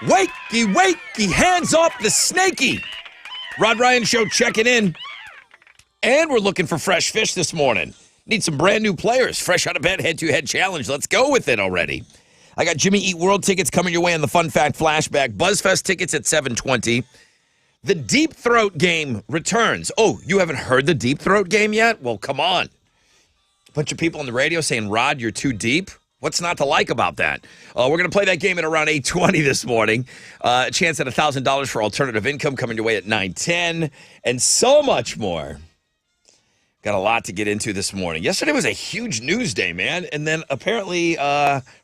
Wakey, wakey, hands off the snaky. Rod Ryan Show checking in. And we're looking for fresh fish this morning. Need some brand new players. Fresh out of bed, head-to-head challenge. Let's go with it already. I got Jimmy Eat World tickets coming your way on the Fun Fact Flashback. BuzzFest tickets at 7:20. The Deep Throat game returns. Oh, you haven't heard the Deep Throat game yet? Well, come on. A bunch of people on the radio saying, Rod, you're too deep. What's not to like about that? We're going to play that game at around 8:20 this morning. A chance at $1,000 for alternative income coming your way at 9:10. And so much more. Got a lot to get into this morning. Yesterday was a huge news day, man. And then apparently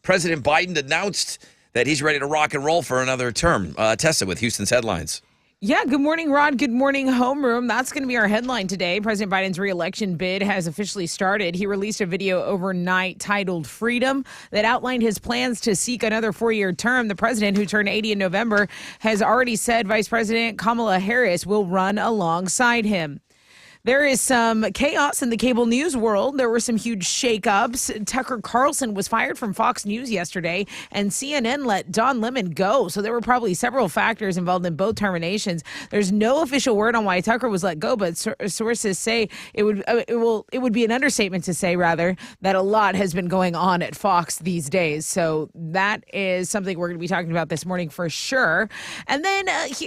President Biden announced that he's ready to rock and roll for another term. Tessa with Houston's headlines. Yeah, good morning, Rod. Good morning, homeroom. That's going to be our headline today. President Biden's re-election bid has officially started. He released a video overnight titled Freedom that outlined his plans to seek another 4-year term. The president, who turned 80 in November, has already said Vice President Kamala Harris will run alongside him. There is some chaos in the cable news world. There were some huge shakeups. Tucker Carlson was fired from Fox News yesterday, and CNN let Don Lemon go. So there were probably several factors involved in both terminations. There's no official word on why Tucker was let go, but sources say it would be an understatement to say, rather, that a lot has been going on at Fox these days. So that is something we're going to be talking about this morning for sure. And then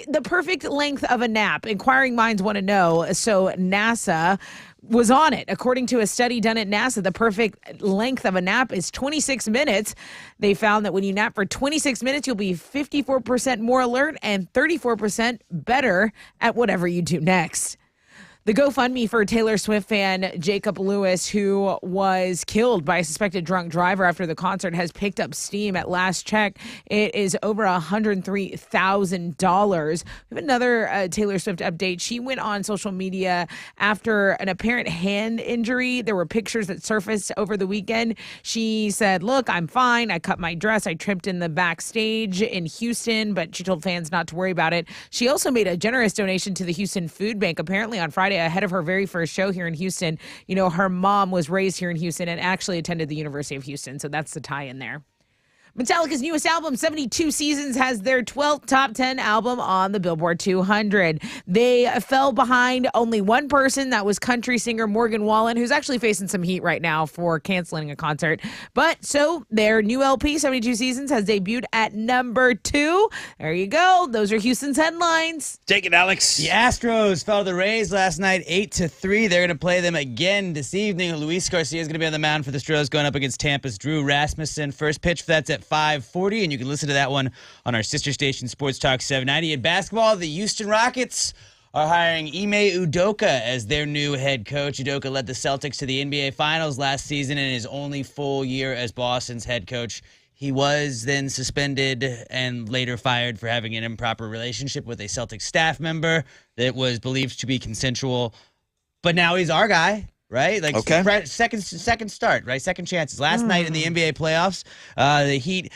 the perfect length of a nap. Inquiring minds want to know. So NASA was on it. According to a study done at NASA, the perfect length of a nap is 26 minutes. They found that when you nap for 26 minutes, you'll be 54% more alert and 34% better at whatever you do next. The GoFundMe for Taylor Swift fan Jacob Lewis, who was killed by a suspected drunk driver after the concert, has picked up steam. At last check, it is over $103,000. We have another Taylor Swift update. She went on social media after an apparent hand injury. There were pictures that surfaced over the weekend. She said, look, I'm fine. I cut my dress. I tripped in the backstage in Houston, but she told fans not to worry about it. She also made a generous donation to the Houston Food Bank. Apparently on Friday, ahead of her very first show here in Houston, you know, her mom was raised here in Houston and actually attended the University of Houston. So that's the tie in there. Metallica's newest album, 72 Seasons, has their 12th top 10 album on the Billboard 200. They fell behind only one person. That was country singer Morgan Wallen, who's actually facing some heat right now for canceling a concert. But so their new LP, 72 Seasons, has debuted at number 2. There you go. Those are Houston's headlines. Take it, Alex. The Astros fell to the Rays last night, 8-3. They're going to play them again this evening. Luis Garcia is going to be on the mound for the Astros, going up against Tampa's Drew Rasmussen. First pitch for that's at 5:40, and you can listen to that one on our sister station, Sports Talk 790. In basketball, the Houston Rockets are hiring Ime Udoka as their new head coach. Udoka led the Celtics to the NBA Finals last season in his only full year as Boston's head coach. He was then suspended and later fired for having an improper relationship with a Celtics staff member that was believed to be consensual. But now he's our guy. Right? Like, okay. Second start, right? Second chances. Last night in the NBA playoffs, the Heat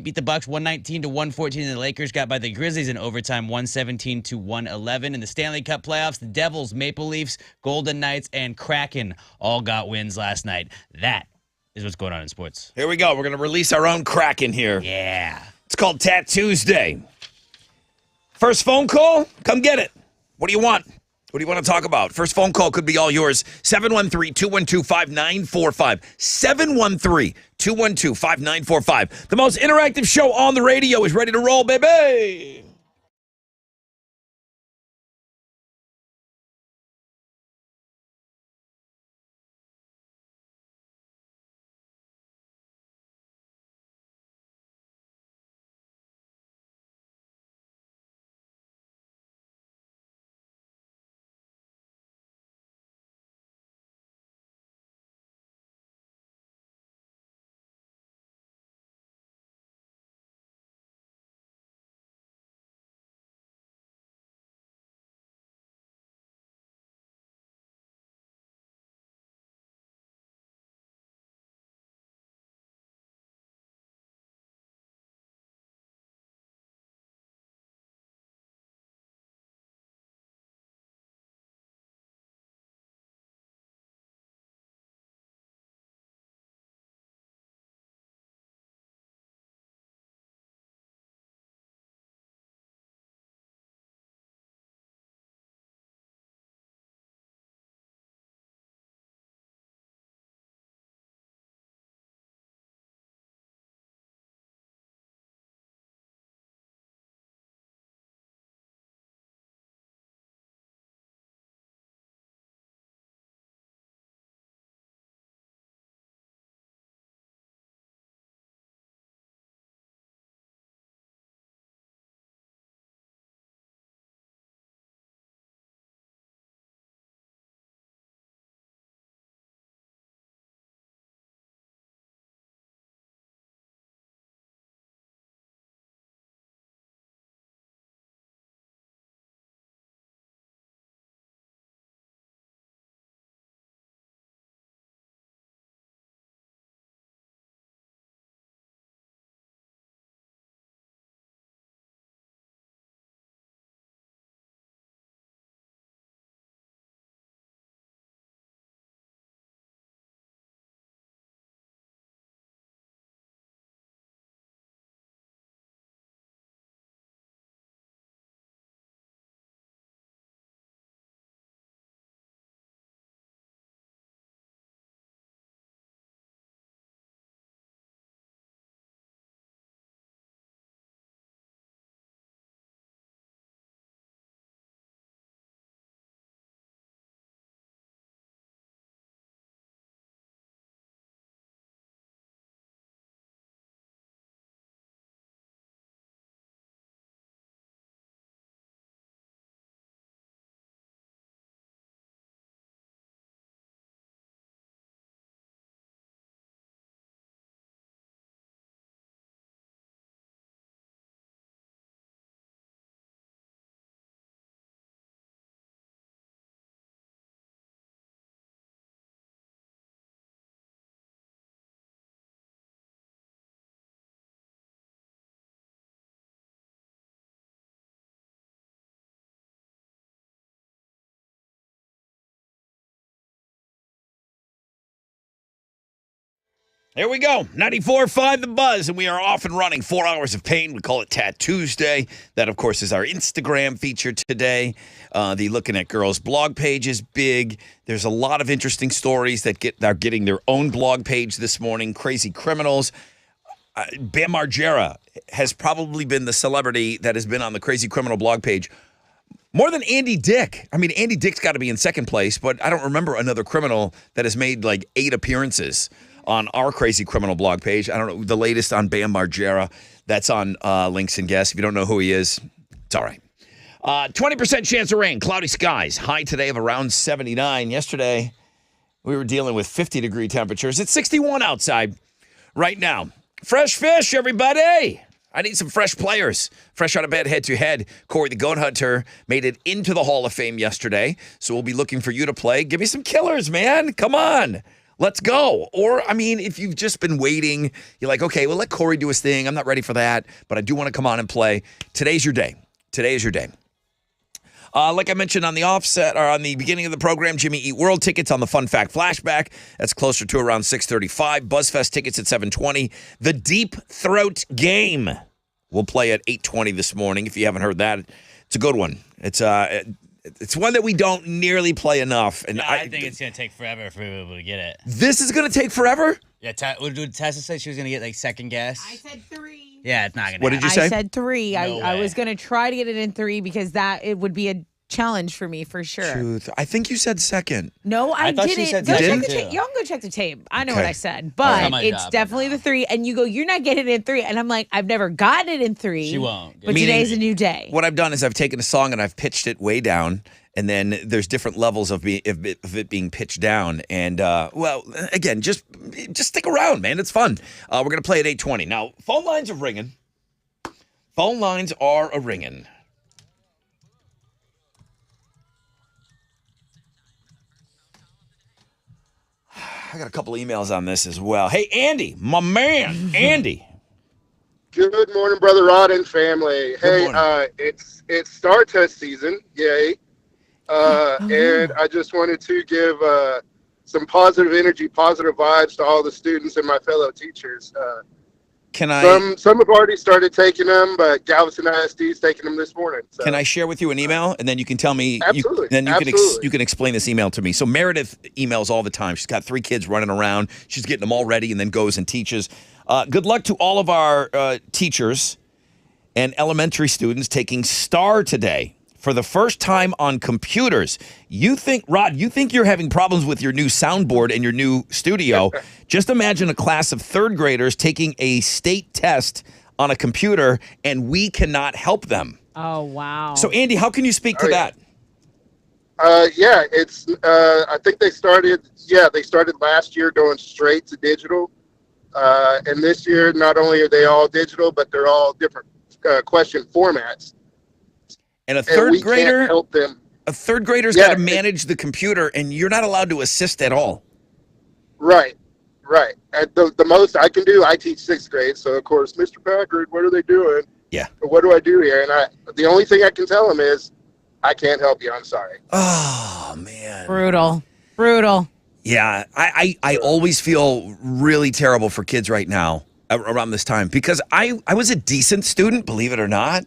beat the Bucks 119-114, and the Lakers got by the Grizzlies in overtime 117-111. In the Stanley Cup playoffs, the Devils, Maple Leafs, Golden Knights, and Kraken all got wins last night. That is what's going on in sports. Here we go. We're going to release our own Kraken here. Yeah. It's called Tattoosday. First phone call, come get it. What do you want? What do you want to talk about? First phone call could be all yours. 713-212-5945. 713-212-5945. The most interactive show on the radio is ready to roll, baby. Here we go. 94.5 The Buzz, and we are off and running. 4 hours of pain. We call it Tat Tuesday. That, of course, is our Instagram feature today. The Looking at Girls blog page is big. There's a lot of interesting stories that are getting their own blog page this morning. Crazy criminals. Bam Margera has probably been the celebrity that has been on the Crazy Criminal blog page more than Andy Dick. I mean, Andy Dick's got to be in second place, but I don't remember another criminal that has made like 8 appearances on our Crazy Criminal blog page. I don't know, the latest on Bam Margera. That's on Links and Guess. If you don't know who he is, it's all right. 20% chance of rain, cloudy skies. High today of around 79. Yesterday, we were dealing with 50-degree temperatures. It's 61 outside right now. Fresh fish, everybody. I need some fresh players. Fresh out of bed, head-to-head. Corey the Goat Hunter made it into the Hall of Fame yesterday, so we'll be looking for you to play. Give me some killers, man. Come on. Let's go. Or, I mean, if you've just been waiting, you're like, okay, well, let Corey do his thing. I'm not ready for that, but I do want to come on and play. Today's your day. Today is your day. Like I mentioned on the offset or on the beginning of the program, Jimmy Eat World tickets on the Fun Fact Flashback. That's closer to around 6:35. BuzzFest tickets at 7:20. The Deep Throat Game will play at 8:20 this morning. If you haven't heard that, it's a good one. It's one that we don't nearly play enough. And I think it's going to take forever for people to get it. This is going to take forever? Yeah, did Tessa say she was going to get like second guess? I said 3. Yeah, it's not going to What did you say? I said 3. No I way. was going to try to get it in 3 because it would be a challenge for me for sure. Truth. I think you said second. No, I thought she didn't. said Go check second, the too. tape. Y'all can go check the tape. I know Okay. what I said, That's not but my it's job, definitely the 3. And you go, you're not getting it in 3, and I'm like, I've never gotten it in 3. She won't. But Meaning- today's a new day. What I've done is I've taken a song and I've pitched it way down, and then there's different levels of it being pitched down. And, well, again, just stick around, man. It's fun. We're going to play at 8:20. Now, phone lines are ringing. Phone lines are a-ringing. I got a couple emails on this as well. Hey, Andy, my man, Andy. Good morning, Brother Rod and family. Hey, morning. it's Star Test season, yay! And I just wanted to give some positive energy, positive vibes to all the students and my fellow teachers. Can I Some have already started taking them, but Galveston ISD is taking them this morning. So. can I share with you an email, and then you can tell me? Absolutely, Then you absolutely. you can explain this email to me. So Meredith emails all the time. She's got 3 kids running around. She's getting them all ready, and then goes and teaches. Good luck to all of our teachers and elementary students taking STAR today for the first time on computers. Rod, you think you're having problems with your new soundboard and your new studio. Just imagine a class of 3rd graders taking a state test on a computer, and we cannot help them. Oh, wow. So, Andy, how can you speak to Oh, yeah. that? Yeah, it's. I think they started. Yeah, they started last year going straight to digital, and this year not only are they all digital, but they're all different question formats. And a And third we grader, can't help them. a third grader's Yeah, got to manage the computer, and you're not allowed to assist at all. Right. At the most I can do, I teach 6th grade, so of course, Mr. Packard, what are they doing? Yeah. What do I do here? And the only thing I can tell them is, I can't help you. I'm sorry. Oh man. Brutal. Yeah, I always feel really terrible for kids right now around this time because I was a decent student, believe it or not,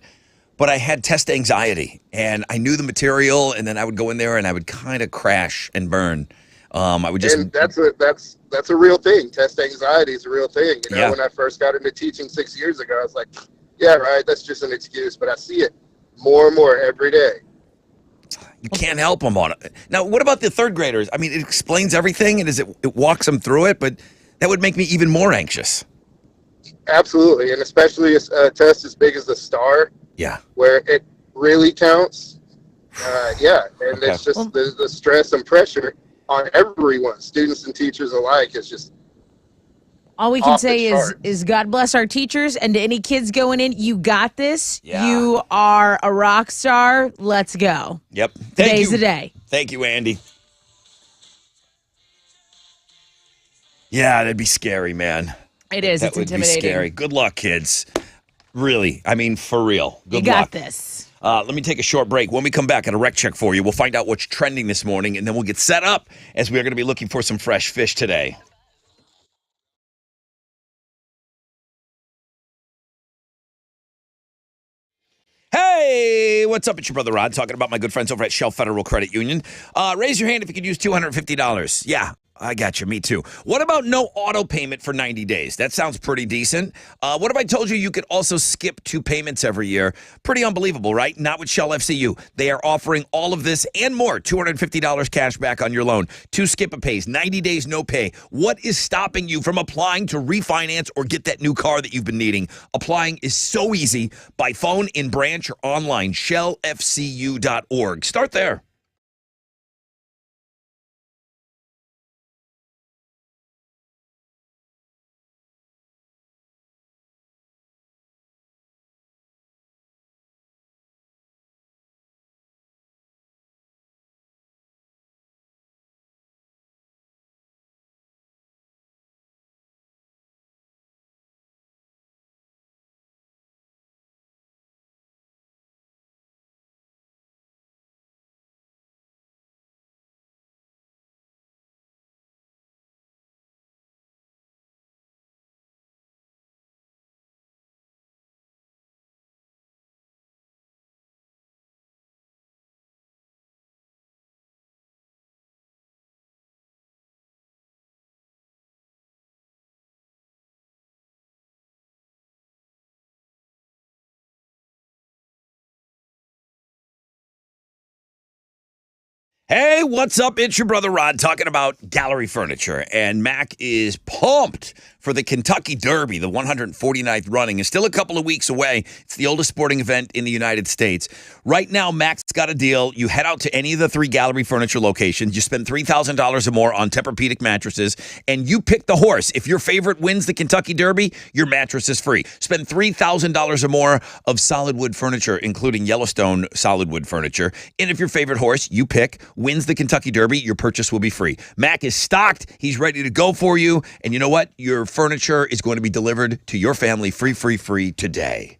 but I had test anxiety and I knew the material, and then I would go in there and I would kind of crash and burn. I would just And that's a real thing. Test anxiety is a real thing. You know, Yeah. when I first got into teaching 6 years ago, I was like, yeah, right, that's just an excuse. But I see it more and more every day. you can't help them on it. Now, what about the 3rd graders? I mean, it explains everything and it walks them through it, but that would make me even more anxious. Absolutely, and especially a test as big as the STAR, Yeah. where it really counts. Yeah, and Okay. it's just the stress and pressure on everyone, students and teachers alike. Is just All we can Off the say charts. is God bless our teachers, and to any kids going in, you got this. Yeah. You are a rock star. Let's go. Yep. Today's the day. Thank you, Andy. Yeah, that'd be scary, man. It is. That It's would be intimidating. scary. Good luck, kids. Really. I mean, for real. You Good got luck. this. Let me take a short break. When we come back, at a rec check for you. We'll find out what's trending this morning, and then we'll get set up as we are going to be looking for some fresh fish today. Hey, what's up? It's your brother Rod talking about my good friends over at Shell Federal Credit Union. Raise your hand if you could use $250. Yeah, I got you. Me too. What about no auto payment for 90 days? That sounds pretty decent. What if I told you you could also skip 2 payments every year? Pretty unbelievable, right? Not with Shell FCU. They are offering all of this and more. $250 cash back on your loan. 2 skip-a-pays, 90 days no pay. What is stopping you from applying to refinance or get that new car that you've been needing? Applying is so easy by phone, in branch, or online. ShellFCU.org. Start there. Hey, what's up? It's your brother Rod talking about Gallery Furniture. And Mac is pumped for the Kentucky Derby. The 149th running is still a couple of weeks away. It's the oldest sporting event in the United States. Right now, Mac's got a deal. You head out to any of the 3 Gallery Furniture locations. You spend $3,000 or more on Tempur-Pedic mattresses, and you pick the horse. If your favorite wins the Kentucky Derby, your mattress is free. Spend $3,000 or more of solid wood furniture, including Yellowstone solid wood furniture. And if your favorite horse you pick wins the Kentucky Derby, your purchase will be free. Mac is stocked. He's ready to go for you. And you know what? Your furniture is going to be delivered to your family free today.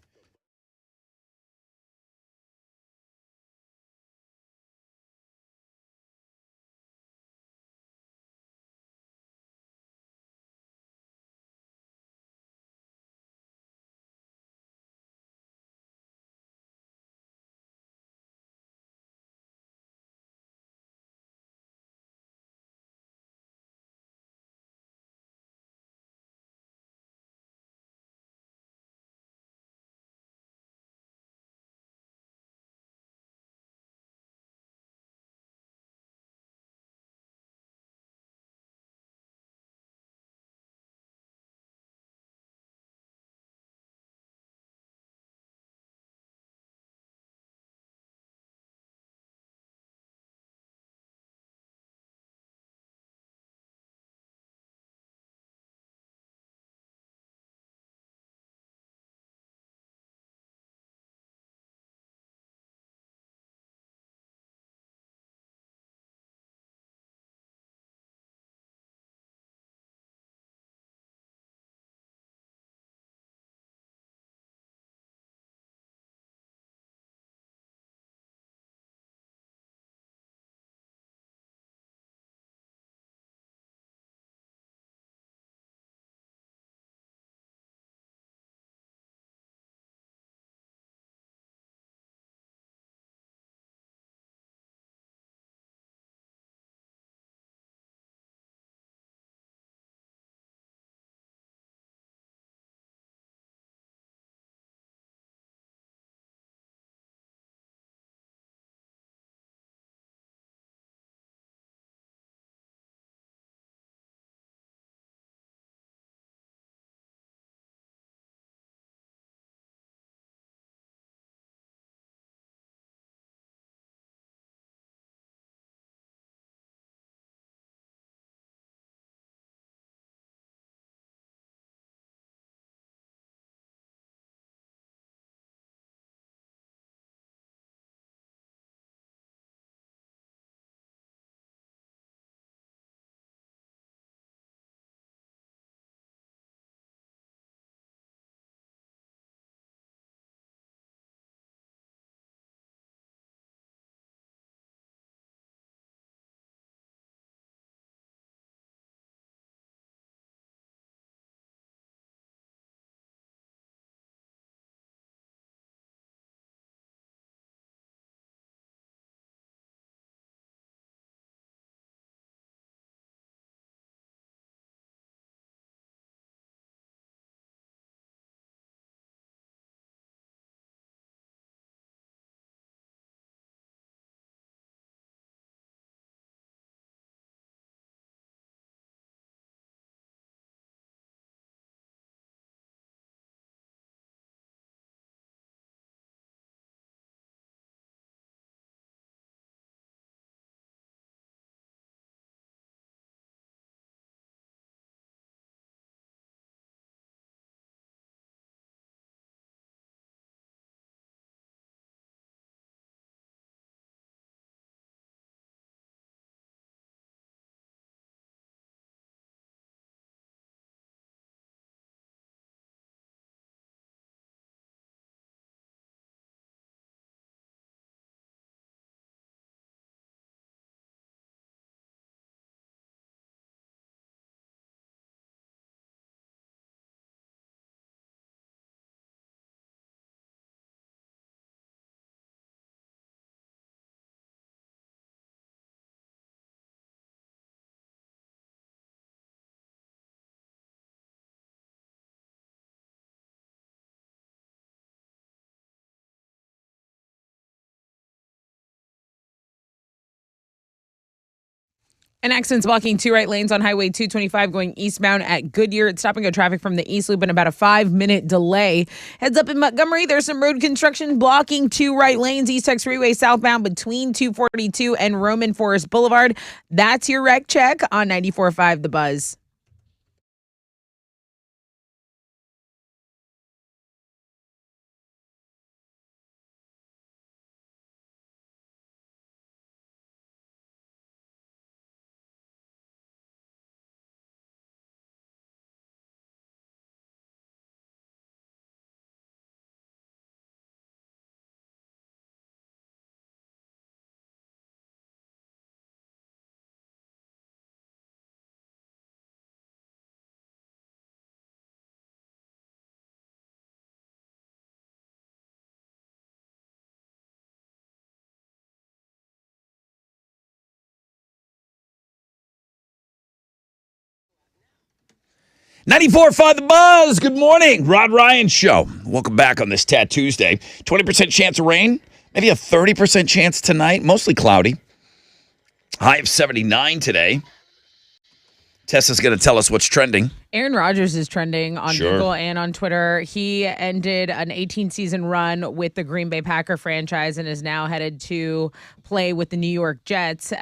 An accident's blocking 2 right lanes on Highway 225 going eastbound at Goodyear. It's stopping go traffic from the east loop in about a 5-minute delay. Heads up in Montgomery, there's some road construction blocking 2 right lanes, East Tex Freeway southbound between 242 and Roman Forest Boulevard. That's your wreck check on 94.5 The Buzz. Ninety-four five The Buzz. Good morning. Rod Ryan Show. Welcome back on this Tat Tuesday. 20% chance of rain. Maybe a 30% chance tonight. Mostly cloudy. High of 79 today. Tessa's going to tell us what's trending. Aaron Rodgers is trending on Sure. Google and on Twitter. He ended an 18-season run with the Green Bay Packer franchise and is now headed to play with the New York Jets.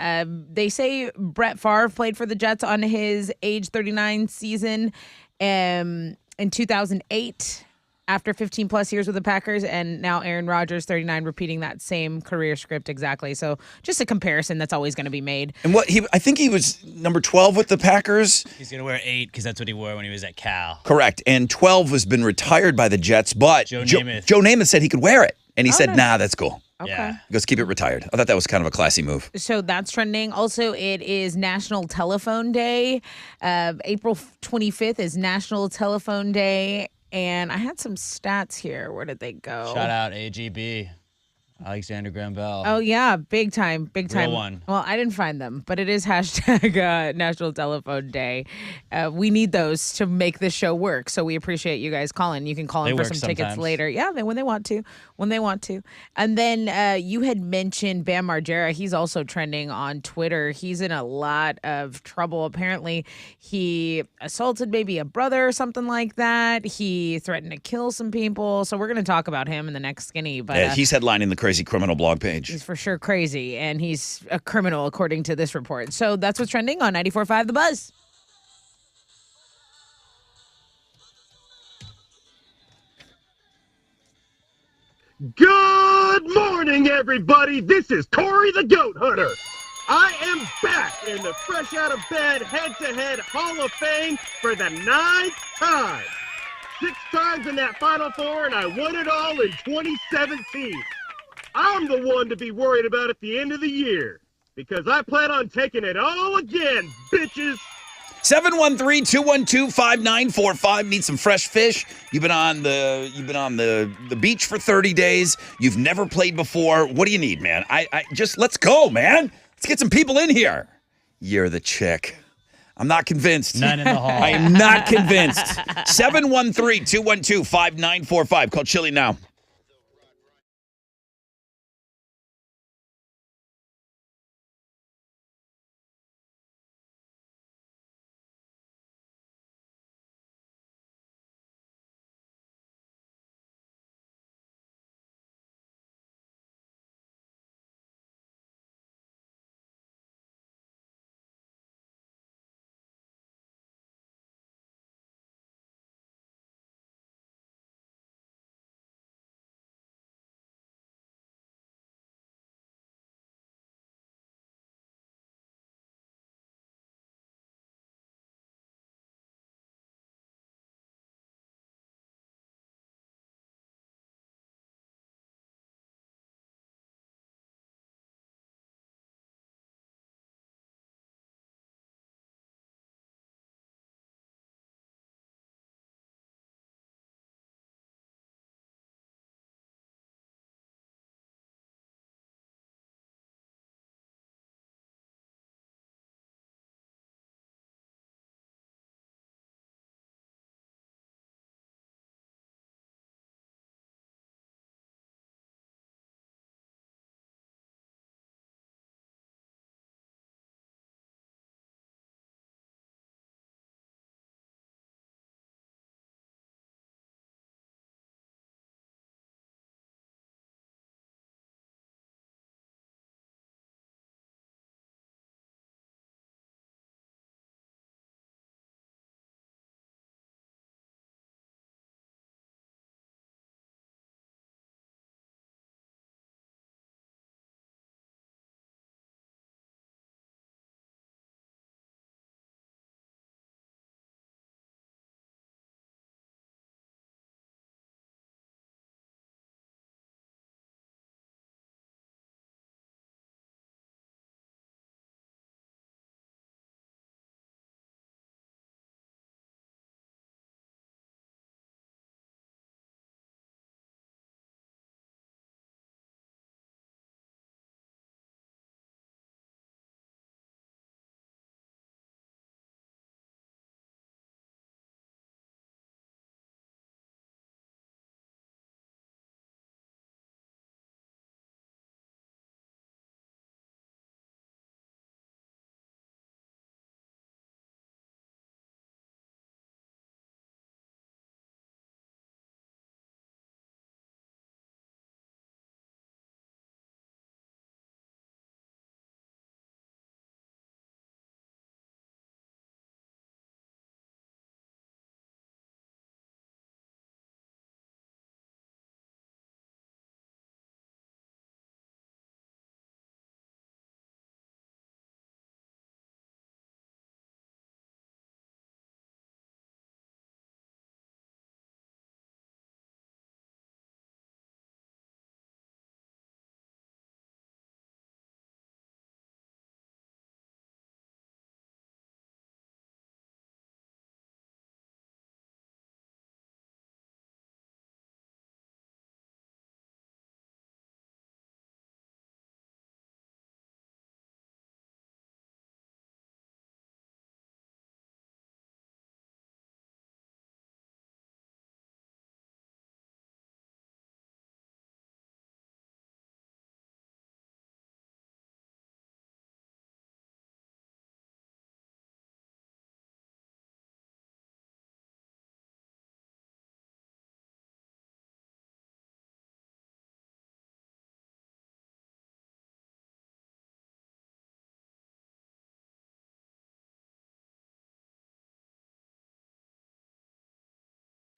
They say Brett Favre played for the Jets on his age 39 season in 2008 after 15-plus years with the Packers, and now Aaron Rodgers, 39, repeating that same career script exactly. So just a comparison that's always going to be made. And I think he was number 12 with the Packers. He's going to wear 8 because that's what he wore when he was at Cal. Correct. And 12 has been retired by the Jets, but Joe Namath. Joe Namath said he could wear it. And he said, nah, that's cool. Okay. Yeah. He goes, keep it retired. I thought that was kind of a classy move. So that's trending. Also, it is National Telephone Day. April 25th is National Telephone Day. And I had some stats here. Where did they go? Shout out AGB, Alexander Graham Bell. Oh, yeah. Big time. Big time. Real one. Well, I didn't find them, but it is hashtag National Telephone Day. We need those to make this show work. So we appreciate you guys calling. You can call in They for work some tickets sometimes. later. Yeah, when they want to. When they want to. And then you had mentioned Bam Margera. He's also trending on Twitter. He's in a lot of trouble. Apparently, he assaulted maybe a brother or something like that. He threatened to kill some people. So we're going to talk about him in the next Skinny. But He's headlining the Crazy Criminal blog page. he's for sure crazy, and he's a criminal, according to this report. So that's what's trending on 94.5 The Buzz. Good morning, everybody. This is Corey the Goat Hunter. I am back in the Fresh Out of Bed head-to-head Hall of Fame for the 9th time. 6 times in that Final Four, and I won it all in 2017. I'm the one to be worried about at the end of the year, because I plan on taking it all again, bitches. 713-212-5945. Need some fresh fish. You've been on the beach for 30 days. You've never played before. What do you need, man? I just let's go, man. Let's get some people in here. You're the chick. I'm not convinced. None in the hall. I am not convinced. 713-212-5945. Call Chili now.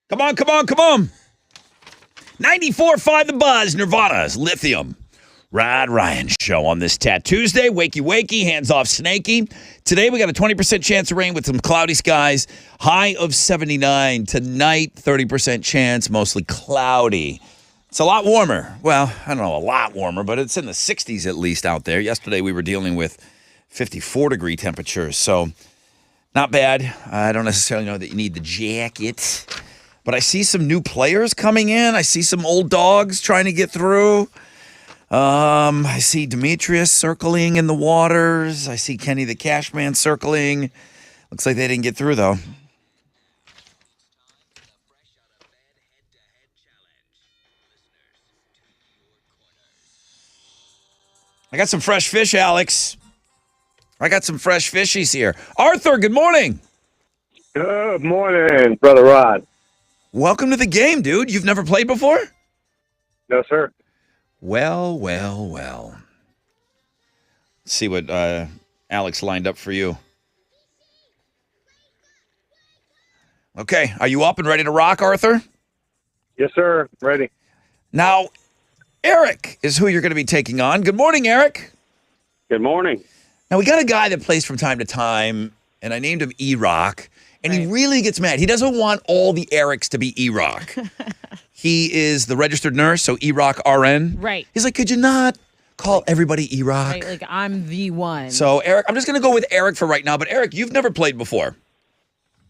Come on, come on, come on. 94.5 The Buzz, Nirvana's Lithium. Rod Ryan Show on this Tuesday. Wakey, wakey, hands off snaky. Today we got a 20% chance of rain with some cloudy skies. High of 79. Tonight, 30% chance, mostly cloudy. It's a lot warmer. Well, I don't know, a lot warmer, but it's in the 60s at least out there. Yesterday we were dealing with 54-degree temperatures, so not bad. I don't necessarily know that you need the jacket, but I see some new players coming in. I see some old dogs trying to get through. I see Demetrius circling in the waters. I see Kenny the Cashman circling. Looks like they didn't get through, though. I got some fresh fish, Alex. I got some fresh fishies here. Arthur, good morning. Good morning, Brother Rod. Welcome to the game, dude. You've never played before? No, sir. Well, well, well. Let's see what Alex lined up for you. Okay, are you up and ready to rock, Arthur? Yes, sir. Ready. Now, Eric is who you're going to be taking on. Good morning, Eric. Good morning. Now, we got a guy that plays from time to time, and I named him E-Rock, and he really gets mad. He doesn't want all the Erics to be E-Rock. He is the registered nurse, so E-Rock RN. Right. He's like, could you not call everybody E-Rock? Right, like I'm the one. So, Eric, I'm just going to go with Eric for right now, but Eric, you've never played before.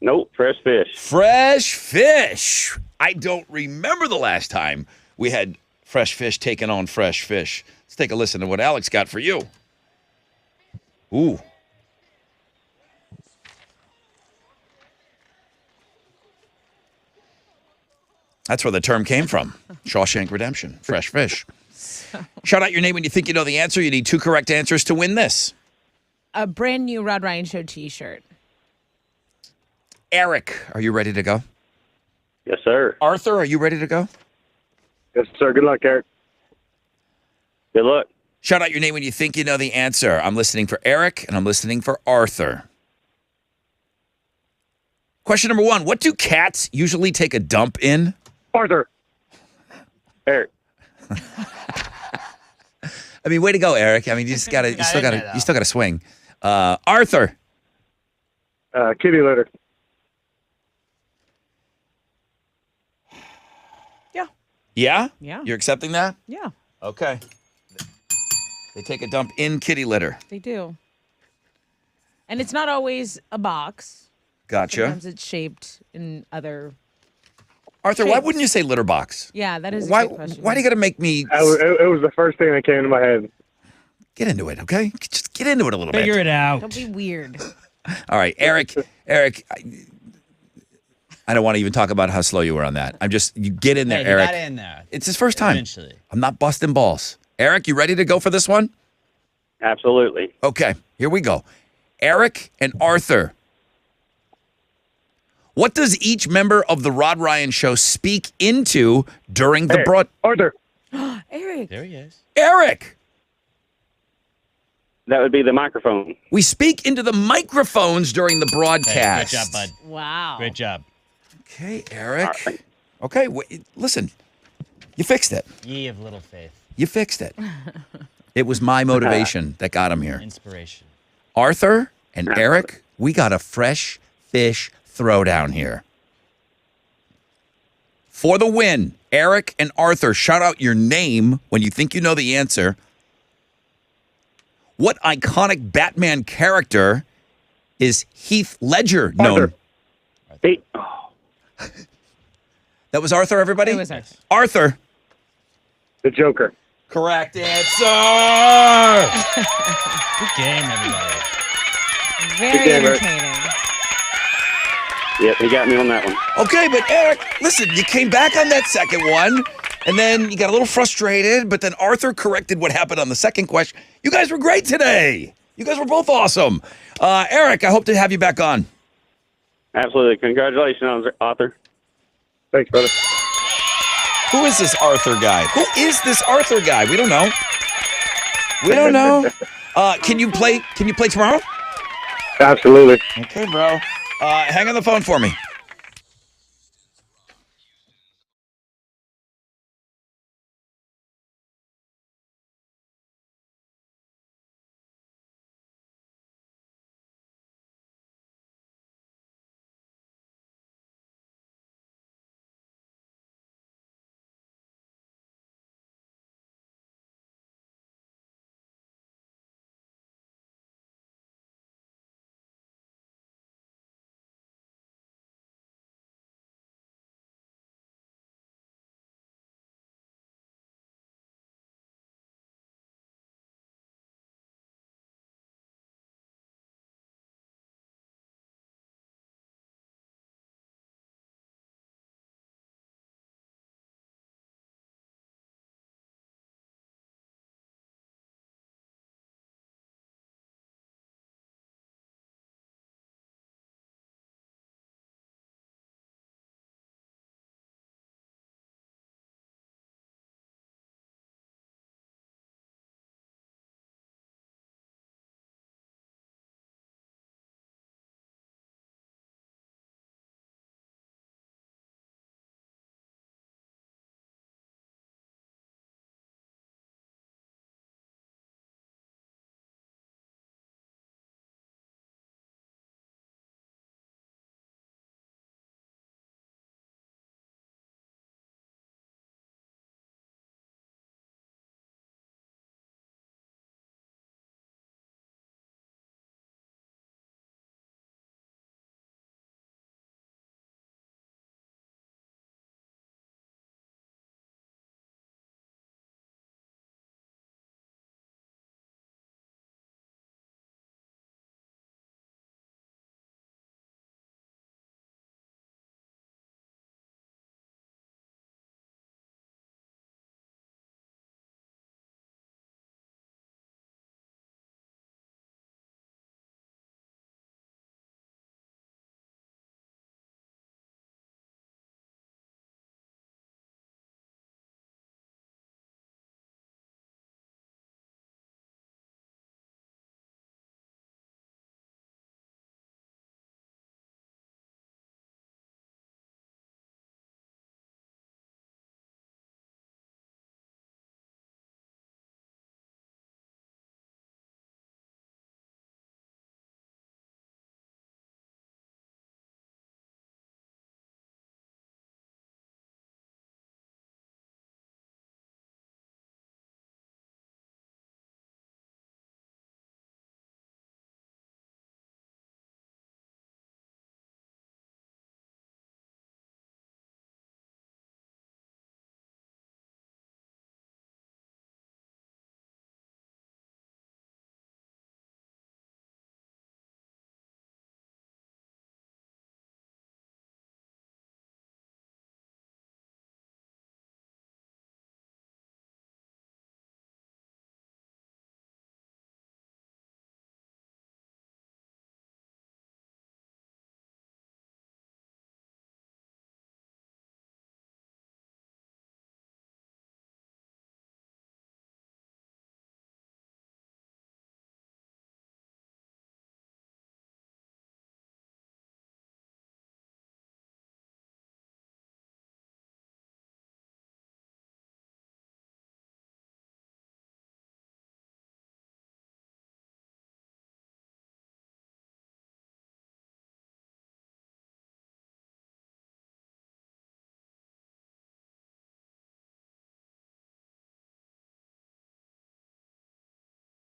Nope, fresh fish. Fresh fish. I don't remember the last time we had fresh fish taking on fresh fish. Let's take a listen to what Alex got for you. Ooh. That's where the term came from. Shawshank Redemption. Fresh fish. Shout out your name when you think you know the answer. You need 2 correct answers to win this. A brand new Rod Ryan Show t-shirt. Eric, are you ready to go? Yes, sir. Arthur, are you ready to go? Yes, sir. Good luck, Eric. Good luck. Shout out your name when you think you know the answer. I'm listening for Eric, and I'm listening for Arthur. Question number 1. What do cats usually take a dump in? Arthur. Eric. I mean, way to go, Eric. I mean, you still gotta swing. Arthur. Kitty litter. Yeah. Yeah? Yeah. You're accepting that? Yeah, Okay. They take a dump in kitty litter. they do. And it's not always a box. Gotcha. Sometimes it's shaped in other. Arthur, why shapes. wouldn't you say litter box? Yeah, that is a Why good question. do you gotta make me It was the first thing that came to my head. get into it, okay? Just get into it a little bit. Figure it out. Don't be weird. All right, Eric, I don't want to even talk about how slow you were on that. You get in there, Hey, he Eric. got in there. It's his first time. Eventually. I'm not busting balls. Eric, you ready to go for this one? Absolutely. Okay, here we go. Eric and Arthur. What does each member of the Rod Ryan Show speak into during the broad? Arthur. Eric. There he is. Eric, That would be the microphone. we speak into the migrophones during the Hey, broadcast. great job, bud. Wow. Great job. Okay, Eric. All right. Okay, listen. You fixed it. Ye of little faith. You fixed it. It was my motivation that got him here. Inspiration. Arthur and Eric, we got a fresh fish throwdown here. For the win, Eric and Arthur, shout out your name when you think you know the answer. What iconic Batman character is Heath Ledger known? Arthur. Hey. Oh, That was Arthur, everybody? It was Arthur. Arthur. the Joker. Correct answer. Good game, everybody. Very Good game, Eric. entertaining. Yep, he got me on that one. Okay, but Eric, listen, you came back on that second one, and then you got a little frustrated, but then Arthur corrected what happened on the second question. You guys were great today. You guys were both awesome. Eric, I hope to have you back on. Absolutely. Congratulations, Arthur. Thanks, brother. Who is this Arthur guy? Who is this Arthur guy? We don't know. We don't know. Can you play tomorrow? Absolutely. Okay, bro. Hang on the phone for me.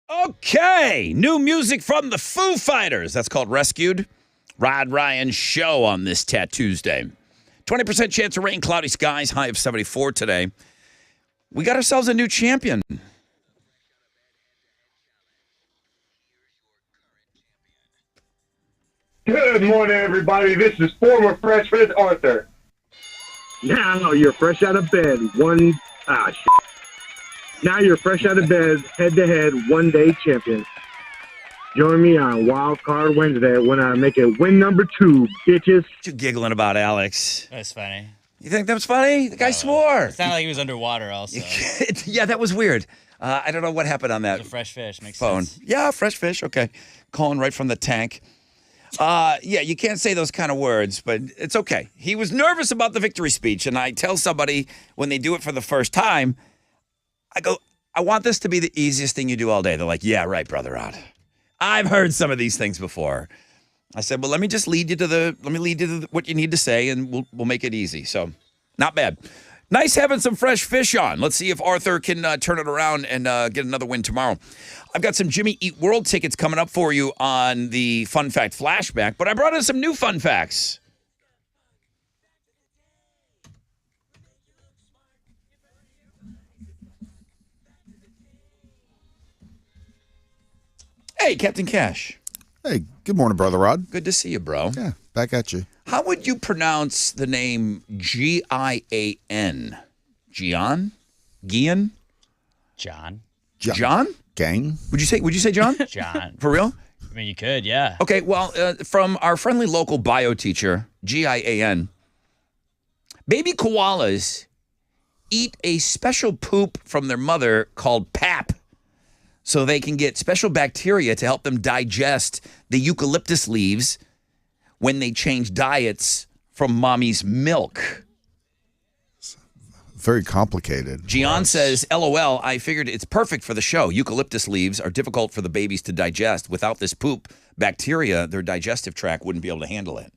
Okay, new music from the Foo Fighters. That's called Rescued. Rod Ryan Show on this Tuesday. 20% chance of rain, cloudy skies, high of 74 today. We got ourselves a new champion. Good morning, everybody. This is former freshman Arthur. Now you're fresh out of bed. Now you're fresh out of bed, head-to-head, one-day champion. Join me on Wild Card Wednesday when I make it win number 2, bitches. What you giggling about, Alex? That's funny. You think that was funny? The guy swore. It sounded like he was underwater also. Yeah, that was weird. I don't know what happened on that The fresh fish makes phone. sense. Yeah, fresh fish. Okay. Calling right from the tank. Yeah, you can't say those kind of words, but it's okay. He was nervous about the victory speech, and I tell somebody when they do it for the first time, I go, I want this to be the easiest thing you do all day. They're like, yeah, right, Brother Rod. I've heard some of these things before. I said, well, let me lead you to what you need to say, and we'll make it easy. So, not bad. Nice having some fresh fish on. Let's see if Arthur can turn it around and get another win tomorrow. I've got some Jimmy Eat World tickets coming up for you on the Fun Fact Flashback, but I brought in some new fun facts. Hey, Captain Cash. Hey, good morning, Brother Rod. Good to see you, bro. Yeah, back at you. How would you pronounce the name G-I-A-N? Gian? Gian? John. John? Gang. Would you say John? John. For real? I mean, you could, yeah. Okay, well, from our friendly local bio teacher, G-I-A-N, baby koalas eat a special poop from their mother called pap, so they can get special bacteria to help them digest the eucalyptus leaves when they change diets from mommy's milk. Very complicated. Gian says, LOL, I figured it's perfect for the show. Eucalyptus leaves are difficult for the babies to digest. Without this poop, bacteria, their digestive tract wouldn't be able to handle it.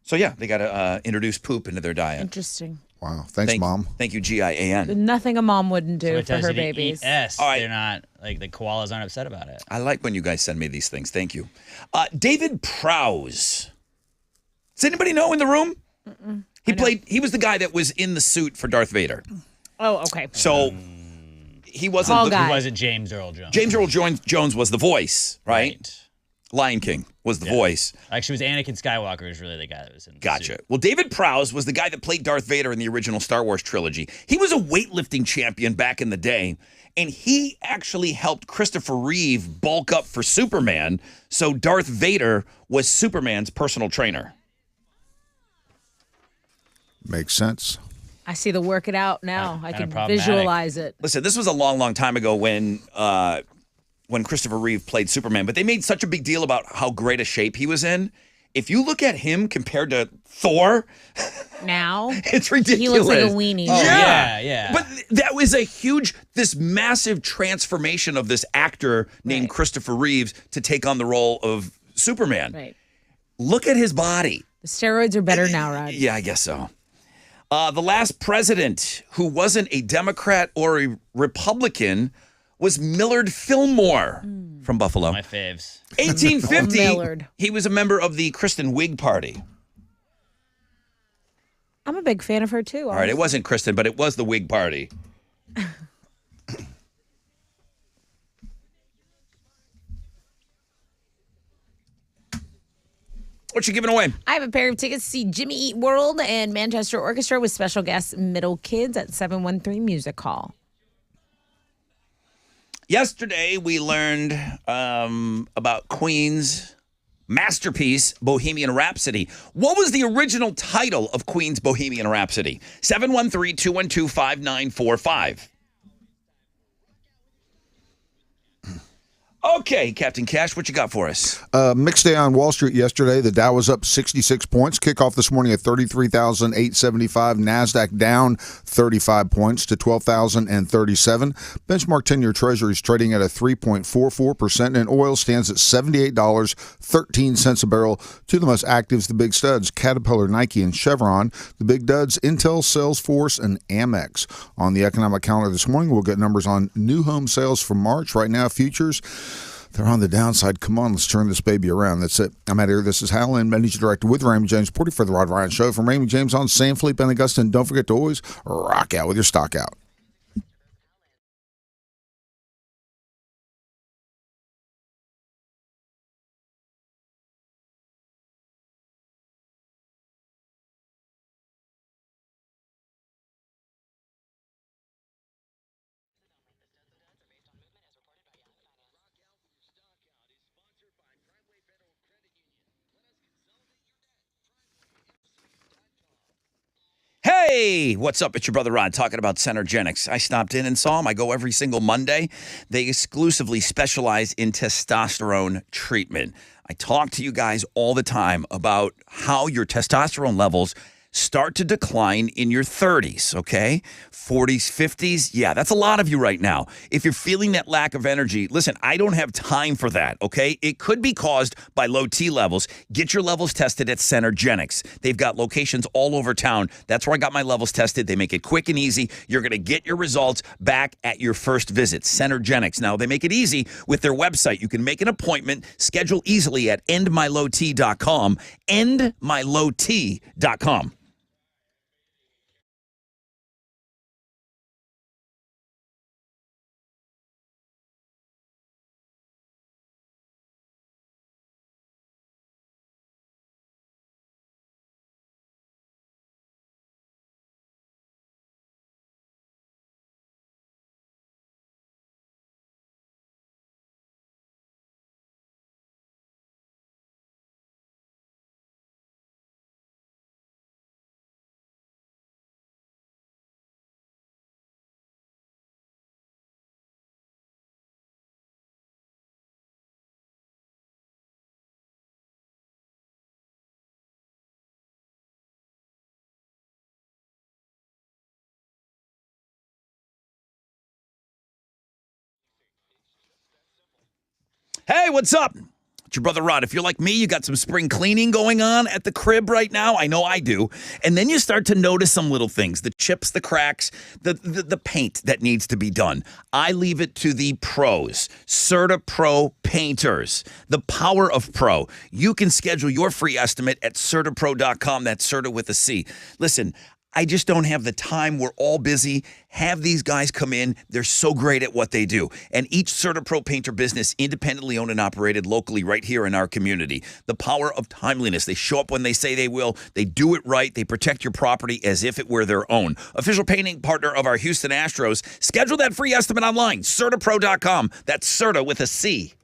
So, yeah, they got to introduce poop into their diet. Interesting. Wow. Thanks, Mom. Thank you, G-I-A-N. Nothing a mom wouldn't do for Sometimes her they eat babies. S. All right. They're not, like, the koalas aren't upset about it. I like when you guys send me these things. Thank you. David Prowse. Does anybody know in the room? He was the guy that was in the suit for Darth Vader. Oh, okay. So he wasn't Tall guy. He wasn't James Earl Jones. James Earl Jones was the voice, right? Lion King was the voice. Actually, it was Anakin Skywalker was really the guy that was in the Gotcha. suit. Well, David Prowse was the guy that played Darth Vader in the original Star Wars trilogy. He was a weightlifting champion back in the day, and he actually helped Christopher Reeve bulk up for Superman, so Darth Vader was Superman's personal trainer. Makes sense. I see the work it out now. I Kinda can problematic. visualize it. Listen, this was a long, long time ago when Christopher Reeve played Superman, but they made such a big deal about how great a shape he was in. If you look at him compared to Thor, Now, it's ridiculous. he looks like a weenie. Oh, yeah. But that was this massive transformation of this actor named Right. Christopher Reeves to take on the role of Superman. Right. Look at his body. The steroids are better now, Rod. Yeah, I guess so. The last president who wasn't a Democrat or a Republican was Millard Fillmore from Buffalo. My faves. 1850, Millard. he was a member of the Kristen Whig Party. I'm a big fan of her, too. All right, it wasn't Kristen, but it was the Whig Party. What you giving away? I have a pair of tickets to see Jimmy Eat World and Manchester Orchestra with special guest Middle Kids at 713 Music Hall. Yesterday, we learned about Queen's masterpiece, Bohemian Rhapsody. What was the original title of Queen's Bohemian Rhapsody? 713-212-5945. Okay, Captain Cash, what you got for us? Mixed day on Wall Street yesterday. The Dow was up 66 points. Kickoff this morning at 33,875. NASDAQ down 35 points to 12,037. Benchmark 10-year Treasuries trading at a 3.44%, and oil stands at $78.13 a barrel. Two of the most actives, the big studs, Caterpillar, Nike, and Chevron. The big duds, Intel, Salesforce, and Amex. On the economic calendar this morning, we'll get numbers on new home sales for March. Right now, futures, they're on the downside. Come on, let's turn this baby around. That's it. I'm out here. This is Hal Lynn, Managing Director with Raymond James, reporting for the Rod Ryan Show. From Raymond James on San Felipe and Augusta. And don't forget to always rock out with your stock out. Hey, what's up? It's your brother Rod talking about Centergenics. I stopped in and saw them. I go every single Monday. They exclusively specialize in testosterone treatment. I talk to you guys all the time about how your testosterone levels start to decline in your 30s, okay? 40s, 50s, yeah, that's a lot of you right now. If you're feeling that lack of energy, listen, I don't have time for that, okay? It could be caused by low T levels. Get your levels tested at Centergenics. They've got locations all over town. That's where I got my levels tested. They make it quick and easy. You're going to get your results back at your first visit. Centergenics. Now, they make it easy with their website. You can make an appointment, schedule easily at endmylowt.com, endmylowt.com. Hey, what's up? It's your brother Rod. If you're like me, you got some spring cleaning going on at the crib right now. I know I do. And then you start to notice some little things, the chips, the cracks, the paint that needs to be done. I leave it to the pros, CertaPro painters, the power of pro. You can schedule your free estimate at CertaPro.com. That's Certa with a C. Listen, I just don't have the time. We're all busy. Have these guys come in. They're so great at what they do. And each CertaPro painter business, independently owned and operated locally right here in our community. The power of timeliness. They show up when they say they will. They do it right. They protect your property as if it were their own. Official painting partner of our Houston Astros. Schedule that free estimate online. CertaPro.com. That's Certa with a C.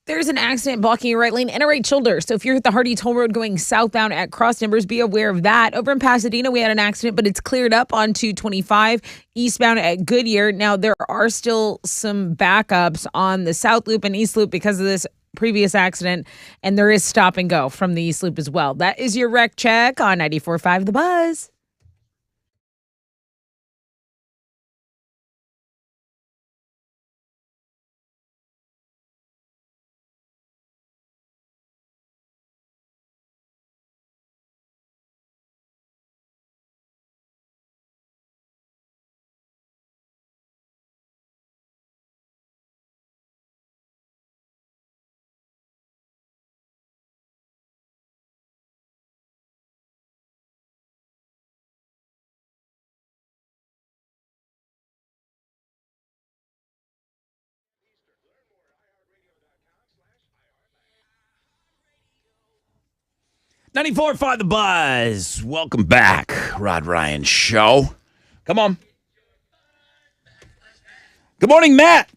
There's an accident blocking your right lane and a right shoulder. So if you're at the Hardy Toll Road going southbound at cross numbers, be aware of that. Over in Pasadena, we had an accident, but it's cleared up on 225 eastbound at Goodyear. Now, there are still some backups on the South Loop and East Loop because of this previous accident, and there is stop and go from the East Loop as well. That is your wreck check on 94.5 The Buzz. Ninety-four five The Buzz. Welcome back, Rod Ryan Show. Come on. Good morning, Matt.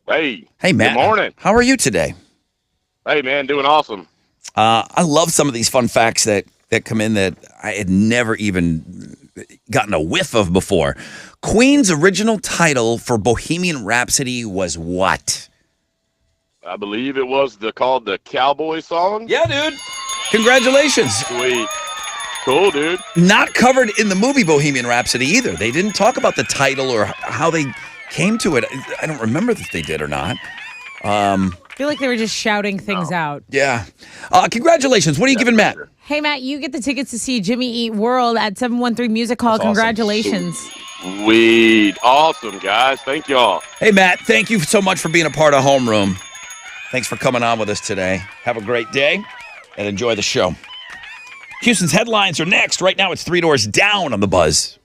Hey. Hey, Matt. Good morning. How are you today? Hey, man, doing awesome. I love some of these fun facts that come in that I had never even gotten a whiff of before. Queen's original title for Bohemian Rhapsody was what? I believe it was called the Cowboy Song. Yeah, dude. Congratulations. Sweet. Cool, dude. Not covered in the movie Bohemian Rhapsody either. They didn't talk about the title or how they came to it. I don't remember if they did or not. I feel like they were just shouting things out. Yeah. Congratulations. What are you giving Matt? Hey, Matt, you get the tickets to see Jimmy Eat World at 713 Music Hall. That's awesome. Congratulations. Sweet. Awesome, guys. Thank y'all. Hey, Matt, thank you so much for being a part of Homeroom. Thanks for coming on with us today. Have a great day and enjoy the show. Houston's headlines are next. Right now, it's 3 Doors Down on The Buzz.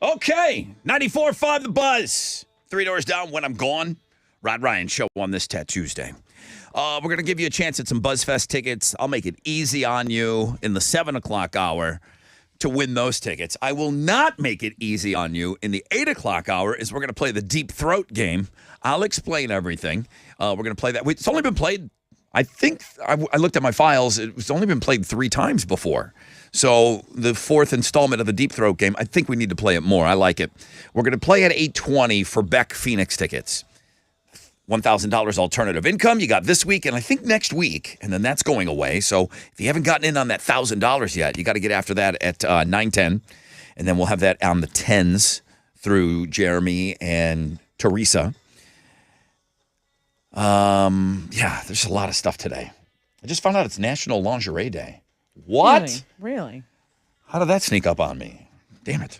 Okay, 94.5 The Buzz. 3 doors down when I'm gone. Rod Ryan Show on this Tuesday. We're going to give you a chance at some BuzzFest tickets. I'll make it easy on you in the 7 o'clock hour to win those tickets. I will not make it easy on you in the 8 o'clock hour as we're going to play the Deep Throat game. I'll explain everything. We're going to play that. It's only been played, I think, I looked at my files. It's only been played 3 times before. So the 4th installment of the Deep Throat game, I think we need to play it more. I like it. We're going to play at 8:20 for Beck Phoenix tickets. $1,000 alternative income you got this week and I think next week, and then that's going away. So if you haven't gotten in on that $1,000 yet, you got to get after that at 9:10, and then we'll have that on the 10s through Jeremy and Teresa. Yeah, there's a lot of stuff today. I just found out it's National Lingerie Day. What? Really? How did that sneak up on me? Damn it.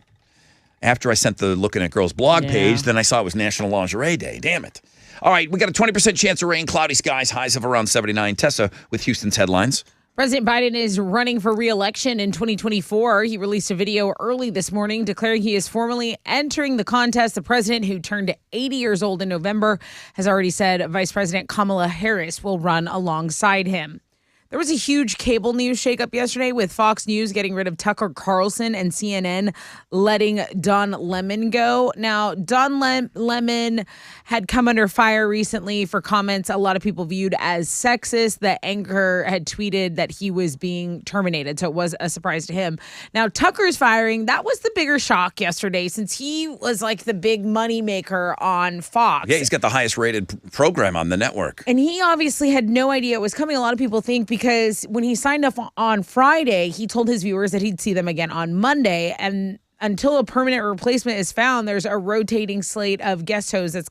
After I sent the Looking at Girls blog page, then I saw it was National Lingerie Day. Damn it. All right, we got a 20% chance of rain, cloudy skies, highs of around 79. Tessa with Houston's headlines. President Biden is running for re-election in 2024. He released a video early this morning declaring he is formally entering the contest. The president, who turned 80 years old in November, has already said Vice President Kamala Harris will run alongside him. There was a huge cable news shakeup yesterday with Fox News getting rid of Tucker Carlson and CNN letting Don Lemon go. Now, Don Lemon had come under fire recently for comments a lot of people viewed as sexist. The anchor had tweeted that he was being terminated, so it was a surprise to him. Now, Tucker's firing, that was the bigger shock yesterday since he was like the big money maker on Fox. Yeah, he's got the highest rated program on the network. And he obviously had no idea it was coming. A lot of people think because when he signed up on Friday, he told his viewers that he'd see them again on Monday. And until a permanent replacement is found, there's a rotating slate of guest hosts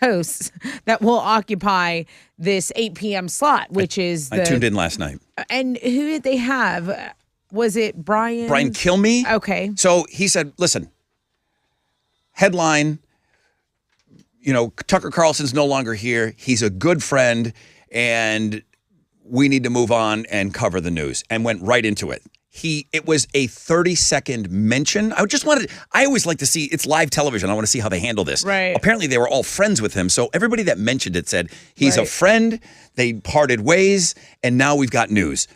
hosts that will occupy this 8 p.m. slot, which I tuned in last night. And who did they have? Was it Brian? Brian Kilmeade? Okay. So he said, listen, headline, Tucker Carlson's no longer here. He's a good friend, and we need to move on and cover the news, and went right into it. It was a 30-second mention. I always like to see, it's live television. I want to see how they handle this. Right. Apparently they were all friends with him. So everybody that mentioned it said, he's a friend, they parted ways, and now we've got news.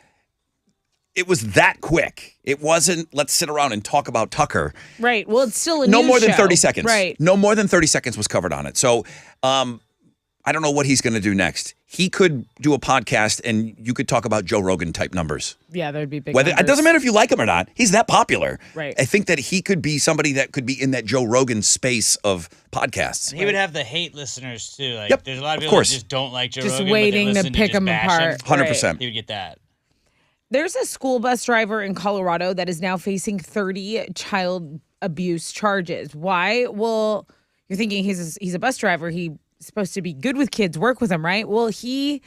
It was that quick. It wasn't, let's sit around and talk about Tucker. Right. Well, it's still a No news more than show. 30 seconds. Right. No more than 30 seconds was covered on it. So I don't know what he's going to do next. He could do a podcast and you could talk about Joe Rogan type numbers. Yeah, there'd be big It numbers. doesn't matter if you like him or not. He's that popular. Right. I think that he could be somebody that could be in that Joe Rogan space of podcasts. He would have the hate listeners too. Like, Yep, there's a lot of of people course. that just don't like Joe Just Rogan. waiting but they to listen pick just him bash apart. 100%. He would get that. There's a school bus driver in Colorado that is now facing 30 child abuse charges. Why? Well, you're thinking he's a bus driver. He's supposed to be good with kids, work with them, right? Well, he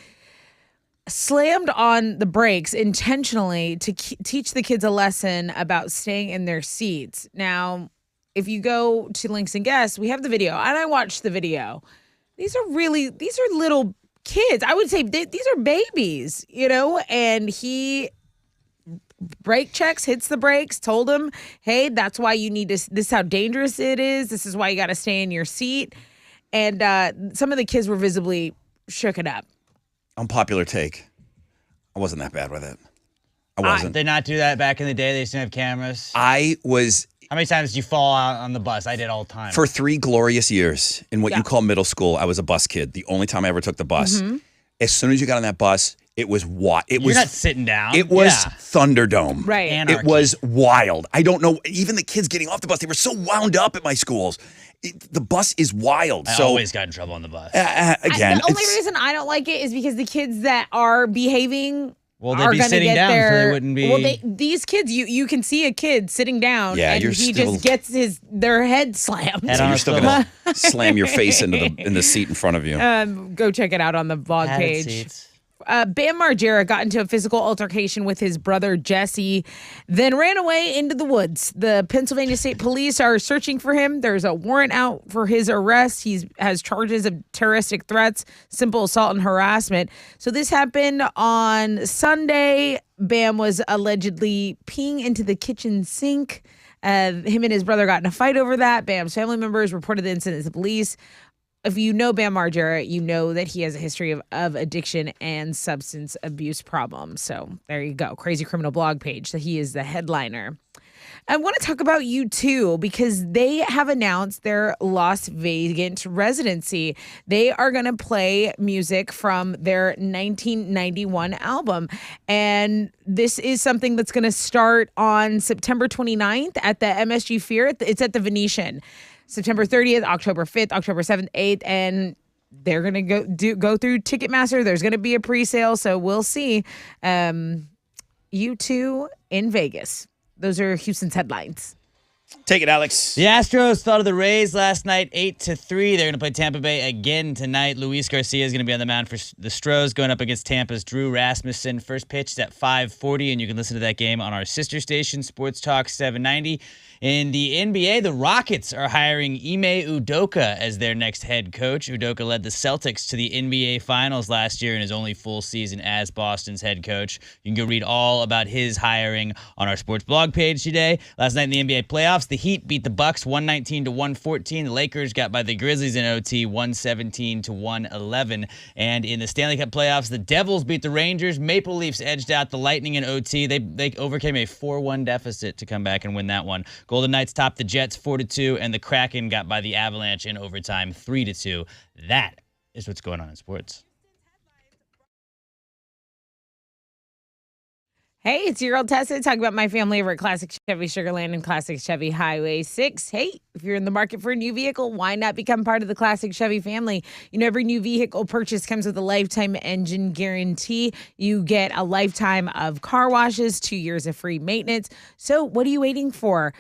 slammed on the brakes intentionally to teach the kids a lesson about staying in their seats. Now, if you go to Links and Guests, we have the video, and I watched the video. These are little kids. I would say these are babies, and he brake checks, hits the brakes, told him, hey, that's why you need to, this is how dangerous it is. This is why you got to stay in your seat. And some of the kids were visibly shook it up. Unpopular take. I wasn't that bad with it. I wasn't. Did they not do that back in the day? They used to have cameras. I was, How many times did you fall out on the bus? I did all the time. for 3 glorious years in what Yeah. you call middle school, I was a bus kid. The only time I ever took the bus. As soon as you got on that bus, it was what? It You're was not sitting down. It was Yeah. Thunderdome. Right. Anarchy. It was wild. I don't know. Even the kids getting off the bus, they were so wound up at my schools. The bus is wild. I so always got in trouble on the bus. again, The only it's- reason I don't like it is because the kids that are behaving Well, they'd are be gonna sitting get down, so their, they wouldn't be- Well, these kids, you can see a kid sitting down, Yeah, and you're he still- just gets their head slammed. Head so on you're a still swivel. gonna slam your face into in the seat in front of you. Go check it out on the vlog Padded page. seats. Bam Margera got into a physical altercation with his brother Jesse, then ran away into the woods. The Pennsylvania State Police are searching for him. There's a warrant out for his arrest. He has charges of terroristic threats, simple assault, and harassment. So this happened on Sunday. Bam was allegedly peeing into the kitchen sink Him and his brother got in a fight over that. Bam's family members reported the incident to the police. If you know Bam Margera, you know that he has a history of addiction and substance abuse problems. So there you go. Crazy Criminal blog page. That he is the headliner. I want to talk about U2 because they have announced their Las Vegas residency. They are going to play music from their 1991 album. And this is something that's going to start on September 29th at the MSG Sphere. It's at the Venetian. September 30th, October 5th, October 7th, 8th, and they're going to go through Ticketmaster. There's going to be a pre-sale, so we'll see. U2 in Vegas. Those are Houston's headlines. Take it, Alex. The Astros fell to the Rays last night, 8-3. They're going to play Tampa Bay again tonight. Luis Garcia is going to be on the mound for the Stros, going up against Tampa's Drew Rasmussen. First pitch is at 5:40, and you can listen to that game on our sister station, Sports Talk 790. In the NBA, the Rockets are hiring Ime Udoka as their next head coach. Udoka led the Celtics to the NBA Finals last year in his only full season as Boston's head coach. You can go read all about his hiring on our sports blog page today. Last night in the NBA playoffs, the Heat beat the Bucks 119-114. The Lakers got by the Grizzlies in OT 117-111. And in the Stanley Cup playoffs, the Devils beat the Rangers. Maple Leafs edged out the Lightning in OT. They overcame a 4-1 deficit to come back and win that one. Golden Knights topped the Jets 4-2, and the Kraken got by the Avalanche in overtime 3-2. That is what's going on in sports. Hey, it's your girl Tessa talking about my family over at Classic Chevy Sugarland and Classic Chevy Highway 6. Hey, if you're in the market for a new vehicle, why not become part of the Classic Chevy family? You know, every new vehicle purchase comes with a lifetime engine guarantee. You get a lifetime of car washes, 2 years of free maintenance. So what are you waiting for?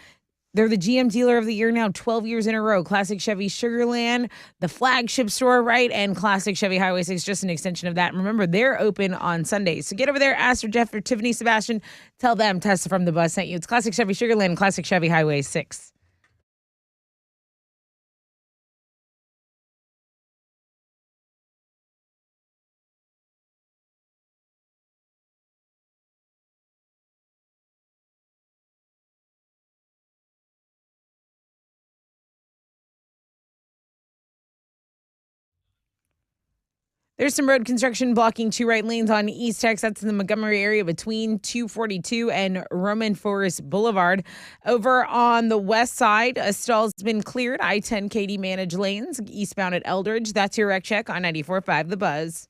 They're the GM Dealer of the Year now, 12 years in a row. Classic Chevy Sugarland, the flagship store, right? And Classic Chevy Highway 6, just an extension of that. And remember, they're open on Sundays. So get over there, ask for Jeff or Tiffany Sebastian. Tell them Tessa from the Buzz sent you. It's Classic Chevy Sugarland, Classic Chevy Highway 6. There's some road construction blocking 2 right lanes on East Tex. That's in the Montgomery area between 242 and Roman Forest Boulevard. Over on the west side, a stall's been cleared. I-10 Katy managed lanes eastbound at Eldridge. That's your wreck check on 94.5 The Buzz.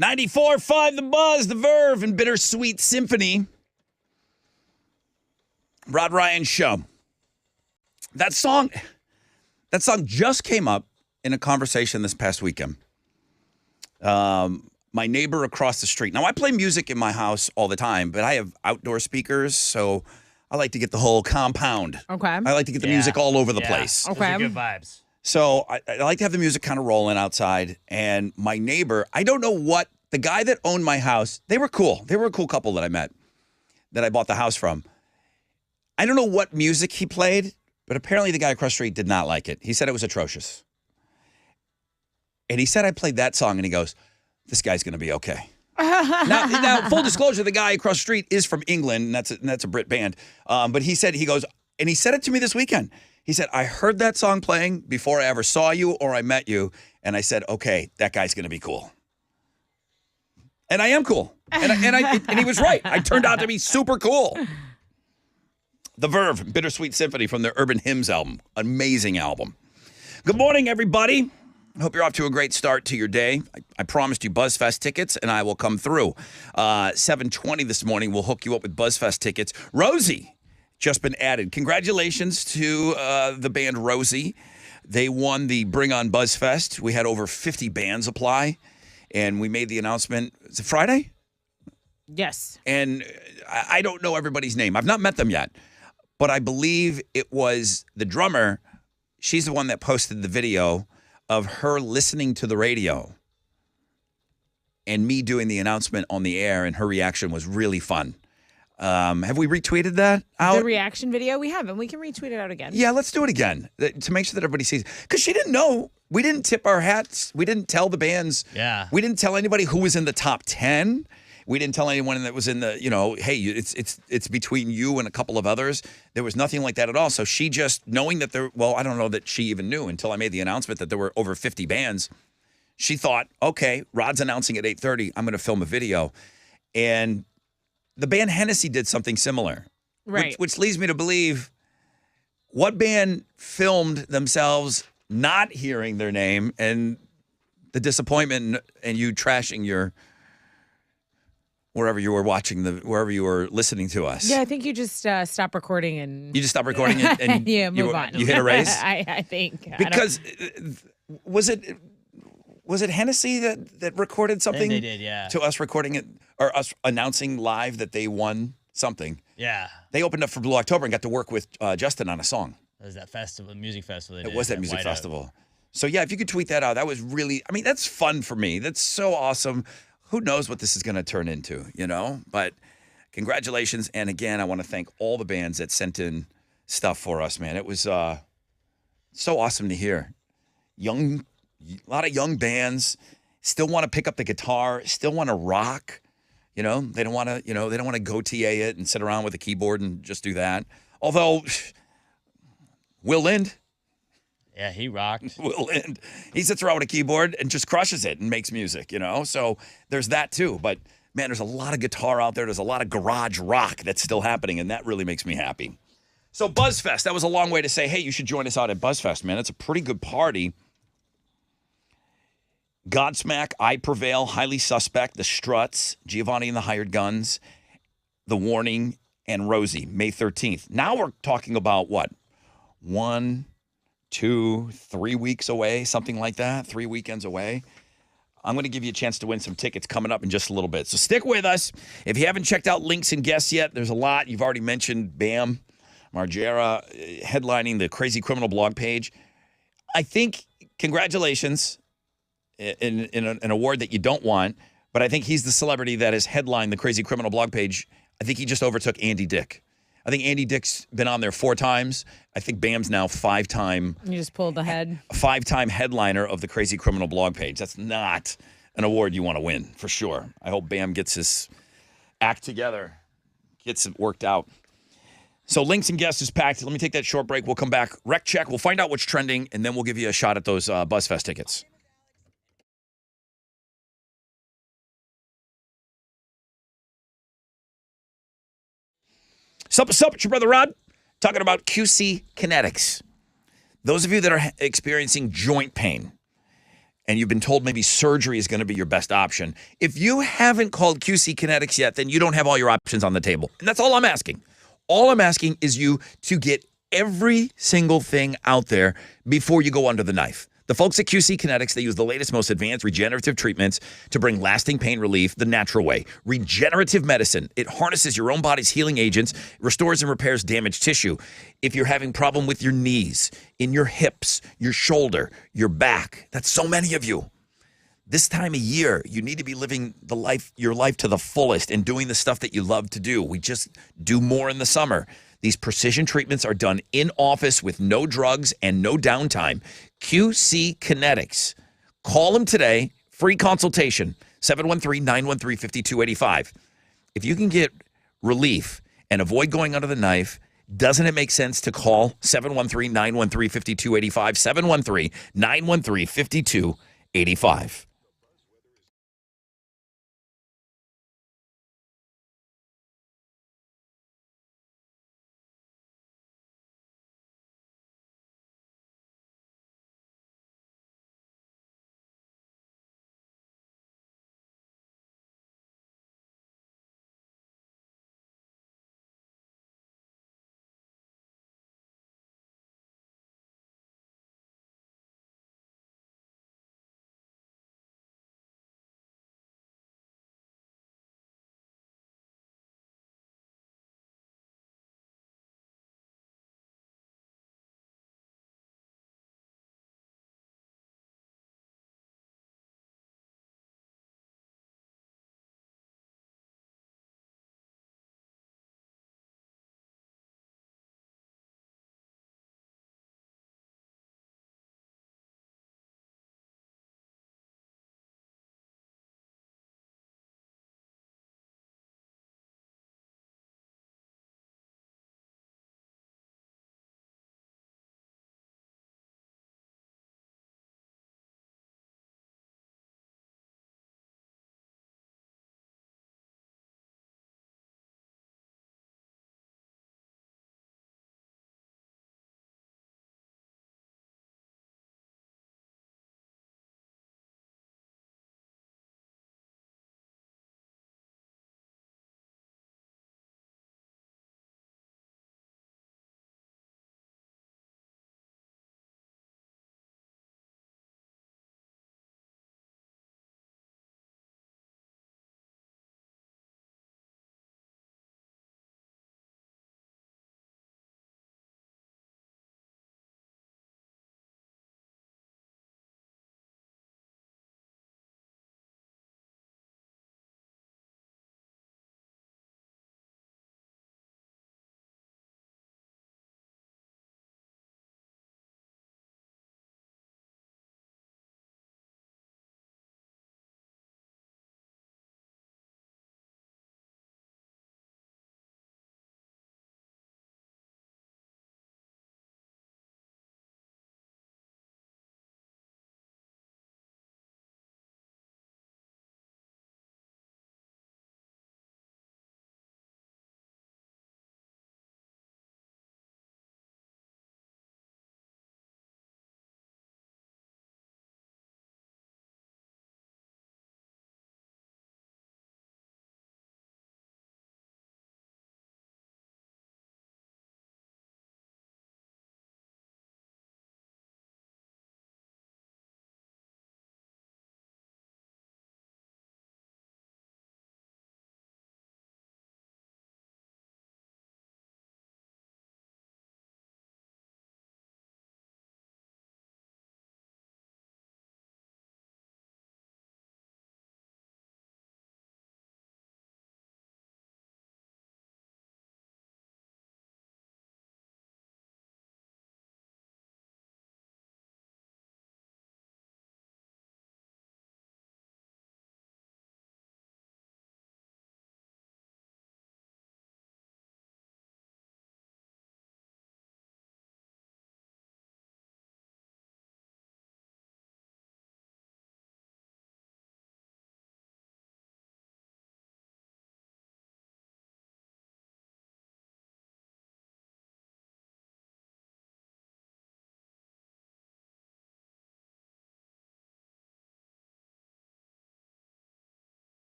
94.5 The Buzz, The Verve, and Bittersweet Symphony. Rod Ryan Show. That song just came up in a conversation this past weekend. My neighbor across the street. Now, I play music in my house all the time, but I have outdoor speakers, so I like to get the whole compound. Okay. I like to get the music all over the place. Okay. Those are good vibes. So I like to have the music kind of rolling outside. And my neighbor, I don't know what, the guy that owned my house, they were cool. They were a cool couple that I met, that I bought the house from. I don't know what music he played, but apparently the guy across the street did not like it. He said it was atrocious. And he said I played that song, and he goes, this guy's going to be okay. Now, full disclosure, the guy across the street is from England, and that's a Brit band. But he said it to me this weekend. He said, I heard that song playing before I ever saw you or I met you, and I said, okay, that guy's going to be cool. And I am cool. And he was right. I turned out to be super cool. The Verve, Bittersweet Symphony from their Urban Hymns album. Amazing album. Good morning, everybody. I hope you're off to a great start to your day. I promised you BuzzFest tickets, and I will come through. 7:20 this morning, we'll hook you up with BuzzFest tickets. Rosie just been added. Congratulations to the band Rosie. They won the Bring on BuzzFest. We had over 50 bands apply, and we made the announcement. Is it Friday? Yes. And I don't know everybody's name. I've not met them yet, but I believe it was the drummer. She's the one that posted the video of her listening to the radio and me doing the announcement on the air, and her reaction was really fun. Have we retweeted that out? The reaction video? We haven't. We can retweet it out again. Yeah, let's do it again to make sure that everybody sees. Because she didn't know. We didn't tip our hats. We didn't tell the bands. Yeah. We didn't tell anybody who was in the top 10. We didn't tell anyone that was in the, hey, it's between you and a couple of others. There was nothing like that at all. So she just, knowing that I don't know that she even knew until I made the announcement that there were over 50 bands. She thought, okay, Rod's announcing at 8:30. I'm going to film a video. And the band Hennessy did something similar. Right. Which leads me to believe, what band filmed themselves not hearing their name and the disappointment and you trashing your... wherever you were listening to us. Yeah, I think you just stop recording and... You just stop recording and yeah, move on. You hit erase? I think. Because was it Hennessy that recorded something? They did, yeah. To us recording it, or us announcing live that they won something. Yeah. They opened up for Blue October and got to work with Justin on a song. That was that festival, music festival. It was that music festival. So yeah, if you could tweet that out, that was really, that's fun for me. That's so awesome. Who knows what this is going to turn into, But congratulations. And again, I want to thank all the bands that sent in stuff for us, man. It was so awesome to hear. A lot of young bands still want to pick up the guitar, still want to rock. They don't want to, they don't want to go TA it and sit around with a keyboard and just do that. Although Will Lind. Yeah, he rocked. Will Lind. He sits around with a keyboard and just crushes it and makes music, So there's that too. But man, there's a lot of guitar out there. There's a lot of garage rock that's still happening, and that really makes me happy. So BuzzFest, that was a long way to say, hey, you should join us out at BuzzFest, man. It's a pretty good party. Godsmack, I Prevail, Highly Suspect, The Struts, Giovanni and the Hired Guns, The Warning, and Rosie, May 13th. Now we're talking about what? 1, 2, 3 weeks away, something like that, 3 weekends away. I'm going to give you a chance to win some tickets coming up in just a little bit. So stick with us. If you haven't checked out links and guests yet, there's a lot. You've already mentioned Bam Margera headlining the Crazy Criminal blog page. I think, congratulations in an award that you don't want, but I think he's the celebrity that has headlined the Crazy Criminal blog page. I think he just overtook Andy Dick. I think Andy Dick's been on there 4 times. I think Bam's now 5-time. You just pulled ahead. 5-time headliner of the Crazy Criminal blog page. That's not an award you want to win, for sure. I hope Bam gets his act together, gets it worked out. So links and guests is packed. Let me take that short break. We'll come back. Rec check. We'll find out what's trending, and then we'll give you a shot at those BuzzFest tickets. Sup, it's your brother Rod, talking about QC Kinetics. Those of you that are experiencing joint pain, and you've been told maybe surgery is going to be your best option, if you haven't called QC Kinetics yet, then you don't have all your options on the table. And that's all I'm asking. All I'm asking is you to get every single thing out there before you go under the knife. The folks at QC Kinetics, they use the latest, most advanced regenerative treatments to bring lasting pain relief the natural way. Regenerative medicine, it harnesses your own body's healing agents, restores and repairs damaged tissue. If you're having problem with your knees, in your hips, your shoulder, your back, that's so many of you. This time of year, you need to be living your life to the fullest and doing the stuff that you love to do. We just do more in the summer. These precision treatments are done in office with no drugs and no downtime. QC Kinetics. Call them today. Free consultation. 713-913-5285. If you can get relief and avoid going under the knife, doesn't it make sense to call 713-913-5285? 713-913-5285.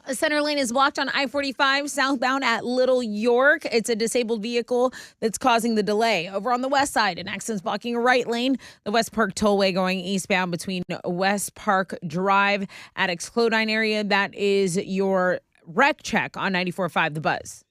A center lane is blocked on I-45 southbound at Little York. It's a disabled vehicle that's causing the delay. Over on the west side, an accident's blocking a right lane. The West Park Tollway going eastbound between West Park Drive at Exclodine area. That is your wreck check on 94.5 The Buzz.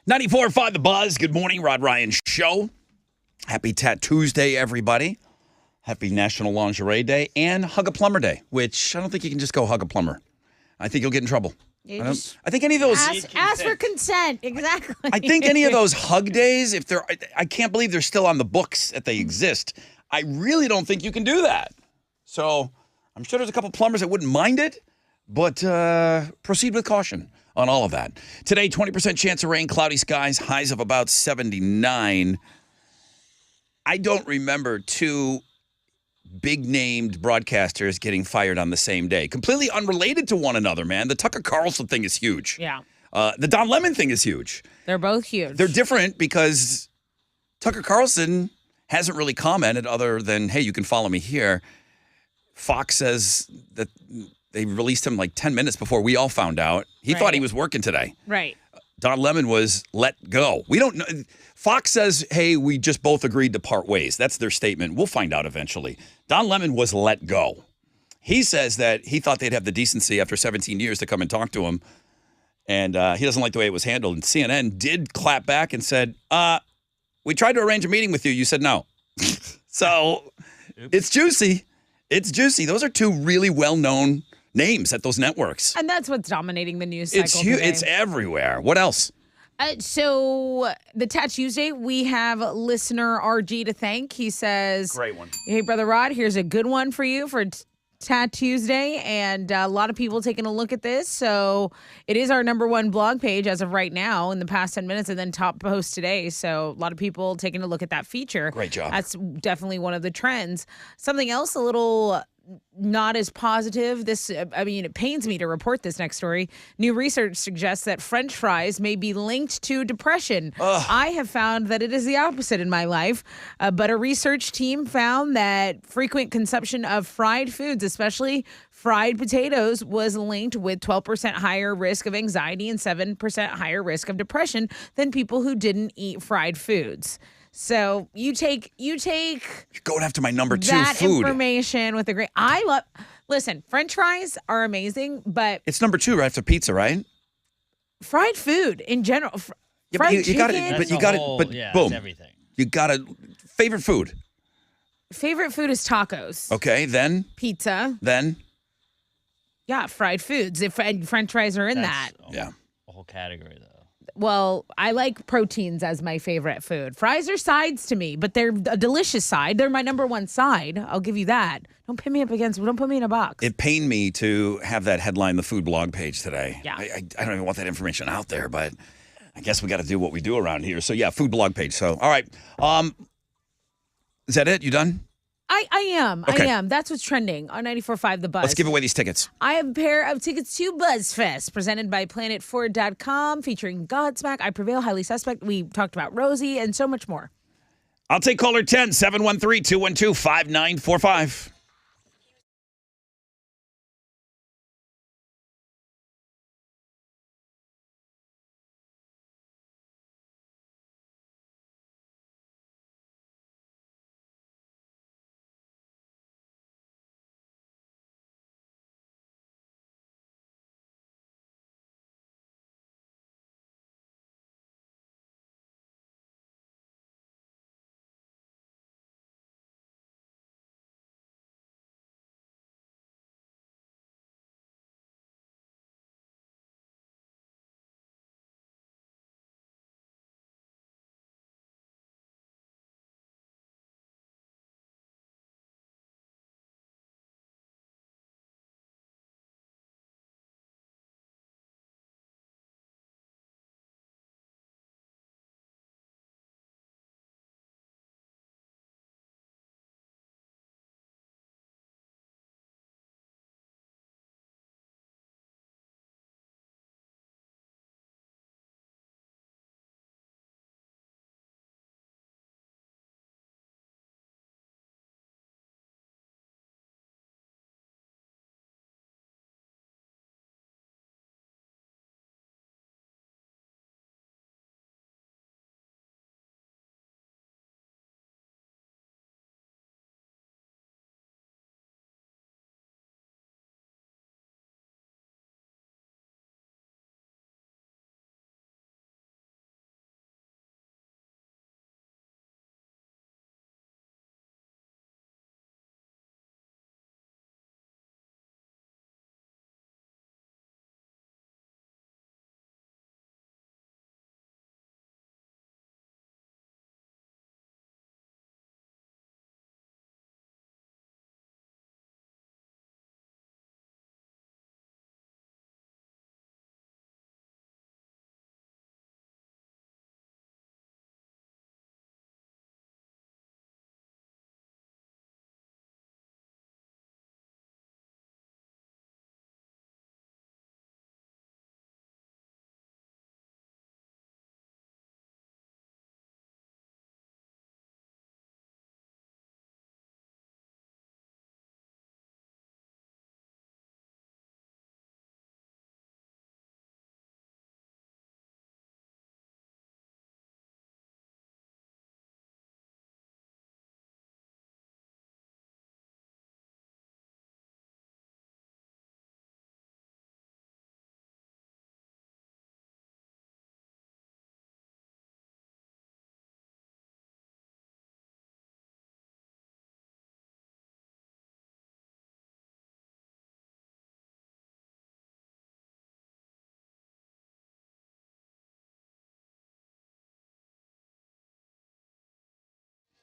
.94.5 The Buzz. Good morning, Rod Ryan Show. Happy Tuesday, everybody. Happy National Lingerie Day and Hug a Plumber Day, which I don't think you can just go hug a plumber. I think you'll get in trouble. I think any of those... Ask for consent. Exactly. I think any of those hug days, if they're... I can't believe they're still on the books that they exist. I really don't think you can do that. So I'm sure there's a couple plumbers that wouldn't mind it, but proceed with caution on all of that. Today, 20% chance of rain, cloudy skies, highs of about 79. I don't remember two big-named broadcasters getting fired on the same day. Completely unrelated to one another, man. The Tucker Carlson thing is huge. Yeah. The Don Lemon thing is huge. They're both huge. They're different because Tucker Carlson hasn't really commented other than, hey, you can follow me here. Fox says that they released him like 10 minutes before we all found out. He thought he was working today. Right. Don Lemon was let go. We don't know. Fox says, hey, we just both agreed to part ways. That's their statement. We'll find out eventually. Don Lemon was let go. He says that he thought they'd have the decency after 17 years to come and talk to him. And he doesn't like the way it was handled. And CNN did clap back and said, we tried to arrange a meeting with you. You said no. So it's juicy. It's juicy. Those are two really well-known names at those networks. And that's what's dominating the news cycle It's huge. today. It's everywhere. What else? So the Tat Tuesday, we have listener RG to thank. He says, Great one. Hey, Brother Rod, here's a good one for you for Tat Tuesday. And a lot of people taking a look at this. So it is our #1 blog page as of right now in the past 10 minutes and then top post today. So a lot of people taking a look at that feature. Great job. That's definitely one of the trends. Something else a little not as positive. It pains me to report this next story. New research suggests that French fries may be linked to depression. I have found that it is the opposite in my life. But a research team found that frequent consumption of fried foods, especially fried potatoes, was linked with 12% higher risk of anxiety and 7% higher risk of depression than people who didn't eat fried foods. So you take You're going after my number 2 that food. information with a great. Listen, French fries are amazing, but It's number 2 right after pizza, right? fried food in general, Yeah, fried but you got chicken. it. But you got it. But yeah, boom, it's everything. you got it. Favorite food. Favorite food is tacos, Okay, then pizza. Yeah, fried foods. If French fries are in that. Yeah. A whole category, though. Well, I like proteins as my favorite food. Fries are sides to me, but they're a delicious side. They're my #1 side. I'll give you that. Don't put me in a box. It pained me to have that headline the food blog page today. Yeah. I don't even want that information out there, but I guess we got to do what we do around here. So yeah, food blog page. So all right, is that it? You done? I am. Okay. I am. That's what's trending on 94.5 The Buzz. Let's give away these tickets. I have a pair of tickets to BuzzFest presented by PlanetFord.com featuring Godsmack, I Prevail, Highly Suspect. We talked about Rosie and so much more. I'll take caller 10, 713-212-5945.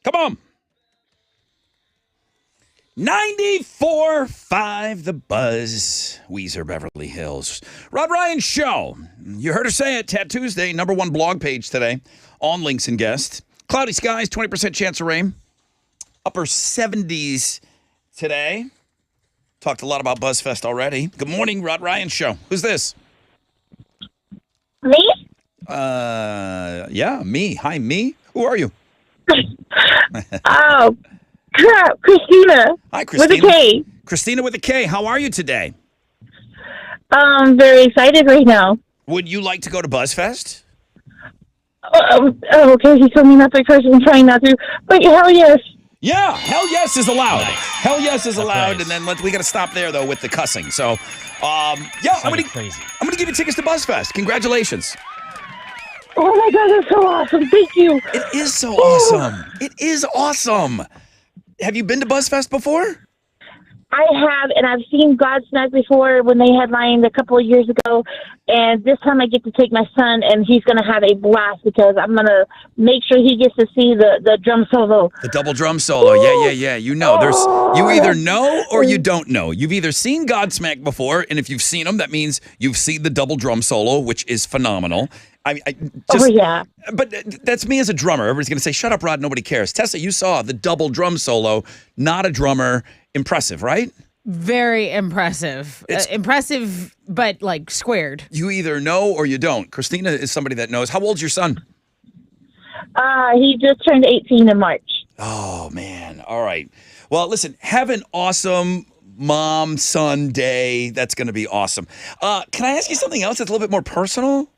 Come on. 94.5 The Buzz. Weezer, Beverly Hills. Rod Ryan Show. You heard her say it. Tat Tuesday, #1 blog page today on Links and Guests. Cloudy skies, 20% chance of rain. Upper 70s today. Talked a lot about BuzzFest already. Good morning, Rod Ryan Show. Who's this? Me? Yeah, me. Hi, me. Who are you? Oh, crap. Christina. Hi, Christina. With a K. Christina with a K. How are you today? Very excited right now. Would you like to go to BuzzFest? Okay, he told me not to curse. I'm trying not to. But hell yes. Yeah, hell yes is allowed. Hell yes is allowed, praise. and then we got to stop there though with the cussing. So, yeah, I'm Crazy. gonna give you tickets to BuzzFest. Congratulations! Oh my God, that's so awesome. Thank you. It is so awesome. It is awesome. Have you been to BuzzFest before? I have, and I've seen Godsmack before when they headlined a couple of years ago. And this time I get to take my son, and he's going to have a blast because I'm going to make sure he gets to see the drum solo. The double drum solo. Yeah. You know, you either know or you don't know. You've either seen Godsmack before, and if you've seen them, that means you've seen the double drum solo, which is phenomenal. Oh, yeah. But that's me as a drummer. Everybody's going to say, shut up, Rod, nobody cares. Tessa, you saw the double drum solo, not a drummer. Impressive, right? Very impressive. Impressive, but like squared. You either know or you don't. Christina is somebody that knows. How old's your son? He just turned 18 in March. Oh, man. All right. Well, listen, have an awesome mom-son day. That's going to be awesome. Can I ask you something else that's a little bit more personal?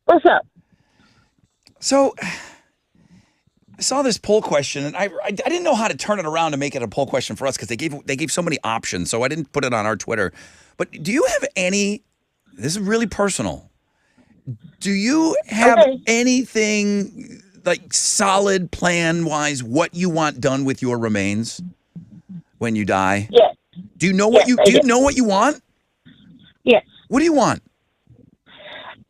What's up? So I saw this poll question, and I didn't know how to turn it around to make it a poll question for us because they gave so many options, so I didn't put it on our Twitter. But do you have any? This is really personal. Do you have anything like solid plan-wise what you want done with your remains when you die? Yes. Do you know what Yes, do you know what you want? Yes. What do you want?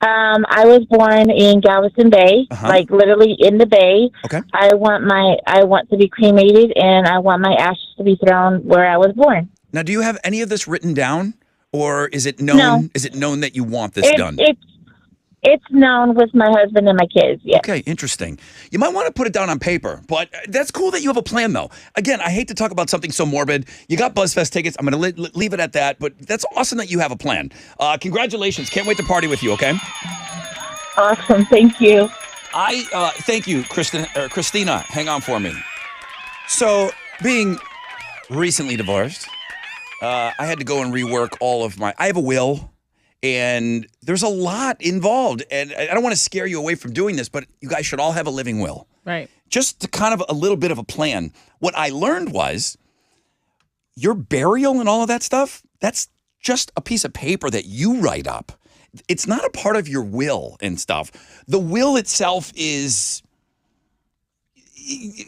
I was born in Galveston Bay, like literally in the bay. Okay. I want to be cremated, and I want my ashes to be thrown where I was born. Now, do you have any of this written down, or is it known? No. Is it known that you want this done? It's known with my husband and my kids. Yeah. Okay, interesting. You might want to put it down on paper, but that's cool that you have a plan, though. Again, I hate to talk about something so morbid. You got BuzzFest tickets. I'm going to leave it at that, but that's awesome that you have a plan. Congratulations. Can't wait to party with you, okay? Awesome. Thank you. Thank you, Christina. Hang on for me. So, being recently divorced, I had to go and rework all of I have a will. And there's a lot involved. And I don't want to scare you away from doing this, but you guys should all have a living will. Right. Just to kind of a little bit of a plan. What I learned was your burial and all of that stuff, that's just a piece of paper that you write up. It's not a part of your will and stuff. The will itself is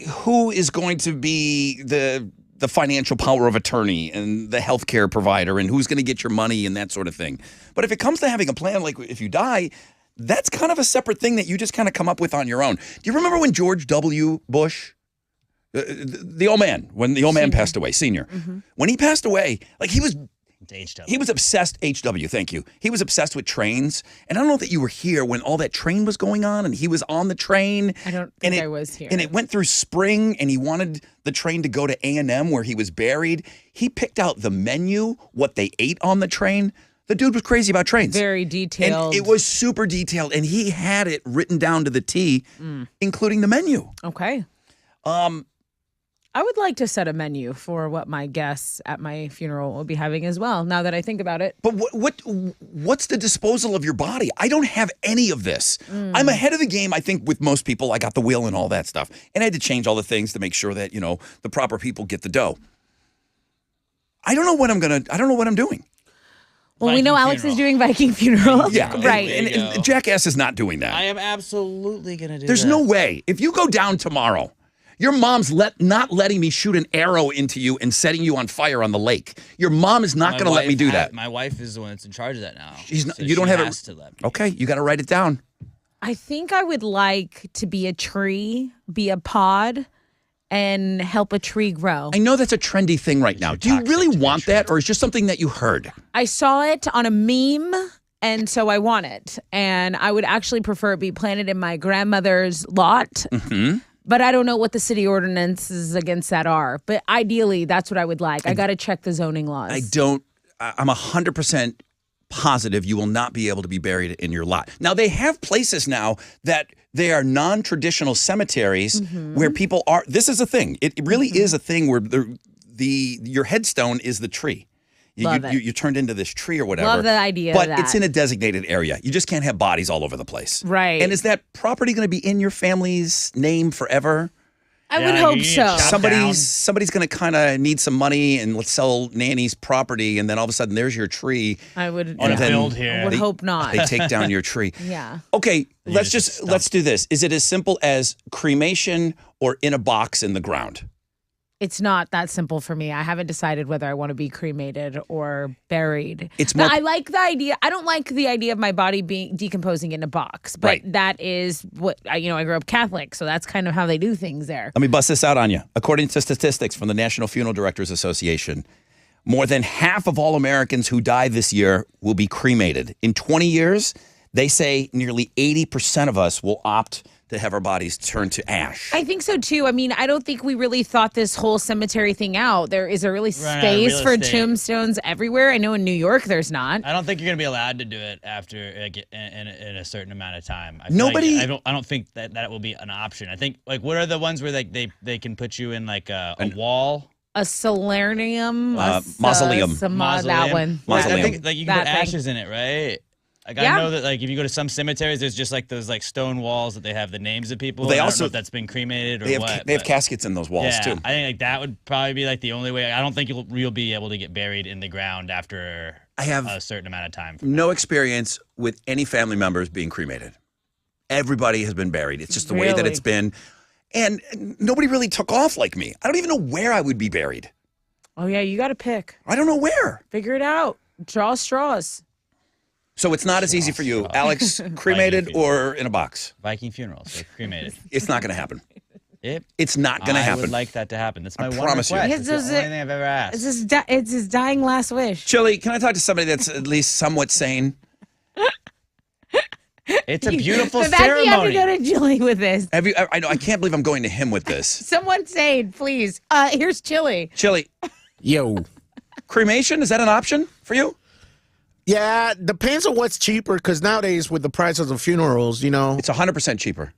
who is going to be the financial power of attorney and the healthcare provider and who's going to get your money and that sort of thing. But if it comes to having a plan, like if you die, that's kind of a separate thing that you just kind of come up with on your own. Do you remember when George W. Bush, the old man, when the old man passed away, senior, when he passed away, like he was obsessed, HW, thank you. He was obsessed with trains. And I don't know that you were here when all that train was going on and he was on the train. I don't think I was here. And it went through spring and he wanted the train to go to A&M where he was buried. He picked out the menu, what they ate on the train. The dude was crazy about trains. Very detailed. And it was super detailed. And he had it written down to the T, including the menu. Okay. I would like to set a menu for what my guests at my funeral will be having as well, now that I think about it. But what's the disposal of your body? I don't have any of this. I'm ahead of the game, I think, with most people. I got the will and all that stuff. And I had to change all the things to make sure that, the proper people get the dough. I don't know what I'm doing. Well, Viking we know Alex funeral. is doing Viking funeral. Yeah. Right. And Jackass is not doing that. I am absolutely going to do There's that. no way. If you go down tomorrow, your mom's not letting me shoot an arrow into you and setting you on fire on the lake. Your mom is not going to let me do that. My wife is the one that's in charge of that now. You don't have it. Has to let me. Okay, you got to write it down. I think I would like to be a tree, be a pod, and help a tree grow. I know that's a trendy thing right now. Do you really toxic to want tree. that, or is it just something that you heard? I saw it on a meme, and so I want it. And I would actually prefer it be planted in my grandmother's lot. Mm-hmm. But I don't know what the city ordinances against that are. But ideally, that's what I would like. I got to check the zoning laws. I'm 100% positive you will not be able to be buried in your lot. Now, they have places now that they are non-traditional cemeteries where people are. This is a thing. It really is a thing where your headstone is the tree. Love it. You turned into this tree or whatever. Love the idea But of that. it's in a designated area. You just can't have bodies all over the place. Right. And is that property going to be in your family's name forever? I would Yeah, hope you so. get chopped down. Somebody's going to kind of need some money and let's sell Nanny's property, and then all of a sudden there's your tree. I would, On a then build here. would hope not. They take down your tree. Yeah. Okay, let's just let's do this. Is it as simple as cremation or in a box in the ground? It's not that simple for me. I haven't decided whether I want to be cremated or buried. It's But more- I like the idea. I don't like the idea of my body being decomposing in a box, but Right. that is what I grew up Catholic, so that's kind of how they do things there. Let me bust this out on you. According to statistics from the National Funeral Directors Association, more than half of all Americans who die this year will be cremated. In 20 years, they say nearly 80% of us will opt to have our bodies turned to ash. I think so too. I mean, I don't think we really thought this whole cemetery thing out. There is a really Run out of space real for estate. tombstones everywhere. I know in New York there's not. I don't think you're gonna be allowed to do it after like, in a certain amount of time. I feel Nobody- Like, I don't think that will be an option. I think like what are the ones where like they can put you in like a wall? A solarium, mausoleum. That one. Mausoleum. I think like you can That put thing. ashes in it, right? Like Yeah. I know that like if you go to some cemeteries, there's just like those like stone walls that they have the names of people. Well, they and I also- don't know if that's been cremated or They have what. they have but- caskets in those walls yeah, too. I think like that would probably be like the only way. I don't think you'll be able to get buried in the ground after I have a certain amount of time. From no experience with any family members being cremated. Everybody has been buried. It's just the way that Really? it's been. And nobody really took off like me. I don't even know where I would be buried. Oh yeah, you got to pick. I don't know where. Figure it out. Draw straws. So it's not as easy for you. Alex, cremated Viking or in a box? Viking funerals, so cremated. It's not going to happen. It, It's not going to I happen. would like that to happen. That's my one promise you. request. Yes, It's the does only it- thing I've ever asked. It's his dying last wish. Chili, can I talk to somebody that's at least somewhat sane? It's a beautiful The fact you have to ceremony. go to Chili with this. Have you? I know. I can't believe I'm going to him with this. Someone sane, please. Here's Chili. Chili, Yo. cremation, is that an option for you? Yeah, depends on what's cheaper because nowadays with the prices of funerals, It's 100% cheaper.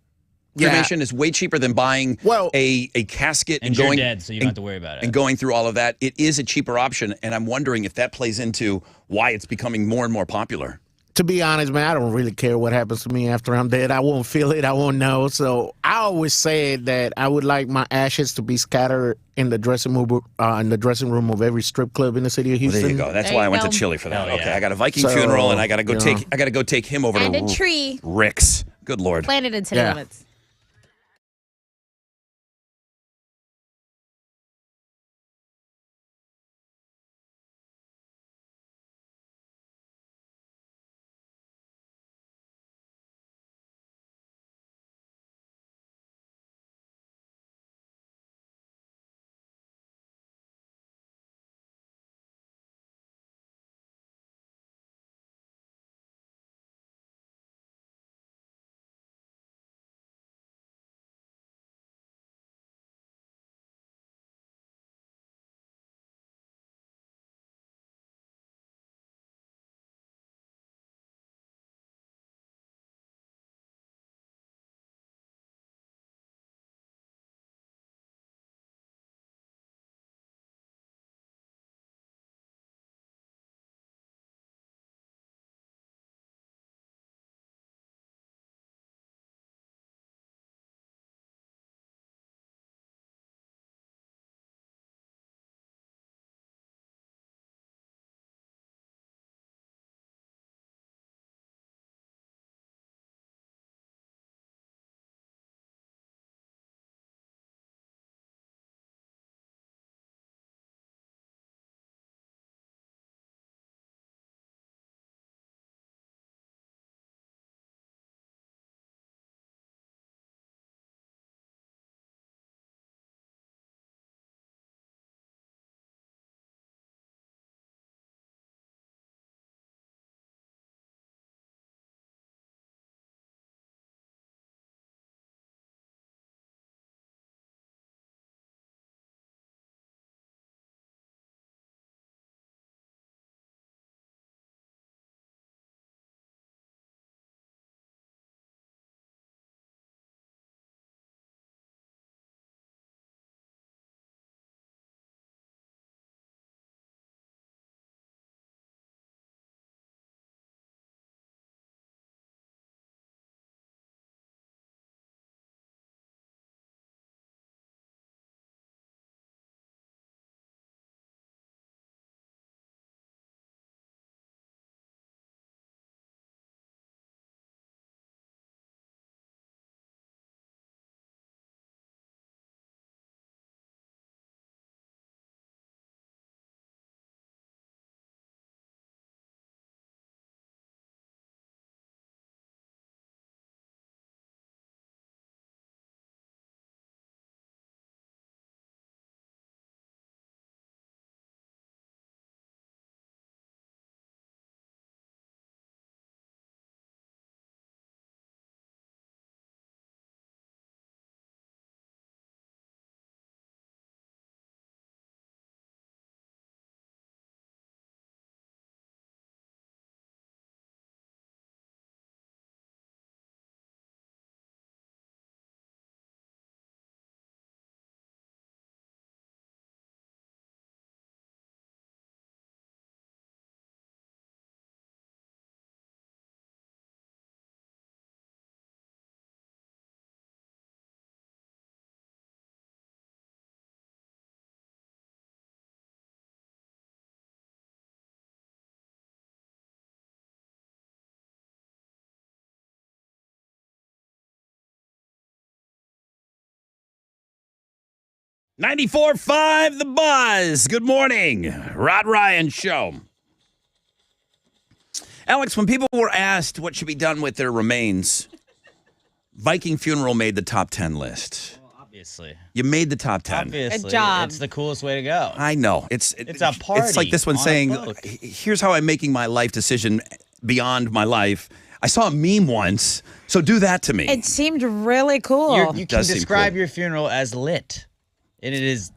Yeah. Cremation is way cheaper than buying Well- a casket and and you're going dead, so you don't have to worry about it. and going through all of that. It is a cheaper option, and I'm wondering if that plays into why it's becoming more and more popular. to be honest, man, I don't really care what happens to me after I'm dead. I won't feel it. I won't know. So I always said that I would like my ashes to be scattered in the dressing room of every strip club in the city of Well, Houston. there you go. That's There why you I went go. to Chili for that. Hell Okay, yeah. I got a Viking So, funeral, and I got to go you take him over And to a tree Rick's. Good Lord. planted in city Yeah. limits. 94.5 The Buzz. Good morning. Rod Ryan Show. Alex, when people were asked what should be done with their remains, Viking Funeral made the top 10 list. Well, obviously. You made the top 10. Obviously. Good job. It's the coolest way to go. I know. It's a party. It's like this one on a saying, boat. here's how I'm making my life decision beyond my life. I saw a meme once, so do that to me. It seemed really cool. You can Does seem describe cool. your funeral as lit, and it is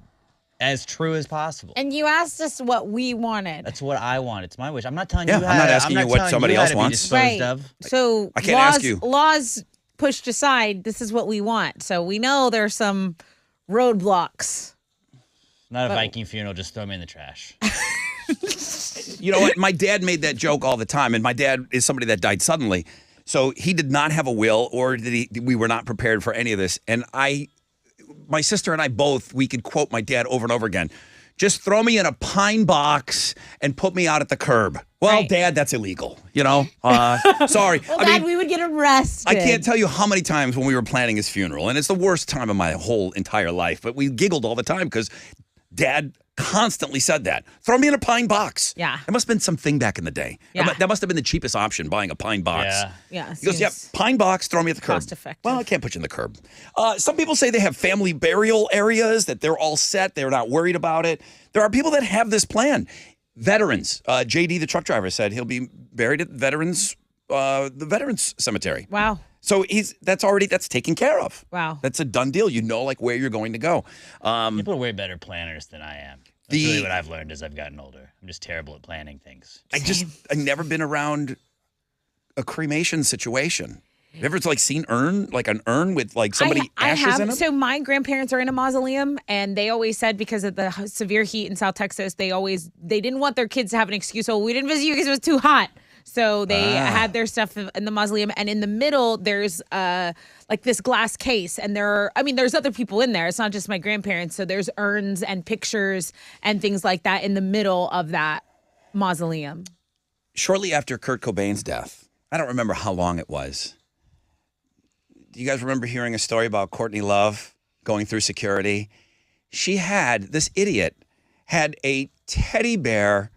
as true as possible. And you asked us what we wanted. That's what I want. It's my wish. I'm not telling Yeah, you. I'm not asking you what telling somebody how else to be wants. disposed Right. of. So I can't ask you. Laws pushed aside. This is what we want. So we know there's some roadblocks. Not a Viking funeral. Just throw me in the trash. You know what? My dad made that joke all the time, and my dad is somebody that died suddenly. So he did not have a will, or we were not prepared for any of this. And my sister and I both, we could quote my dad over and over again. Just throw me in a pine box and put me out at the curb. Well, Right. Dad, that's illegal, you know? Sorry. Well, I Dad, mean, we would get arrested. I can't tell you how many times when we were planning his funeral, and it's the worst time of my whole entire life, but we giggled all the time because Dad constantly said that. Throw me in a pine box. Yeah. It must have been something back in the day. Yeah. That must have been the cheapest option, buying a pine box. Yeah. Yeah. He goes, yep, seems pine box, throw me at the curb. cost effective. Well, I can't put you in the curb. Some people say they have family burial areas, that they're all set, they're not worried about it. There are people that have this plan. Veterans. JD, the truck driver, said he'll be buried at the Veterans Cemetery. Wow. So that's taken care of. Wow. That's a done deal. You know, like where you're going to go. People are way better planners than I am. That's really what I've learned as I've gotten older. I'm just terrible at planning things. I've never been around a cremation situation. Have you ever seen an urn with somebody I ashes have. in it? So my grandparents are in a mausoleum, and they always said because of the severe heat in South Texas, they didn't want their kids to have an excuse. Oh, we didn't visit you because it was too hot. So they had their stuff in the mausoleum, and in the middle there's this glass case, and there's other people in there. It's not just my grandparents. So there's urns and pictures and things like that in the middle of that mausoleum. Shortly after Kurt Cobain's death, I don't remember how long it was. Do you guys remember hearing a story about Courtney Love going through security? This idiot had a teddy bear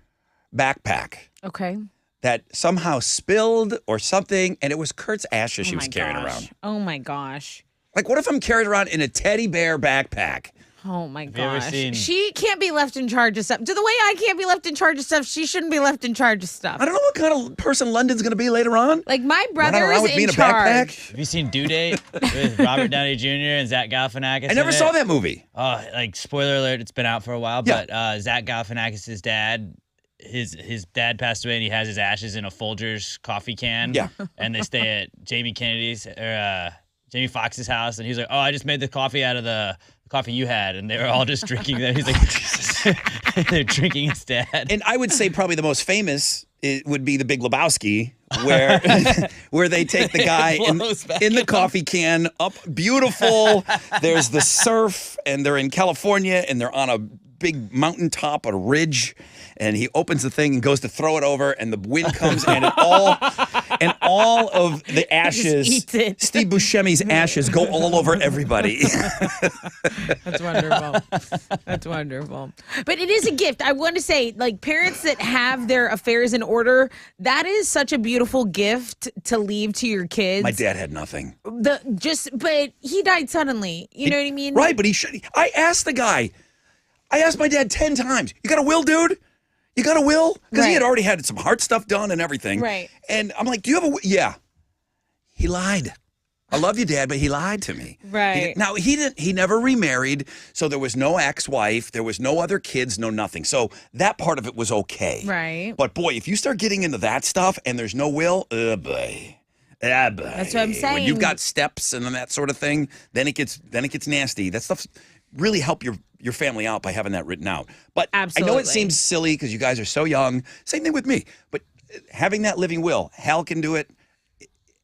backpack Okay. that somehow spilled or something, and it was Kurt's ashes she was carrying around. Oh my gosh. What if I'm carried around in a teddy bear backpack? Oh my you ever gosh. seen- She can't be left in charge of stuff. To the way I can't be left in charge of stuff, she shouldn't be left in charge of stuff. I don't know what kind of person London's going to be later on. Like my Running brother around is with me in in a charge. backpack? Have you seen Due Date with Robert Downey Jr. and Zach Galifianakis? I never saw that movie. Oh, spoiler alert! It's been out for a while, Yeah. but Zach Galifianakis' dad, his dad passed away, and he has his ashes in a Folgers coffee can. Yeah. And they stay at Jamie Foxx's house, and he's like, "Oh, I just made the coffee out of the coffee you had," and they were all just drinking that. He's like, they're drinking his dad. And I would say probably the most famous would be The Big Lebowski, where where they take the guy blows back in the in. coffee can up. Beautiful. There's the surf, and they're in California, and they're on a big mountaintop, a ridge, and he opens the thing and goes to throw it over, and the wind comes, and all of the ashes, eats it. Steve Buscemi's ashes, go all over everybody. That's wonderful. That's wonderful. But it is a gift. I want to say, parents that have their affairs in order, that is such a beautiful gift to leave to your kids. My dad had nothing. But he died suddenly. You know what I mean? Right, but he should. I asked my dad 10 times, "You got a will, dude? You got a will?" Because he had already had some heart stuff done and everything. Right. And I'm like, "Do you have a will?" Yeah. He lied. I love you, Dad, but he lied to me. Right. He never remarried, so there was no ex-wife, there was no other kids, no nothing. So that part of it was okay. Right. But boy, if you start getting into that stuff and there's no will, boy. That's what I'm saying. When you've got steps and that sort of thing, then it gets nasty. That stuff really help your family out by having that written out. But I know Absolutely. it seems silly because you guys are so young. Same thing with me. But having that living will, Hal can do it.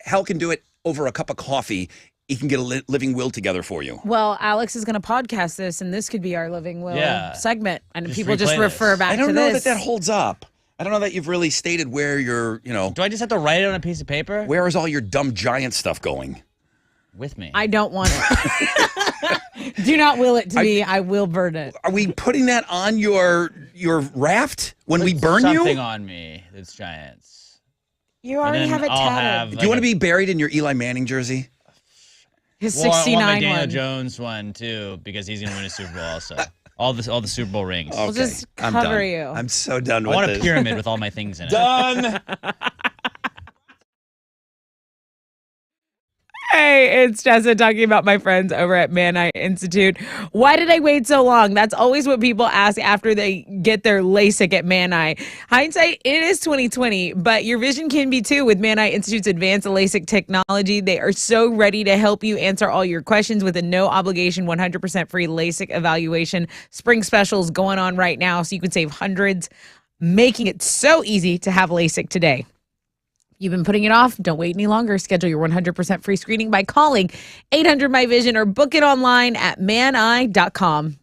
Hal can do it over a cup of coffee. He can get a living will together for you. Well, Alex is going to podcast this, and this could be our living will segment, and Just people just replay refer this. back I to don't know this. that holds up. I don't know that you've really stated where Do I just have to write it on a piece of paper? where is all your dumb giant stuff going? with me. I don't want it. Do not will it to me. I will burn it. Are we putting that on your raft when we Put burn something you? on me that's Giants. You And already then have it I'll tatted. have, Do like, you want to be buried in your Eli Manning jersey? His Well, I want 69 my Daniel one. Jones one too because he's gonna win a Super Bowl also. All the Super Bowl rings. We'll just cover you. I'm so done I with want this. a pyramid with all my things in it. Done. Hey, it's Jessa talking about my friends over at Man Eye Institute. Why did I wait so long? That's always what people ask after they get their LASIK at Man Eye. Hindsight, it is 2020, but your vision can be too with Man Eye Institute's advanced LASIK technology. They are so ready to help you answer all your questions with a no obligation 100% free LASIK evaluation. Spring specials going on right now, so you can save hundreds, making it so easy to have LASIK today. You've been putting it off? Don't wait any longer. Schedule your 100% free screening by calling 800 My Vision or book it online at maneye.com.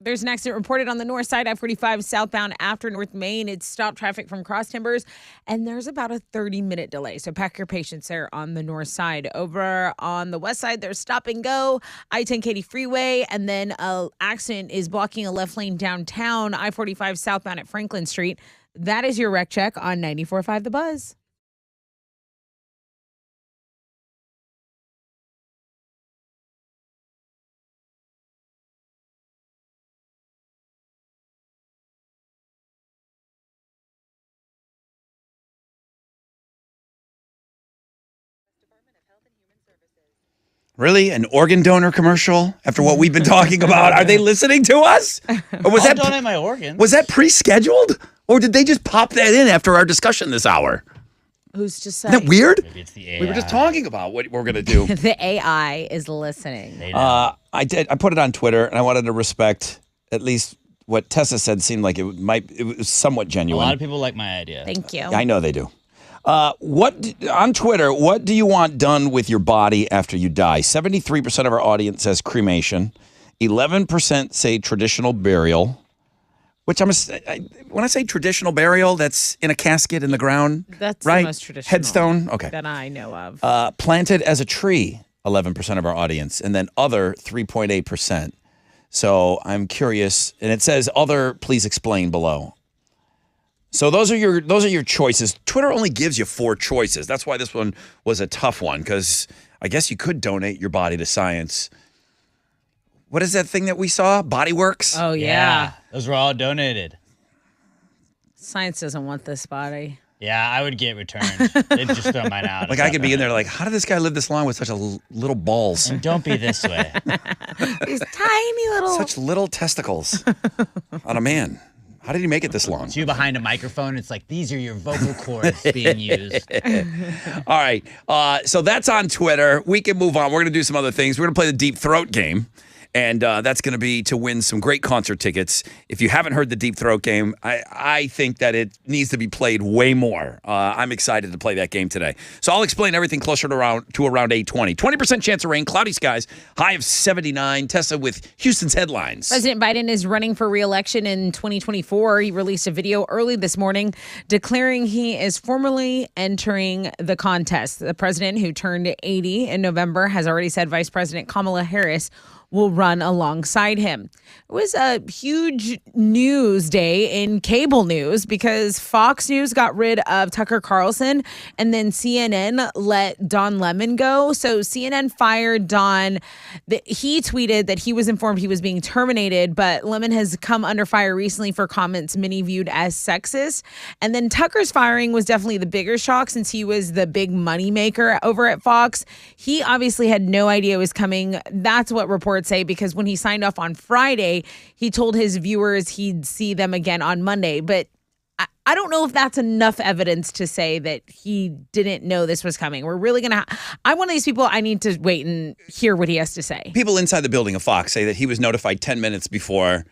There's an accident reported on the north side, I-45 southbound after North Main. It's stopped traffic from Cross Timbers, and there's about a 30-minute delay. So pack your patience there on the north side. Over on the west side, there's stop and go, I-10 Katy Freeway, and then an accident is blocking a left lane downtown, I-45 southbound at Franklin Street. That is your wreck check on 94.5 The Buzz. Really? An organ donor commercial after what we've been talking about? Are they listening to us? Or was I'll that donate my organs. was that pre-scheduled? Or did they just pop that in after our discussion this hour? Who's just Isn't that weird? Maybe it's the AI. We were just talking about what we're going to do. The AI is listening. They know. I put it on Twitter, and I wanted to respect at least what Tessa said seemed like it was somewhat A genuine. lot of people like my idea. Thank you. I know they do. On Twitter, what do you want done with your body after you die? 73% of our audience says cremation. 11% say traditional burial, which when I say traditional burial, that's in a casket in the ground. That's right? the most traditional Headstone. Okay. that I know of. Planted as a tree, 11% of our audience, and then other 3.8%. So I'm curious, and it says other. Please explain below. So those are your choices. Twitter only gives you 4 choices. That's why this one was a tough one, because I guess you could donate your body to science. What is that thing that we saw? BodyWorks? Oh, yeah. Those were all donated. Science doesn't want this body. Yeah, I would get returned. They'd just throw mine out. Like I could be in there like, how did this guy live this long with such little balls? And don't be this way. These tiny little. Such little testicles on a man. How did he make it this long? It's you behind a microphone. It's like, these are your vocal cords being used. All right. So that's on Twitter. We can move on. We're going to do some other things. We're going to play the Deep Throat game. And that's going to be to win some great concert tickets. If you haven't heard the Deep Throat game, I think that it needs to be played way more. I'm excited to play that game today. So I'll explain everything closer to around 8:20. 20% chance of rain, cloudy skies, high of 79. Tessa with Houston's headlines. President Biden is running for re-election in 2024. He released a video early this morning declaring he is formally entering the contest. The president, who turned 80 in November, has already said Vice President Kamala Harris will run alongside him. It was a huge news day in cable news because Fox News got rid of Tucker Carlson and then CNN let Don Lemon go. So CNN fired Don. He tweeted that he was informed he was being terminated, but Lemon has come under fire recently for comments many viewed as sexist. And then Tucker's firing was definitely the bigger shock since he was the big money maker over at Fox. He obviously had no idea it was coming. That's what reports say, because when he signed off on Friday, he told his viewers he'd see them again on Monday. But I don't know if that's enough evidence to say that he didn't know this was coming. We're really going to I'm one of these people, I need to wait and hear what he has to say. People inside the building of Fox say that he was notified 10 minutes before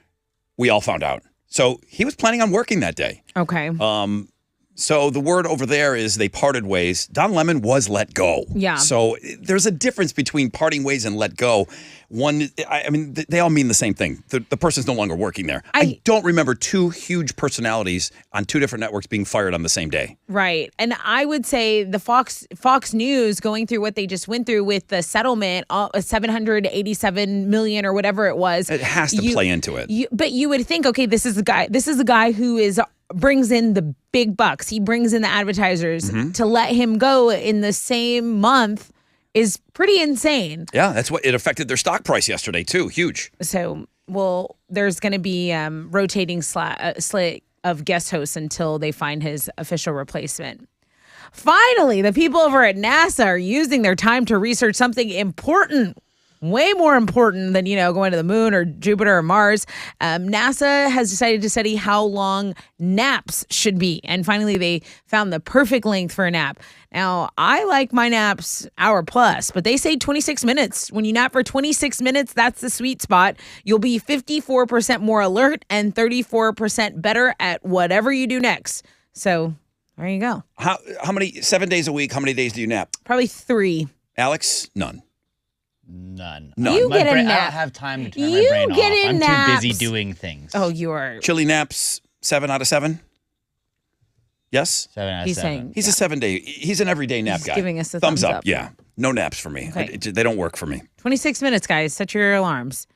we all found out. So he was planning on working that day. Okay. So the word over there is they parted ways. Don Lemon was let go. Yeah. So there's a difference between parting ways and let go. One, I mean, they all mean the same thing. The person's no longer working there. I don't remember 2 huge personalities on 2 different networks being fired on the same day. Right. And I would say the Fox News going through what they just went through with the settlement, $787 million or whatever it was. It has to play into it. But you would think, okay, this is the guy who brings in the big bucks. He brings in the advertisers. To let him go in the same month is pretty insane. Yeah, that's what it affected their stock price yesterday too. Huge. So, there's going to be rotating slate of guest hosts until they find his official replacement. Finally, the people over at NASA are using their time to research something important. Way more important than, going to the moon or Jupiter or Mars. NASA has decided to study how long naps should be. And finally, they found the perfect length for a nap. Now, I like my naps hour plus, but they say 26 minutes. When you nap for 26 minutes, that's the sweet spot. You'll be 54% more alert and 34% better at whatever you do next. So there you go. How many, 7 days a week, how many days do you nap? Probably 3. Alex? None. None. None. You get a I nap. don't have time to turn You my brain get off. in I'm too busy naps. doing things. Oh, you are. Chili naps, 7 out of 7? Yes? 7 out of He's 7. saying He's a 7-day. He's an everyday nap He's guy. giving us a thumbs thumbs up. up. Yeah. No naps for me. Okay. They don't work for me. 26 minutes, guys. Set your alarms.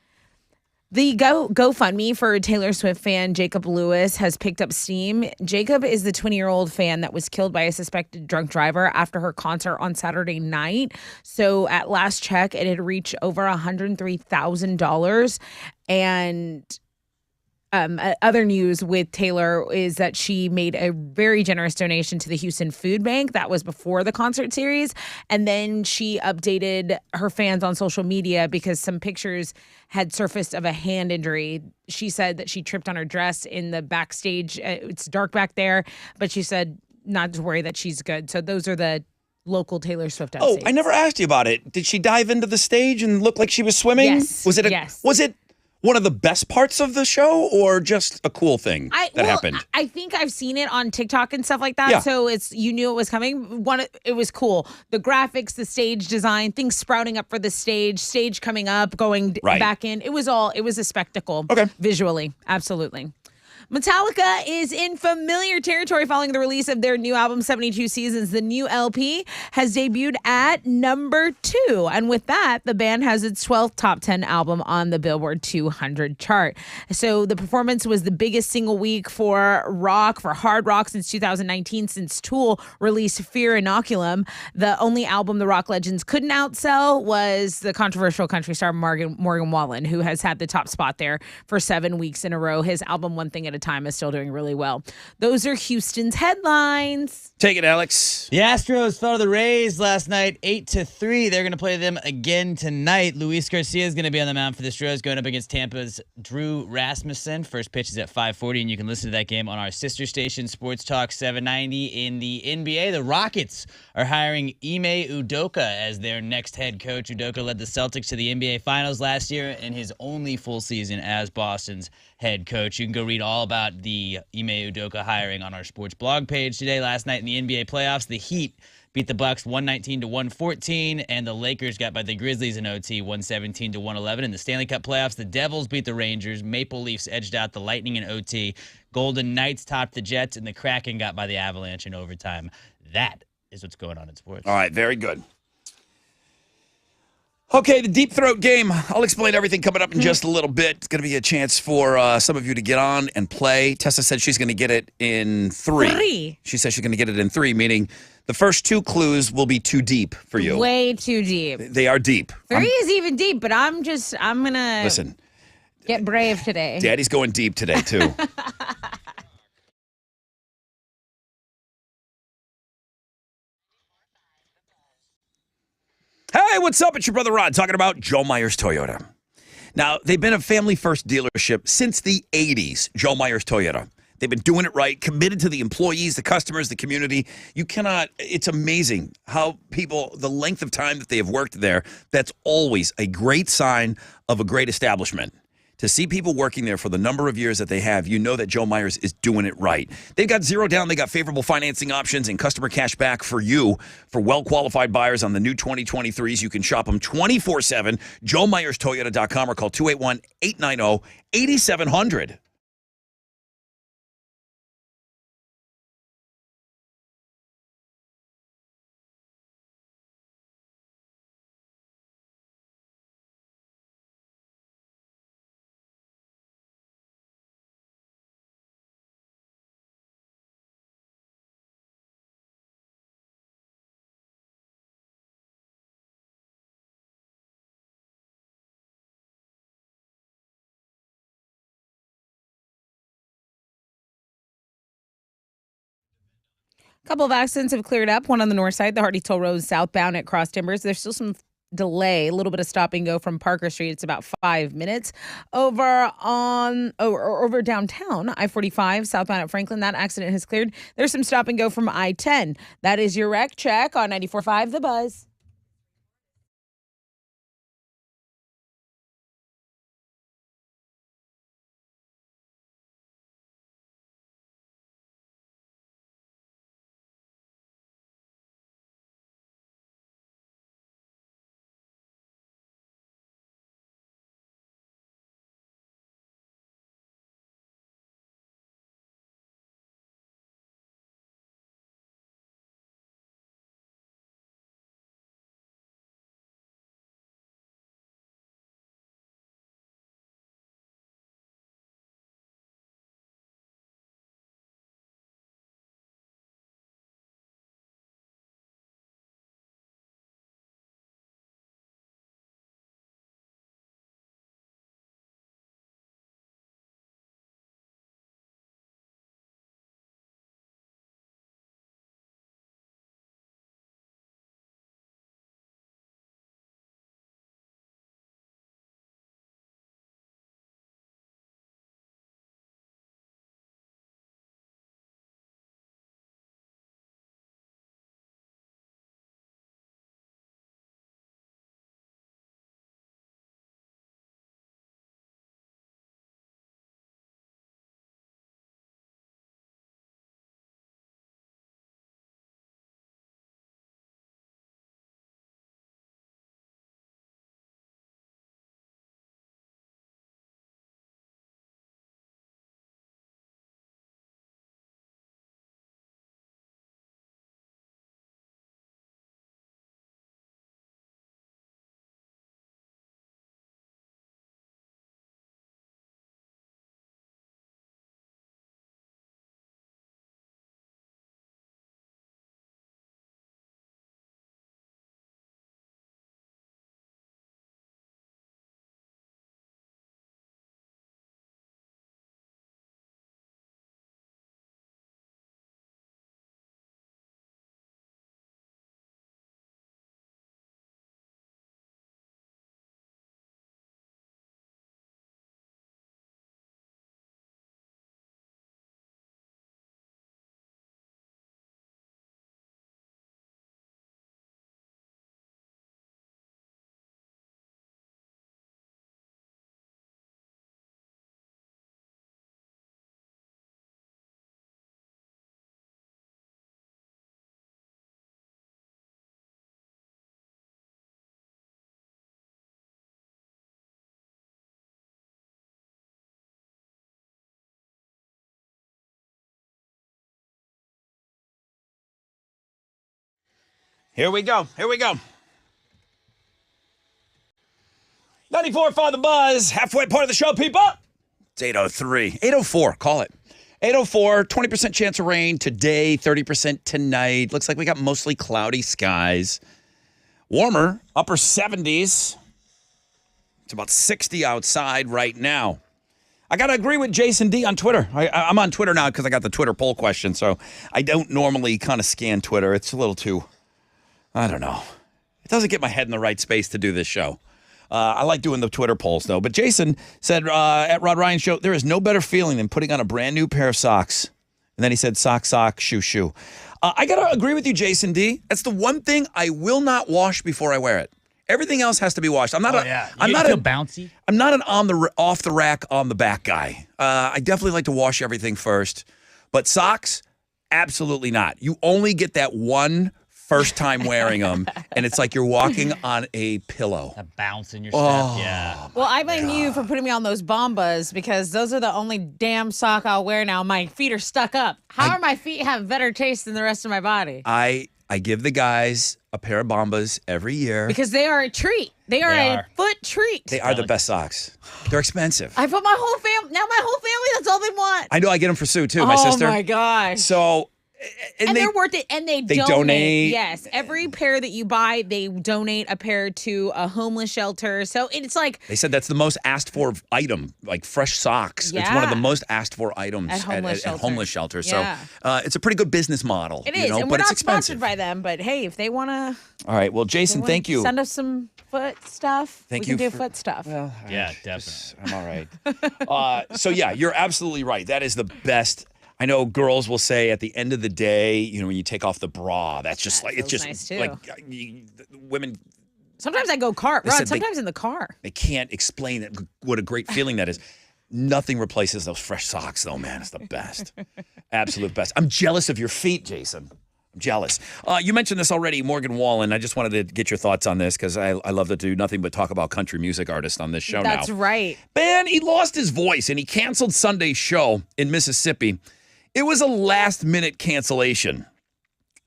The GoFundMe for Taylor Swift fan Jacob Lewis has picked up steam. Jacob is the 20-year-old fan that was killed by a suspected drunk driver after her concert on Saturday night. So at last check, it had reached over $103,000. And other news with Taylor is that she made a very generous donation to the Houston Food Bank. That was before the concert series. And then she updated her fans on social media because some pictures had surfaced of a hand injury. She said that she tripped on her dress in the backstage. It's dark back there, but she said not to worry, that she's good. So those are the local Taylor Swift updates. Oh, I never asked you about it. Did she dive into the stage and look like she was swimming? Yes. Was it Yes. Was it one of the best parts of the show or just a cool thing that happened? I think I've seen it on TikTok and stuff like that. Yeah. So you knew it was coming. It was cool. The graphics, the stage design, things sprouting up for the stage coming up, going Right. back in. It was a spectacle. Okay. Visually. Absolutely. Metallica is in familiar territory following the release of their new album, 72 Seasons. The new LP has debuted at number 2. And with that, the band has its 12th top 10 album on the Billboard 200 chart. So the performance was the biggest single week for hard rock since 2019, since Tool released Fear Inoculum. The only album the rock legends couldn't outsell was the controversial country star Morgan Wallen, who has had the top spot there for 7 weeks in a row. His album, One Thing at a Time, is still doing really well. Those are Houston's headlines. Take it, Alex. The Astros fell to the Rays last night, 8-3. They're going to play them again tonight. Luis Garcia is going to be on the mound for the Astros, going up against Tampa's Drew Rasmussen. First pitch is at 5:40, and you can listen to that game on our sister station, Sports Talk 790. In the NBA, the Rockets are hiring Ime Udoka as their next head coach. Udoka led the Celtics to the NBA Finals last year in his only full season as Boston's head coach. You can go read all about the Ime Udoka hiring on our sports blog page today. Last night in the NBA playoffs, the Heat beat the Bucks 119-114, and the Lakers got by the Grizzlies in OT 117-111. In the Stanley Cup playoffs, the Devils beat the Rangers. Maple Leafs edged out the Lightning in OT. Golden Knights topped the Jets, and the Kraken got by the Avalanche in overtime. That is what's going on in sports. All right, very good. Okay, the Deep Throat game. I'll explain everything coming up in just a little bit. It's going to be a chance for some of you to get on and play. Tessa said she's going to get it in 3. She says she's going to get it in 3, meaning the first 2 clues will be too deep for you. Way too deep. They are deep. 3 is even deep, but I'm going to Listen, get brave today. Daddy's going deep today, too. Hey, what's up? It's your brother Rod talking about Joe Myers Toyota. Now, they've been a family-first dealership since the 80s, Joe Myers Toyota. They've been doing it right, committed to the employees, the customers, the community. It's amazing how people, the length of time that they have worked there, that's always a great sign of a great establishment. To see people working there for the number of years that they have, you know that Joe Myers is doing it right. They've got 0 down. They got favorable financing options and customer cash back for you. For well-qualified buyers on the new 2023s, you can shop them 24/7. JoeMyersToyota.com or call 281-890-8700. A couple of accidents have cleared up. One on the north side, the Hardy Toll Road southbound at Cross Timbers. There's still some delay, a little bit of stop and go from Parker Street. It's about 5 minutes. Over downtown, I-45 southbound at Franklin, that accident has cleared. There's some stop and go from I-10. That is your wreck check on 94.5 The Buzz. Here we go. 94.5 The Buzz. Halfway part of the show, people. It's 8:03. 8:04. Call it. 8:04. 20% chance of rain today. 30% tonight. Looks like we got mostly cloudy skies. Warmer. Upper 70s. It's about 60 outside right now. I got to agree with Jason D on Twitter. I'm on Twitter now because I got the Twitter poll question, so I don't normally kind of scan Twitter. It's a little too, I don't know. It doesn't get my head in the right space to do this show. I like doing the Twitter polls, though. But Jason said at Rod Ryan Show, there is no better feeling than putting on a brand new pair of socks. And then he said sock, shoe, shoe. I got to agree with you, Jason D. That's the one thing I will not wash before I wear it. Everything else has to be washed. I'm not bouncy. I'm not an off the rack on the back guy. I definitely like to wash everything first. But socks, absolutely not. You only get that one first time wearing them, and it's like you're walking on a pillow. A bounce in your step, yeah. Well, I blame you for putting me on those Bombas because those are the only damn sock I'll wear now. My feet are stuck up. How are my feet have better taste than the rest of my body? I give the guys a pair of Bombas every year. Because they are a treat. They are a foot treat. They are the best socks. They're expensive. I put my whole family, now my whole family, that's all they want. I know I get them for Sue, too, my sister. Oh, my gosh. So... And they're worth it, and they donate. Yes, every pair that you buy, they donate a pair to a homeless shelter. So it's like they said that's the most asked for item, like fresh socks. Yeah. It's one of the most asked for items at homeless shelters. Yeah. So it's a pretty good business model. It is, and but we're it's not expensive. sponsored by them. But hey, if they want to, all right. Well, Jason, thank you. Send us some foot stuff. We can do foot stuff. Well, yeah, definitely. I'm all right. So yeah, you're absolutely right. That is the best. I know girls will say at the end of the day, when you take off the bra, that's just like it's just nice too. like women. Sometimes I go sometimes in the car. They can't explain it, what a great feeling that is. Nothing replaces those fresh socks, though, man. It's the best, absolute best. I'm jealous of your feet, Jason. I'm jealous. You mentioned this already, Morgan Wallen. I just wanted to get your thoughts on this because I love to do nothing but talk about country music artists on this show now. That's right. Man, he lost his voice and he canceled Sunday's show in Mississippi. It was a last-minute cancellation.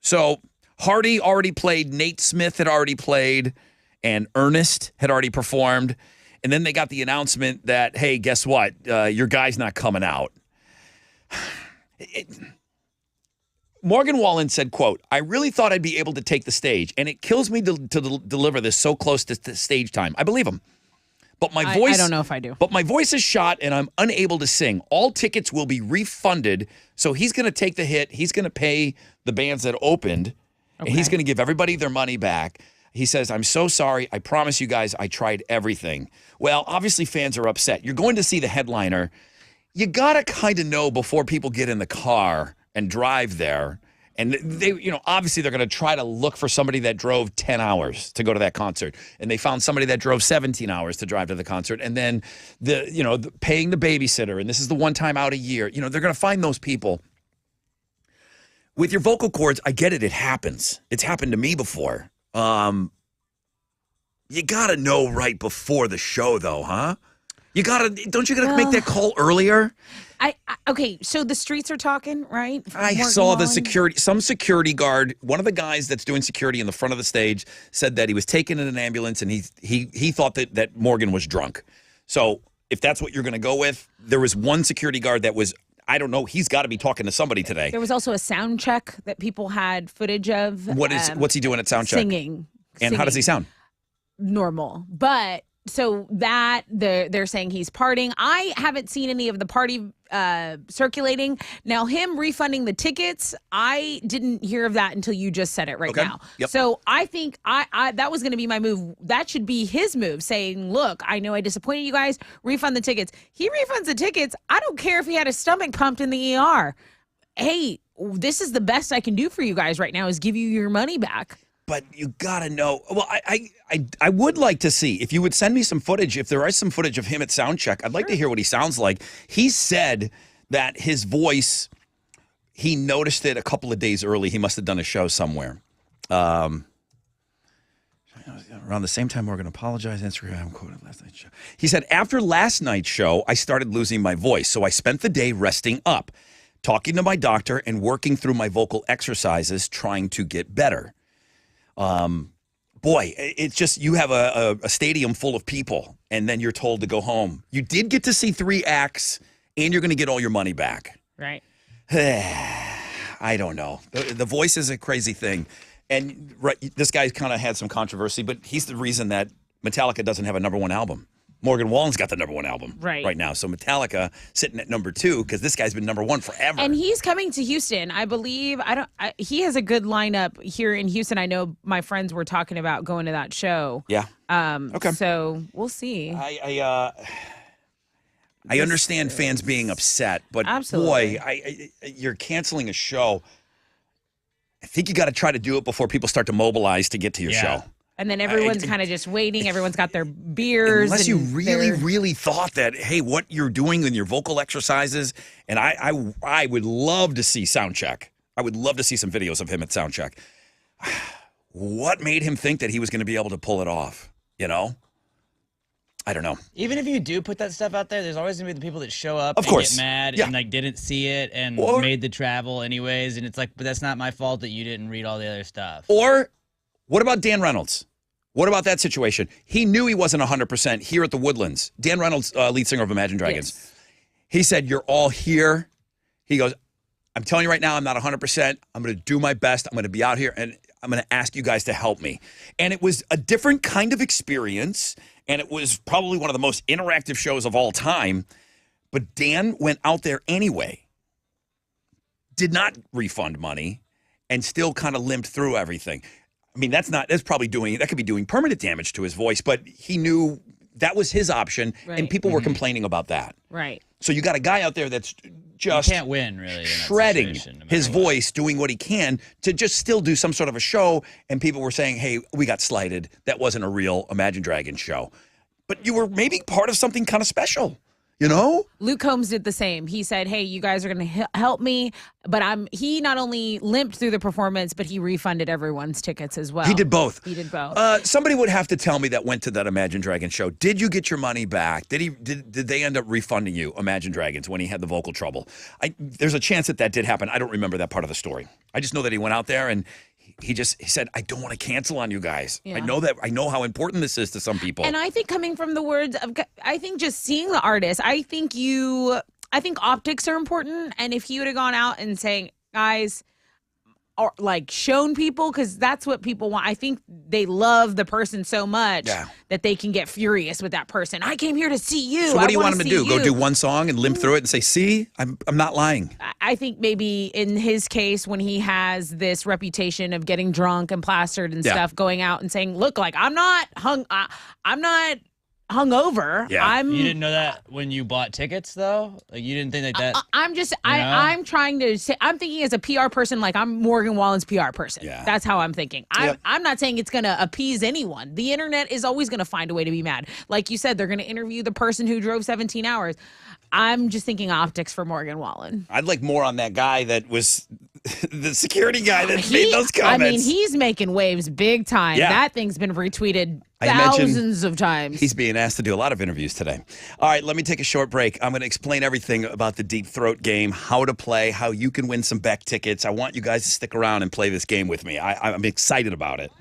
So Hardy already played, Nate Smith had already played, and Ernest had already performed. And then they got the announcement that, hey, guess what? Your guy's not coming out. Morgan Wallen said, quote, I really thought I'd be able to take the stage, and it kills me to deliver this so close to stage time. I believe him. But my voice, I don't know if I do. But my voice is shot and I'm unable to sing. All tickets will be refunded. So he's going to take the hit. He's going to pay the bands that opened. And he's going to give everybody their money back. He says, I'm so sorry. I promise you guys I tried everything. Well, obviously fans are upset. You're going to see the headliner. You got to kind of know before people get in the car and drive there. And they, obviously they're going to try to look for somebody that drove 10 hours to go to that concert. And they found somebody that drove 17 hours to drive to the concert. And then paying the babysitter. And this is the one time out a year. They're going to find those people. With your vocal cords, I get it. It happens. It's happened to me before. You got to know right before the show, though, huh? Don't you got to make that call earlier? Okay, so the streets are talking, right? I saw some security guard, one of the guys that's doing security in the front of the stage said that he was taken in an ambulance and he thought that Morgan was drunk. So if that's what you're going to go with, there was one security guard that was, I don't know, he's got to be talking to somebody today. There was also a sound check that people had footage of. What's he doing at sound check? Singing. How does he sound? Normal, but so that they're saying he's partying. I haven't seen any of the party circulating. Now, him refunding the tickets, I didn't hear of that until you just said it right now. Yep. So I think I that was going to be my move. That should be his move, saying, look, I know I disappointed you guys. Refund the tickets. He refunds the tickets. I don't care if he had his stomach pumped in the ER. Hey, this is the best I can do for you guys right now is give you your money back. But you got to know. Well, I would like to see, if you would send me some footage, if there is some footage of him at soundcheck, I'd like to hear what he sounds like. He said that his voice, he noticed it a couple of days early. He must have done a show somewhere. Around the same time, Morgan apologized. Instagram quoted last night's show. He said, after last night's show, I started losing my voice. So I spent the day resting up, talking to my doctor and working through my vocal exercises, trying to get better. Boy, it's just you have a stadium full of people, and then you're told to go home. You did get to see 3 acts, and you're going to get all your money back. Right. I don't know. The Voice is a crazy thing. And this guy's kind of had some controversy, but he's the reason that Metallica doesn't have a -- album. Morgan Wallen's got the #1 album right now. So Metallica sitting at #2 because this guy's been #1 forever. And he's coming to Houston, I believe. He has a good lineup here in Houston. I know my friends were talking about going to that show. Yeah. Okay. So we'll see. I understand fans being upset, but Absolutely. boy, you're canceling a show. I think you got to try to do it before people start to mobilize to get to your show. And then everyone's kind of just waiting. Everyone's got their beers. Unless you really thought that, hey, what you're doing in your vocal exercises, and I would love to see Soundcheck. I would love to see some videos of him at Soundcheck. What made him think that he was going to be able to pull it off? You know? I don't know. Even if you do put that stuff out there, there's always gonna be the people that show up of course. get mad and like didn't see it and made the travel anyways, and it's like, but that's not my fault that you didn't read all the other stuff. Or what about Dan Reynolds? What about that situation? He knew he wasn't 100% here at the Woodlands. Dan Reynolds, lead singer of Imagine Dragons. Yes. He said, "You're all here." He goes, "I'm telling you right now, I'm not 100%. I'm going to do my best. I'm going to be out here, and I'm going to ask you guys to help me." And it was a different kind of experience, and it was probably one of the most interactive shows of all time. But Dan went out there anyway, did not refund money, and still kind of limped through everything. I mean, that could be doing permanent damage to his voice, but he knew that was his option, and people were complaining about that. Right. So you got a guy out there that's just you can't win, really, shredding his voice, doing what he can to just still do some sort of a show, and people were saying, hey, we got slighted. That wasn't a real Imagine Dragons show. But you were maybe part of something kind of special. You know? Luke Combs did the same. He said, hey, you guys are going to help me. But he not only limped through the performance, but he refunded everyone's tickets as well. He did both. He did both. Somebody would have to tell me that went to that Imagine Dragons show. Did you get your money back? Did they end up refunding you, Imagine Dragons, when he had the vocal trouble? There's a chance that did happen. I don't remember that part of the story. I just know that he went out there and he said, I don't want to cancel on you guys. Yeah. I know how important this is to some people. And I think coming from the words of, I think just seeing the artist, I think optics are important. And if he would have gone out and saying, guys, or like shown people, because that's what people want. I think they love the person so much that they can get furious with that person. I came here to see you. So what do you want him to do? Go do one song and limp through it and say, see, I'm not lying. I think maybe in his case, when he has this reputation of getting drunk and plastered and stuff, going out and saying, look, like I'm not hungover. Yeah. You didn't know that when you bought tickets, though? Like you didn't think that. I'm trying to say. I'm thinking as a PR person, like I'm Morgan Wallen's PR person. Yeah. That's how I'm thinking. I'm not saying it's going to appease anyone. The internet is always going to find a way to be mad. Like you said, they're going to interview the person who drove 17 hours. I'm just thinking optics for Morgan Wallen. I'd like more on that guy that was the security guy that made those comments. I mean, he's making waves big time. Yeah. That thing's been retweeted thousands of times. He's being asked to do a lot of interviews today. All right, let me take a short break. I'm going to explain everything about the Deep Throat game, how to play, how you can win some Beck tickets. I want you guys to stick around and play this game with me. I'm excited about it.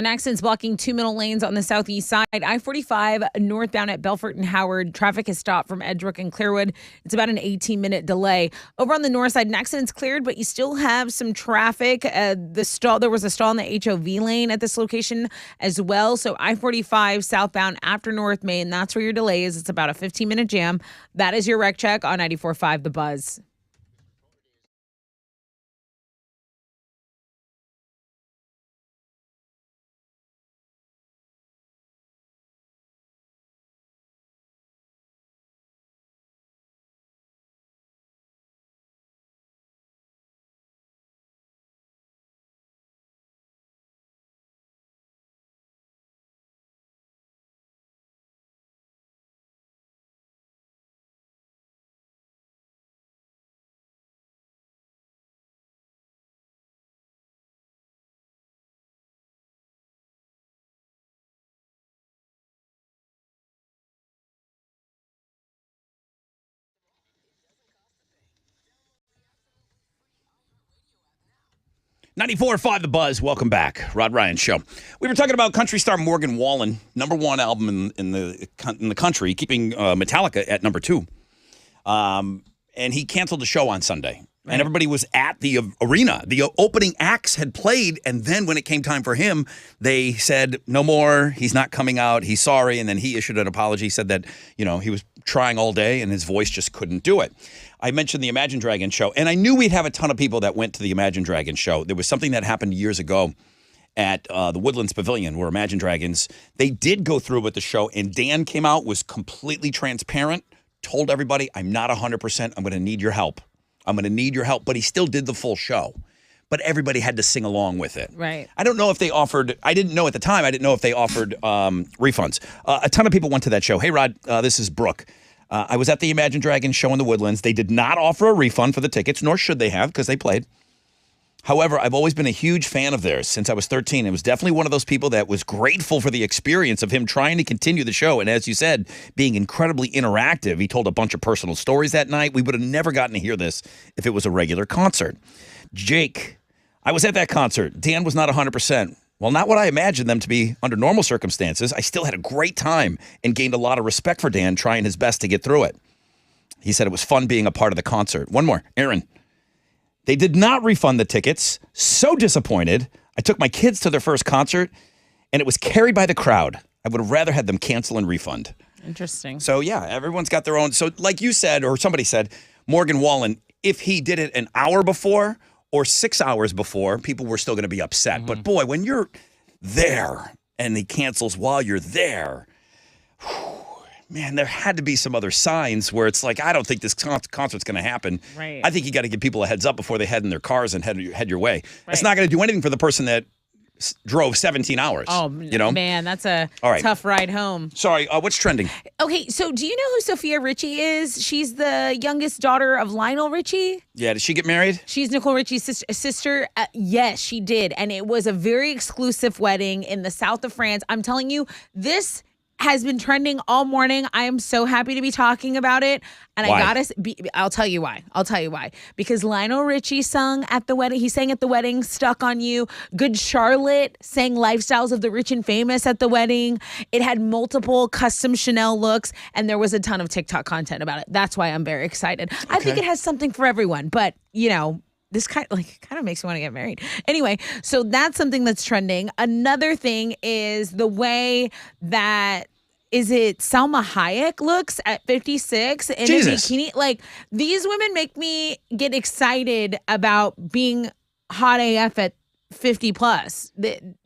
An accident's blocking 2 middle lanes on the southeast side. I-45 northbound at Belfort and Howard. Traffic has stopped from Edgebrook and Clearwood. It's about an 18-minute delay. Over on the north side, an accident's cleared, but you still have some traffic. There was a stall in the HOV lane at this location as well. So I-45 southbound after North Main, that's where your delay is. It's about a 15-minute jam. That is your wreck check on 94.5 The Buzz. .94.5 The Buzz. Welcome back. Rod Ryan Show. We were talking about country star Morgan Wallen, #1 album in the country, keeping Metallica at #2. And he canceled the show on Sunday. Right. And everybody was at the arena. The opening acts had played, and then when it came time for him, they said, no more, he's not coming out, he's sorry, and then he issued an apology, said that, he was trying all day and his voice just couldn't do it. I mentioned the Imagine Dragons show, and I knew we'd have a ton of people that went to the Imagine Dragons show. There was something that happened years ago at the Woodlands Pavilion where Imagine Dragons, they did go through with the show, and Dan came out, was completely transparent, told everybody, I'm not 100%, I'm going to need your help. I'm going to need your help. But he still did the full show. But everybody had to sing along with it. Right. I don't know if they offered, I didn't know at the time, I didn't know if they offered refunds. A ton of people went to that show. Hey, Rod, this is Brooke. I was at the Imagine Dragons show in the Woodlands. They did not offer a refund for the tickets, nor should they have, because they played. However, I've always been a huge fan of theirs since I was 13. It was definitely one of those people that was grateful for the experience of him trying to continue the show. And as you said, being incredibly interactive. He told a bunch of personal stories that night. We would have never gotten to hear this if it was a regular concert. Jake, I was at that concert. Dan was not 100%. Well, not what I imagined them to be under normal circumstances. I still had a great time and gained a lot of respect for Dan trying his best to get through it. He said it was fun being a part of the concert. One more, Aaron. They did not refund the tickets. So disappointed. I took my kids to their first concert, and it was carried by the crowd. I would have rather had them cancel and refund. Interesting. So, yeah, everyone's got their own. So, like you said, or somebody said, Morgan Wallen, if he did it an hour before or 6 hours before, people were still going to be upset. Mm-hmm. But, boy, when you're there and he cancels while you're there, man, there had to be some other signs where it's like, I don't think this concert's going to happen. Right. I think you got to give people a heads up before they head in their cars and head your way. Right. It's not going to do anything for the person that drove 17 hours. Oh, man, that's a tough ride home. Sorry, what's trending? Okay, so do you know who Sophia Richie is? She's the youngest daughter of Lionel Richie. Yeah, did she get married? She's Nicole Richie's sister. Yes, she did. And it was a very exclusive wedding in the south of France. I'm telling you, this has been trending all morning. I am so happy to be talking about it. And Why? I'll tell you why. Because Lionel Richie sang at the wedding, Stuck on You. Good Charlotte sang Lifestyles of the Rich and Famous at the wedding. It had multiple custom Chanel looks, and there was a ton of TikTok content about it. That's why I'm very excited. Okay. I think it has something for everyone, but this kind of makes me want to get married. Anyway, so that's something that's trending. Another thing is the way that Salma Hayek looks at 56 in Jesus. a bikini. Like, these women make me get excited about being hot AF at 50 plus.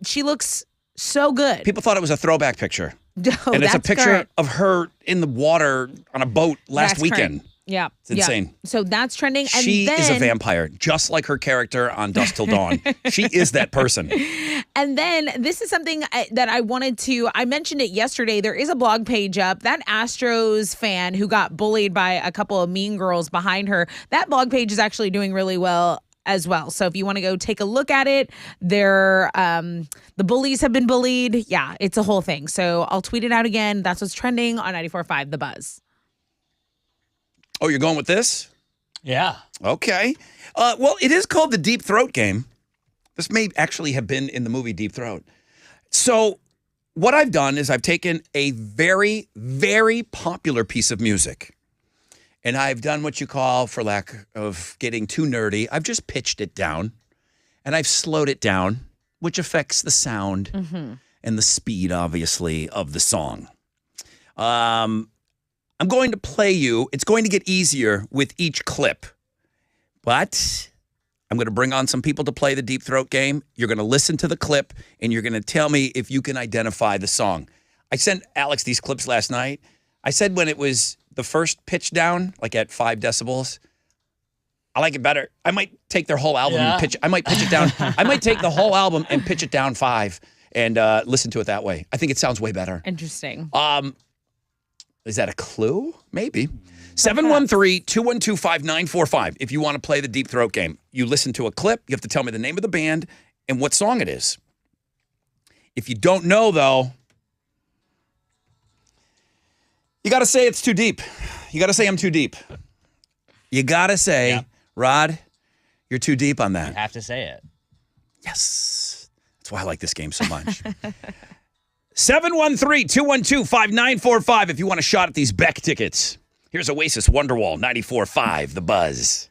She looks so good. People thought it was a throwback picture. No, and it's a that's picture current. of her in the water on a boat last That's weekend. current. Yeah. It's insane. Yeah. So that's trending. And She then, is a vampire, just like her character on Dusk Till Dawn. She is that person. And then this is something that I mentioned it yesterday. There is a blog page up. That Astros fan who got bullied by a couple of mean girls behind her, that blog page is actually doing really well as well. So if you want to go take a look at it, the bullies have been bullied. Yeah, it's a whole thing. So I'll tweet it out again. That's what's trending on 94.5 The Buzz. Oh, you're going with this? Yeah. Okay. Well, it is called the Deep Throat game. This may actually have been in the movie Deep Throat. So what I've done is I've taken a very, very popular piece of music, and I've done what you call, for lack of getting too nerdy, I've just pitched it down, and I've slowed it down, which affects the sound and the speed, obviously, of the song. I'm going to play you. It's going to get easier with each clip, but I'm going to bring on some people to play the Deep Throat game. You're going to listen to the clip, and you're going to tell me if you can identify the song. I sent Alex these clips last night. I said when it was the first pitch down, like at 5 decibels, I like it better. I might take their whole album and pitch it. I might pitch it down. I might take the whole album and pitch it down 5 and listen to it that way. I think it sounds way better. Interesting. Is that a clue? Maybe. 713-212-5945 if you want to play the Deep Throat game. You listen to a clip. You have to tell me the name of the band and what song it is. If you don't know, though, you got to say it's too deep. You got to say I'm too deep. You got to say, Rod, you're too deep on that. You have to say it. Yes. That's why I like this game so much. 713-212-5945 if you want a shot at these Beck tickets. Here's Oasis Wonderwall 94.5, The Buzz.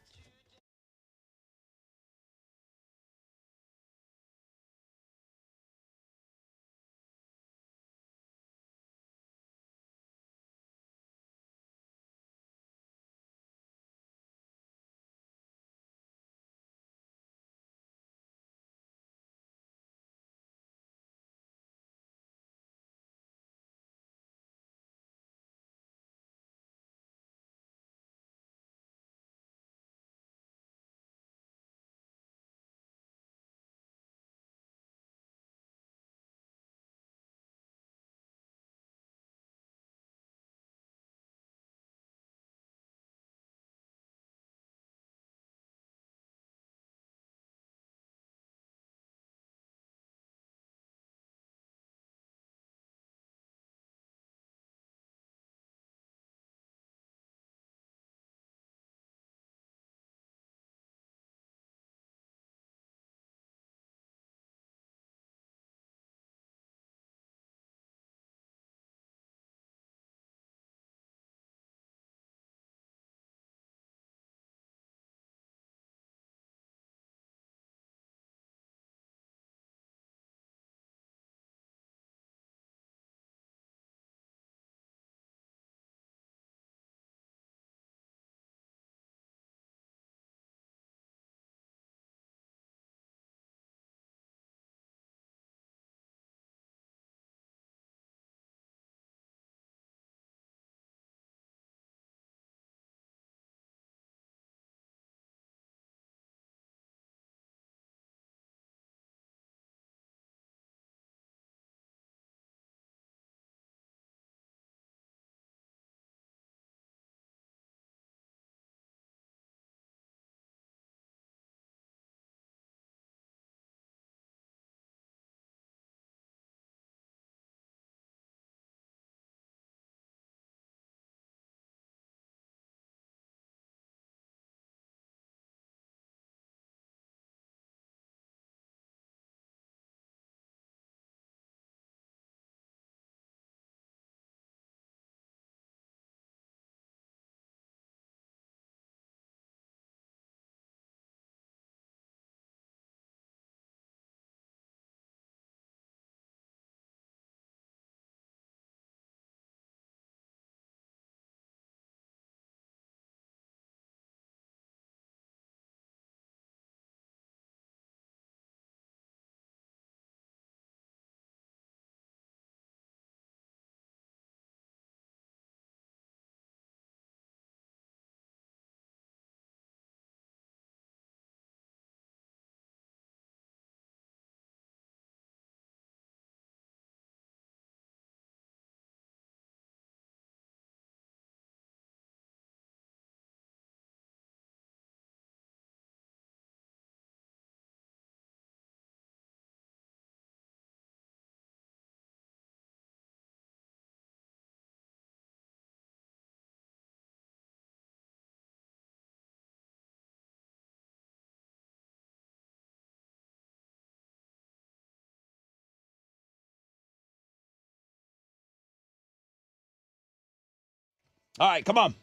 All right, come on.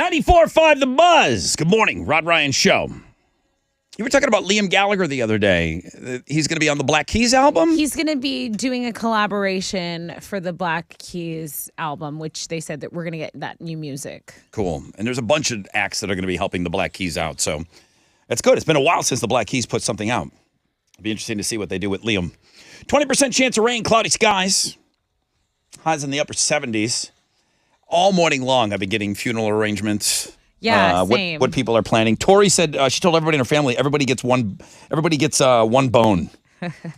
94.5 The Buzz. Good morning, Rod Ryan Show. You were talking about Liam Gallagher the other day. He's going to be on the Black Keys album? He's going to be doing a collaboration for the Black Keys album, which they said that we're going to get that new music. Cool. And there's a bunch of acts that are going to be helping the Black Keys out. So that's good. It's been a while since the Black Keys put something out. It'll be interesting to see what they do with Liam. 20% chance of rain, cloudy skies. Highs in the upper 70s. All morning long, I've been getting funeral arrangements. Yeah, same. What people are planning. Tori said she told everybody in her family everybody gets one bone.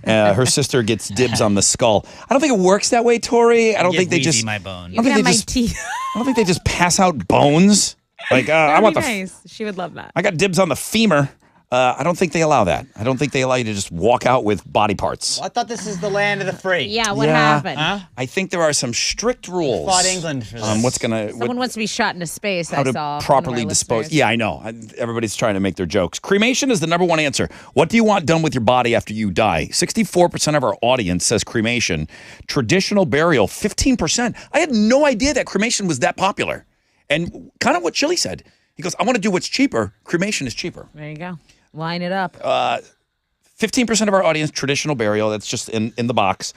Her sister gets dibs on the skull. I don't think it works that way, Tori. I don't think they just my bone. You can have my teeth. I don't think they just pass out bones. Like I want nice. She would love that. I got dibs on the femur. I don't think they allow that. I don't think they allow you to just walk out with body parts. Well, I thought this is the land of the free. Yeah, what happened? Huh? I think there are some strict rules. Fought England for this. Someone wants to be shot into space, how I saw. to properly dispose. Yeah, I know. Everybody's trying to make their jokes. Cremation is the number one answer. What do you want done with your body after you die? 64% of our audience says cremation. Traditional burial, 15%. I had no idea that cremation was that popular. And kind of what Chili said. He goes, I want to do what's cheaper. Cremation is cheaper. There you go. Line it up. 15% of our audience, traditional burial. That's just in the box.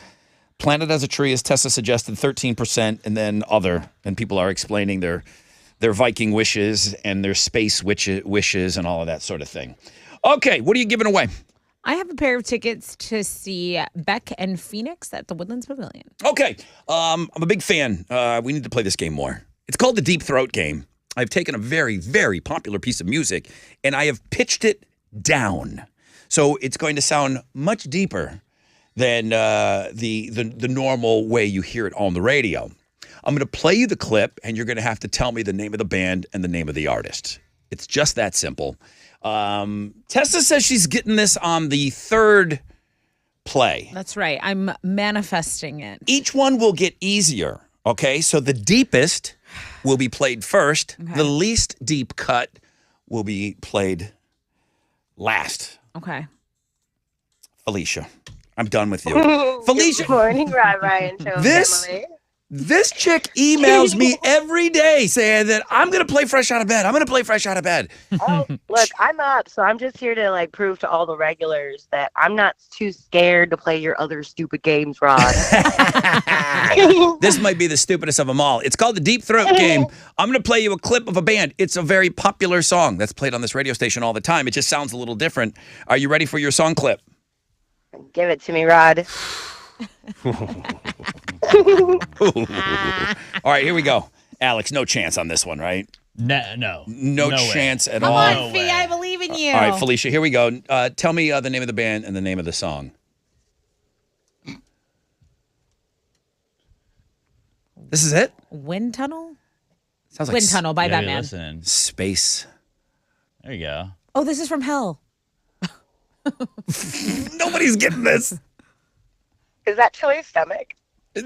Planted as a tree, as Tessa suggested, 13%, and then other. And people are explaining their Viking wishes and their space wishes and all of that sort of thing. Okay, what are you giving away? I have a pair of tickets to see Beck and Phoenix at the Woodlands Pavilion. Okay, I'm a big fan. We need to play this game more. It's called the Deep Throat game. I've taken a very, very popular piece of music, and I have pitched it down. So it's going to sound much deeper than the normal way you hear it on the radio. I'm going to play you the clip, and you're going to have to tell me the name of the band and the name of the artist. It's just that simple. Tessa says she's getting this on the third play. That's right. I'm manifesting it. Each one will get easier, okay? So the deepest will be played first. Okay. The least deep cut will be played last. Okay. Felicia, I'm done with you. Felicia. Good morning, Rod Ryan Show family. This chick emails me every day saying that I'm going to play Fresh Out of Bed. I'm going to play Fresh Out of Bed. Oh, look, I'm up, so I'm just here to prove to all the regulars that I'm not too scared to play your other stupid games, Rod. This might be the stupidest of them all. It's called the Deep Throat game. I'm going to play you a clip of a band. It's a very popular song that's played on this radio station all the time. It just sounds a little different. Are you ready for your song clip? Give it to me, Rod. All right, here we go. Alex, no chance on this one, right? No chance at Come all. on, Fee, I believe in you. All right, Felicia, here we go. Tell me the name of the band and the name of the song. This is it? Wind Tunnel? Sounds like Wind Tunnel by Batman. Listen. Space. There you go. Oh, this is from Hell. Nobody's getting this. Is that Chili's stomach? It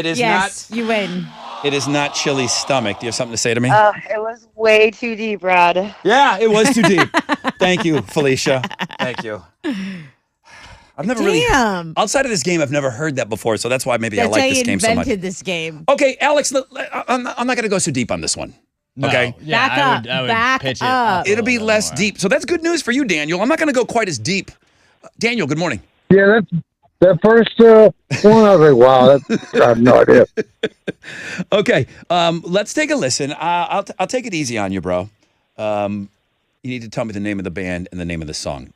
is yes, not. You win. It is not Chili's stomach. Do you have something to say to me? It was way too deep, Rod. Yeah, it was too deep. Thank you, Felicia. Thank you. I've never really, outside of this game, I've never heard that before, so that's why maybe I like this game so much. That's why you invented this game. Okay, Alex, I'm not going to go so deep on this one. Okay? No. Yeah, I would pitch it up. It'll be less deep. So that's good news for you, Daniel. I'm not going to go quite as deep. Daniel, good morning. Yeah, that first one, I was like, wow, I have no idea. Okay, let's take a listen. I'll take it easy on you, bro. You need to tell me the name of the band and the name of the song.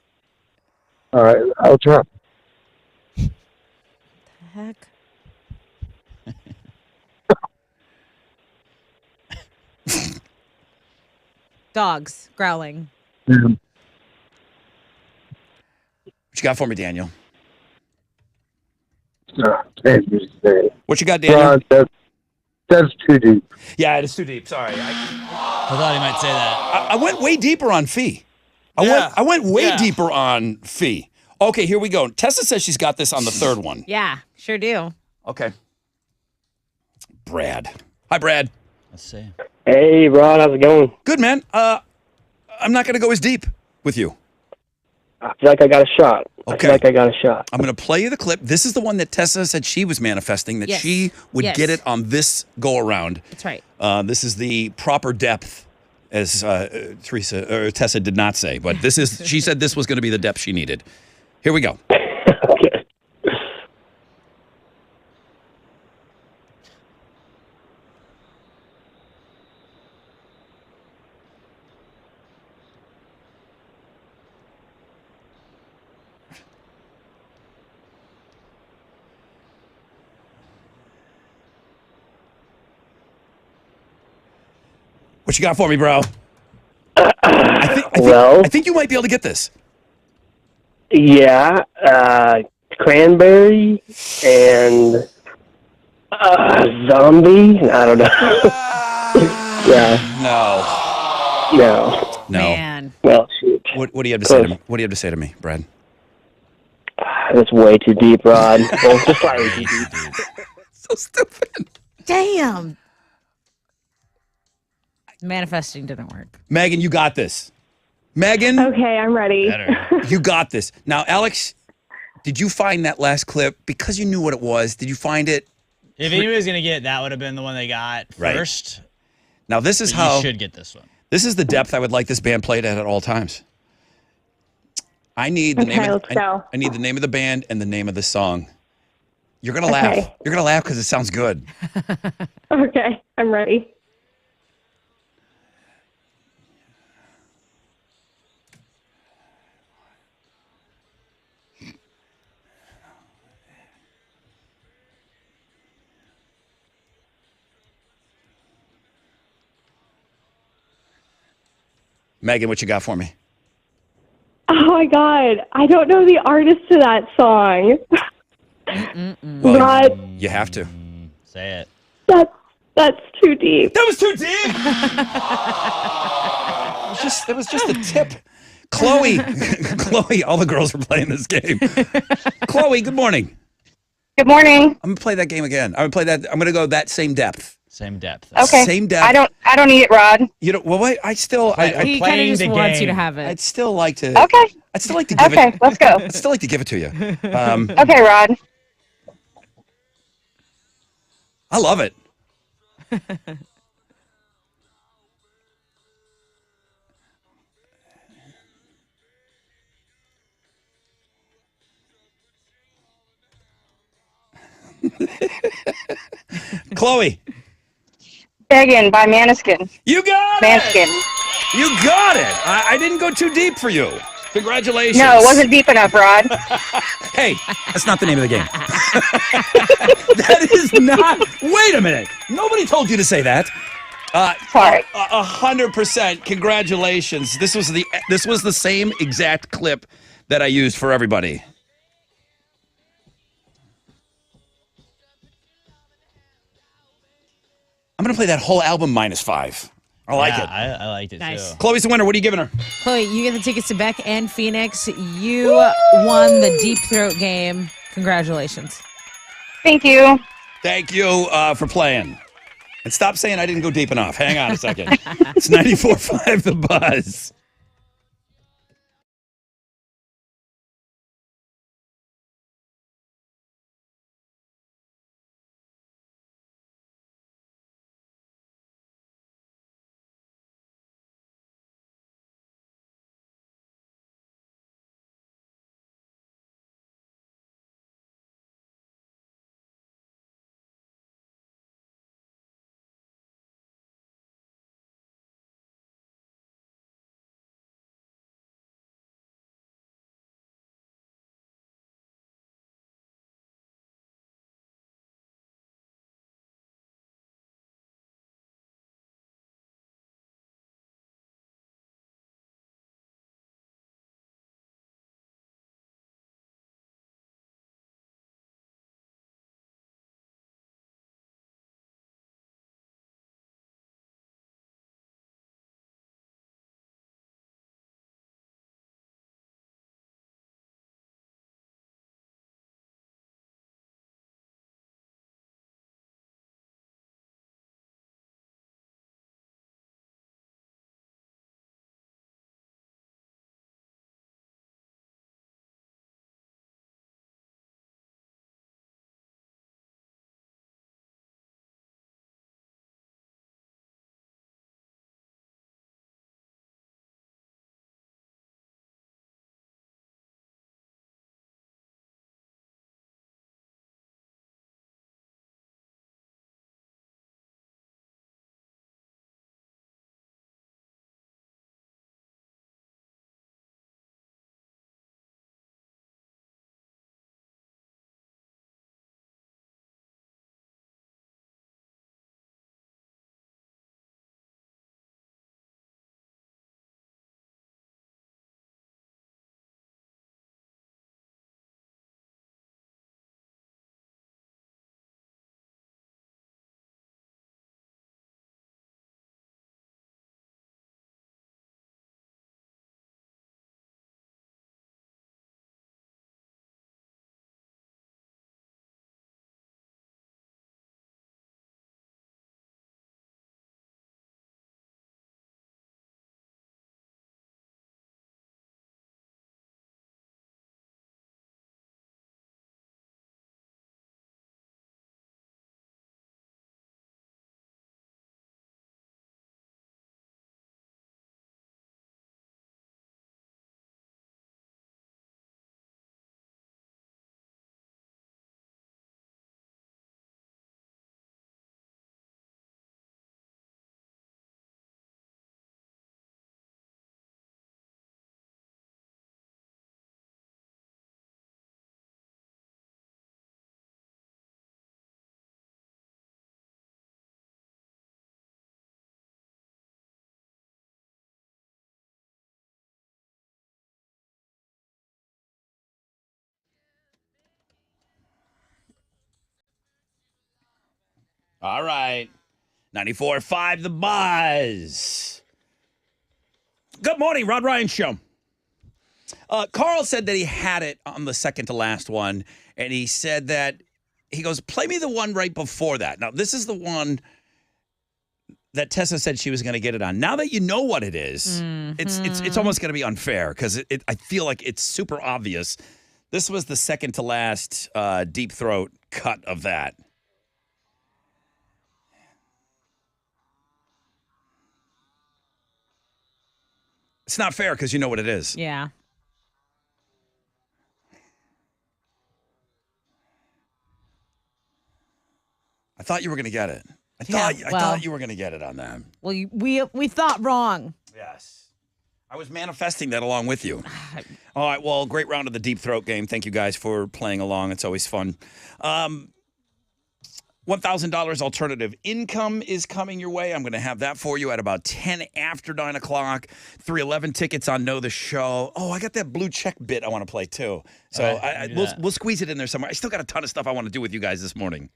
All right, I'll try. The heck? Dogs growling. Yeah. What you got for me, Daniel? What you got, Daniel? That's too deep. Yeah, it is too deep. Sorry. I thought he might say that. I went way deeper on Fee. I went way deeper on Fee. Okay, here we go. Tessa says she's got this on the third one. Yeah, sure do. Okay. Brad. Hi, Brad. Let's see. Hey, Rod, how's it going? Good, man. I'm not going to go as deep with you. I feel like I got a shot. I Okay. feel like I got a shot. I'm going to play you the clip. This is the one that Tessa said she was manifesting, that Yes. she would Yes. get it on this go around. That's right. This is the proper depth, as Tessa did not say, but this is. She said this was going to be the depth she needed. Here we go. Okay. What you got for me, bro? Well- I think you might be able to get this. Yeah, cranberry and zombie. I don't know. Yeah, no. Man. Well, shoot. What do you have to say to me? What do you have to say to me, Brad? That's way too deep, Rod. Well, just slightly too deep. So stupid. Damn. Manifesting didn't work. Megan, you got this. Megan, Okay, I'm ready. you got this. Now, Alex, did you find that last clip because you knew what it was? Did you find it? If anybody was going to get it, that would have been the one they got Right. first. Now, this is But how you should get this one. This is the depth I would like this band played at all times. I need the Okay, name. let's go. I need the name of the band and the name of the song. You're gonna laugh. Okay. You're gonna laugh because it sounds good. Okay, I'm ready. Megan, what you got for me? Oh my god, I don't know the artist to that song. Well, Rod, you have to. Say it. that's too deep. That was too deep. It was just a tip. Chloe, Chloe, all the girls are playing this game. Chloe, good morning. Good morning. I'm gonna play that game again. I'm gonna go that same depth. Same depth. Okay. Same depth. I don't need it, Rod. You know, well, wait. I still. He kind of just wants you to have it. I'd still like to. Okay. I'd still like to give it. Okay, let's go. I'd still like to give it to you. Okay, Rod. I love it. Chloe. Beggin' by Maneskin. You got Manskin. it. You got it. I didn't go too deep for you. Congratulations. No, it wasn't deep enough, Rod. Hey, that's not the name of the game. That is not. Wait a minute. Nobody told you to say that. Sorry. 100%. Congratulations. This was the same exact clip that I used for everybody. I'm gonna play that whole album -5. I like it. I liked it Nice. too. Chloe's the winner. What are you giving her? Chloe, you get the tickets to Beck and Phoenix. You won the Deep Throat game. Congratulations. Thank you. Thank you for playing. And stop saying I didn't go deep enough. Hang on a second. It's 94.5 The Buzz. All right. 94.5 The Buzz. Good morning, Rod Ryan Show. Carl said that he had it on the second to last one, and he said that, he goes, play me the one right before that. Now, this is the one that Tessa said she was going to get it on. Now that you know what it is, it's almost going to be unfair because I feel like it's super obvious. This was the second to last Deep Throat cut of that. It's not fair because you know what it is. Yeah. I thought you were going to get it. I thought you were going to get it on that. Well, we thought wrong. Yes. I was manifesting that along with you. All right, well, great round of the Deep Throat game. Thank you guys for playing along. It's always fun. $1,000 alternative income is coming your way. I'm going to have that for you at about 10 after 9 o'clock. 311 tickets on Know the Show. Oh, I got that blue check bit I want to play too. So we'll squeeze it in there somewhere. I still got a ton of stuff I want to do with you guys this morning.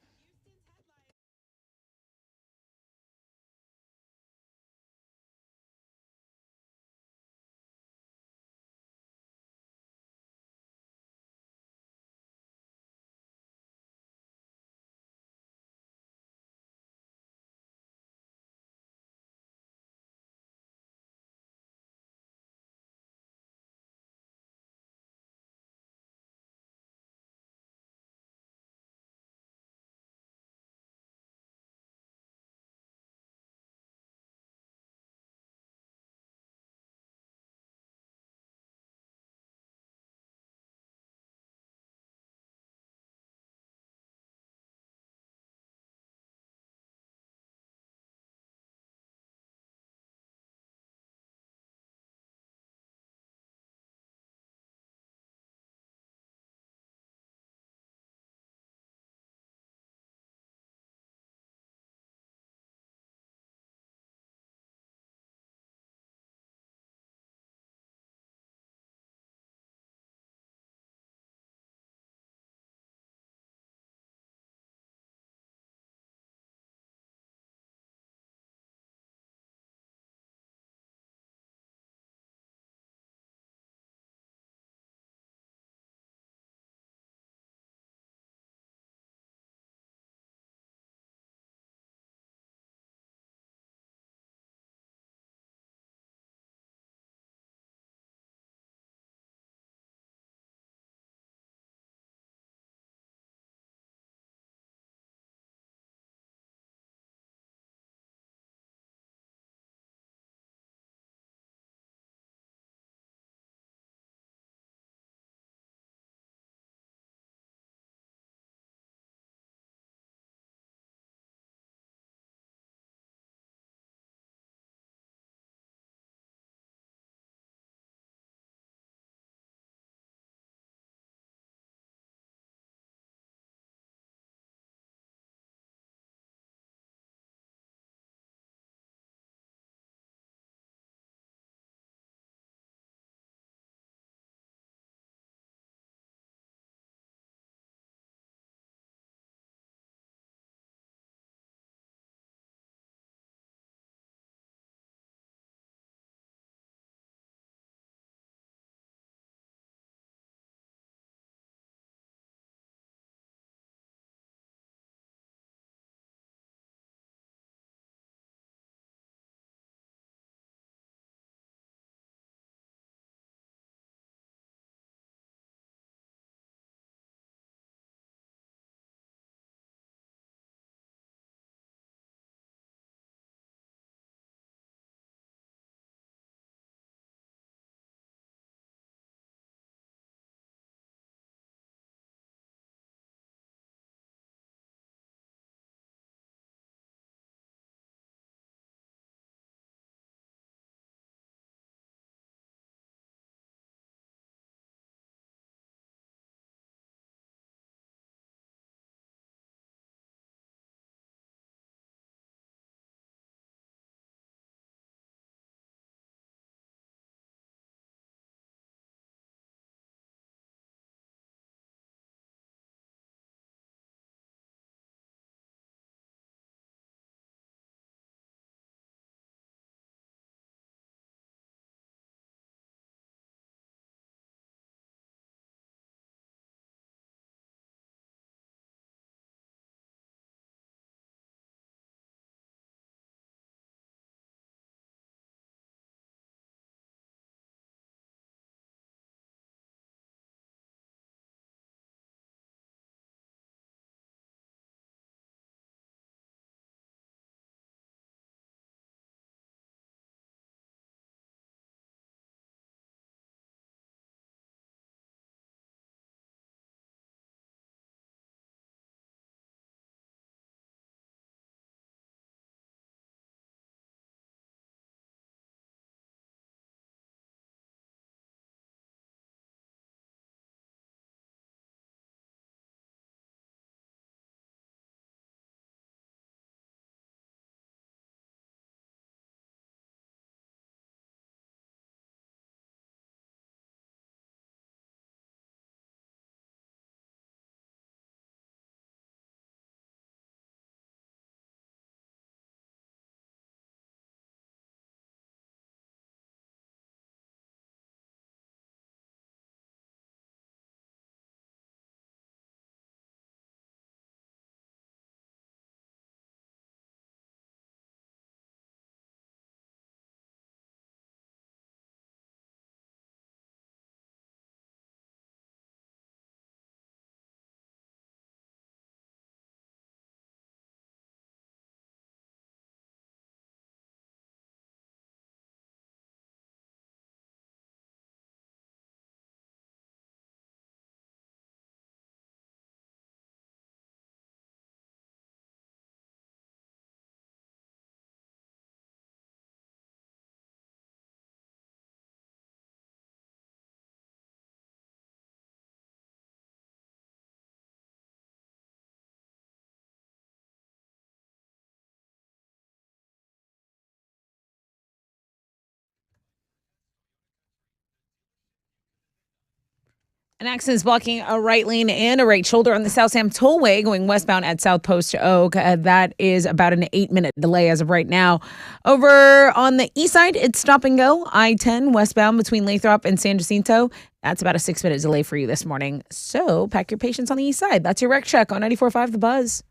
An accident is blocking a right lane and a right shoulder on the South Sam Tollway going westbound at South Post to Oak. That is about an 8-minute delay as of right now. Over on the east side, it's stop and go. I-10 westbound between Lathrop and San Jacinto. That's about a 6-minute delay for you this morning. So pack your patience on the east side. That's your wreck check on 94.5 The Buzz.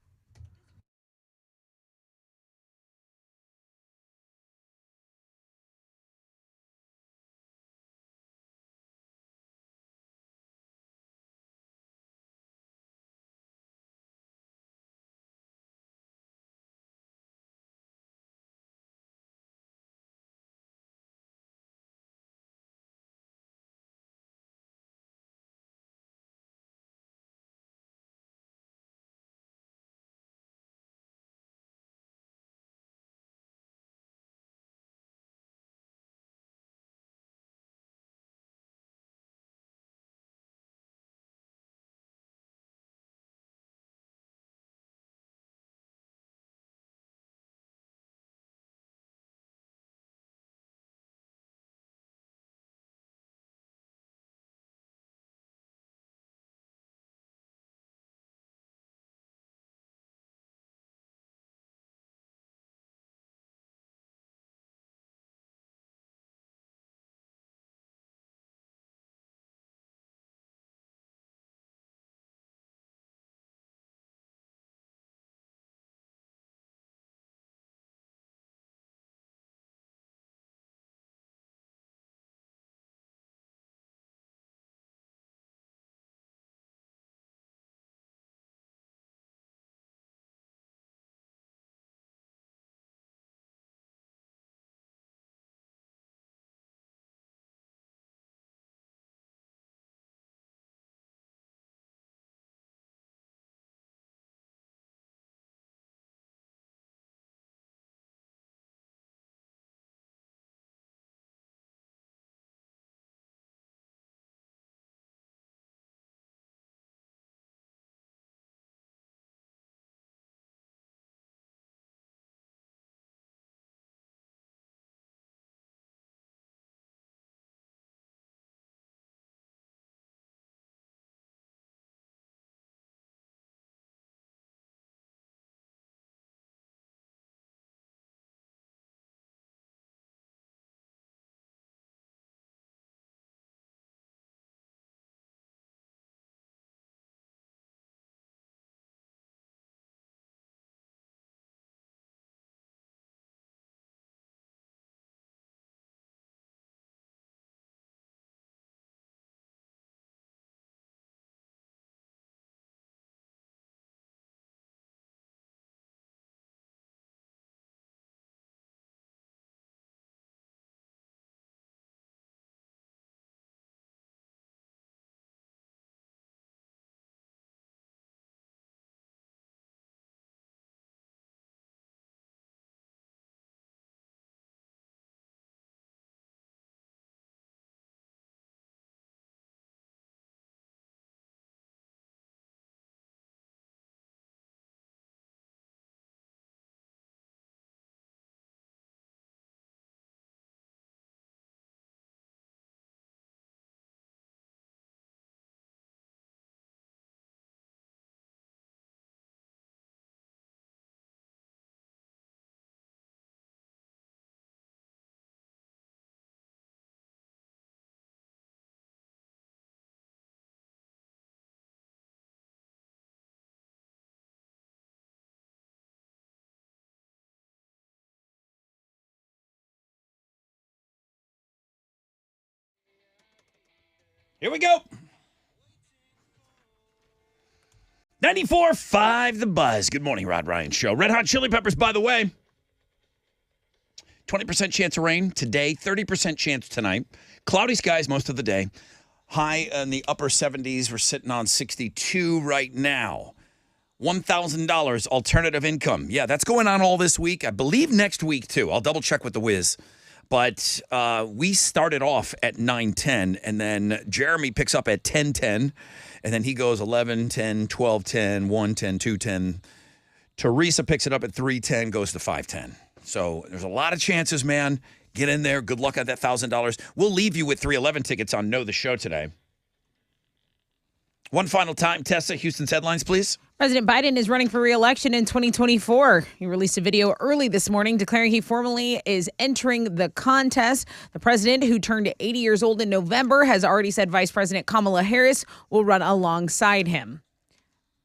Here we go. 94.5 The Buzz. Good morning, Rod Ryan Show. Red Hot Chili Peppers, by the way. 20% chance of rain today, 30% chance tonight. Cloudy skies most of the day. High in the upper 70s. We're sitting on 62 right now. $1,000 alternative income. Yeah, that's going on all this week. I believe next week, too. I'll double check with the Wiz. But we started off at 9:10, and then Jeremy picks up at 10:10, and then he goes 11, 10, 12, 10, 1, 10, 2, 10. Teresa picks it up at 3:10, goes to 5:10. So there's a lot of chances, man. Get in there. Good luck at that $1,000. We'll leave you with 311 tickets on Know the Show today. One final time, Tessa, Houston's headlines, please. President Biden is running for re-election in 2024. He released a video early this morning declaring he formally is entering the contest. The president, who turned 80 years old in November, has already said Vice President Kamala Harris will run alongside him.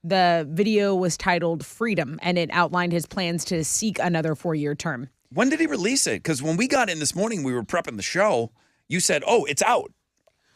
The video was titled Freedom, and it outlined his plans to seek another 4-year term. When did he release it? Because when we got in this morning, we were prepping the show. You said, oh, it's out.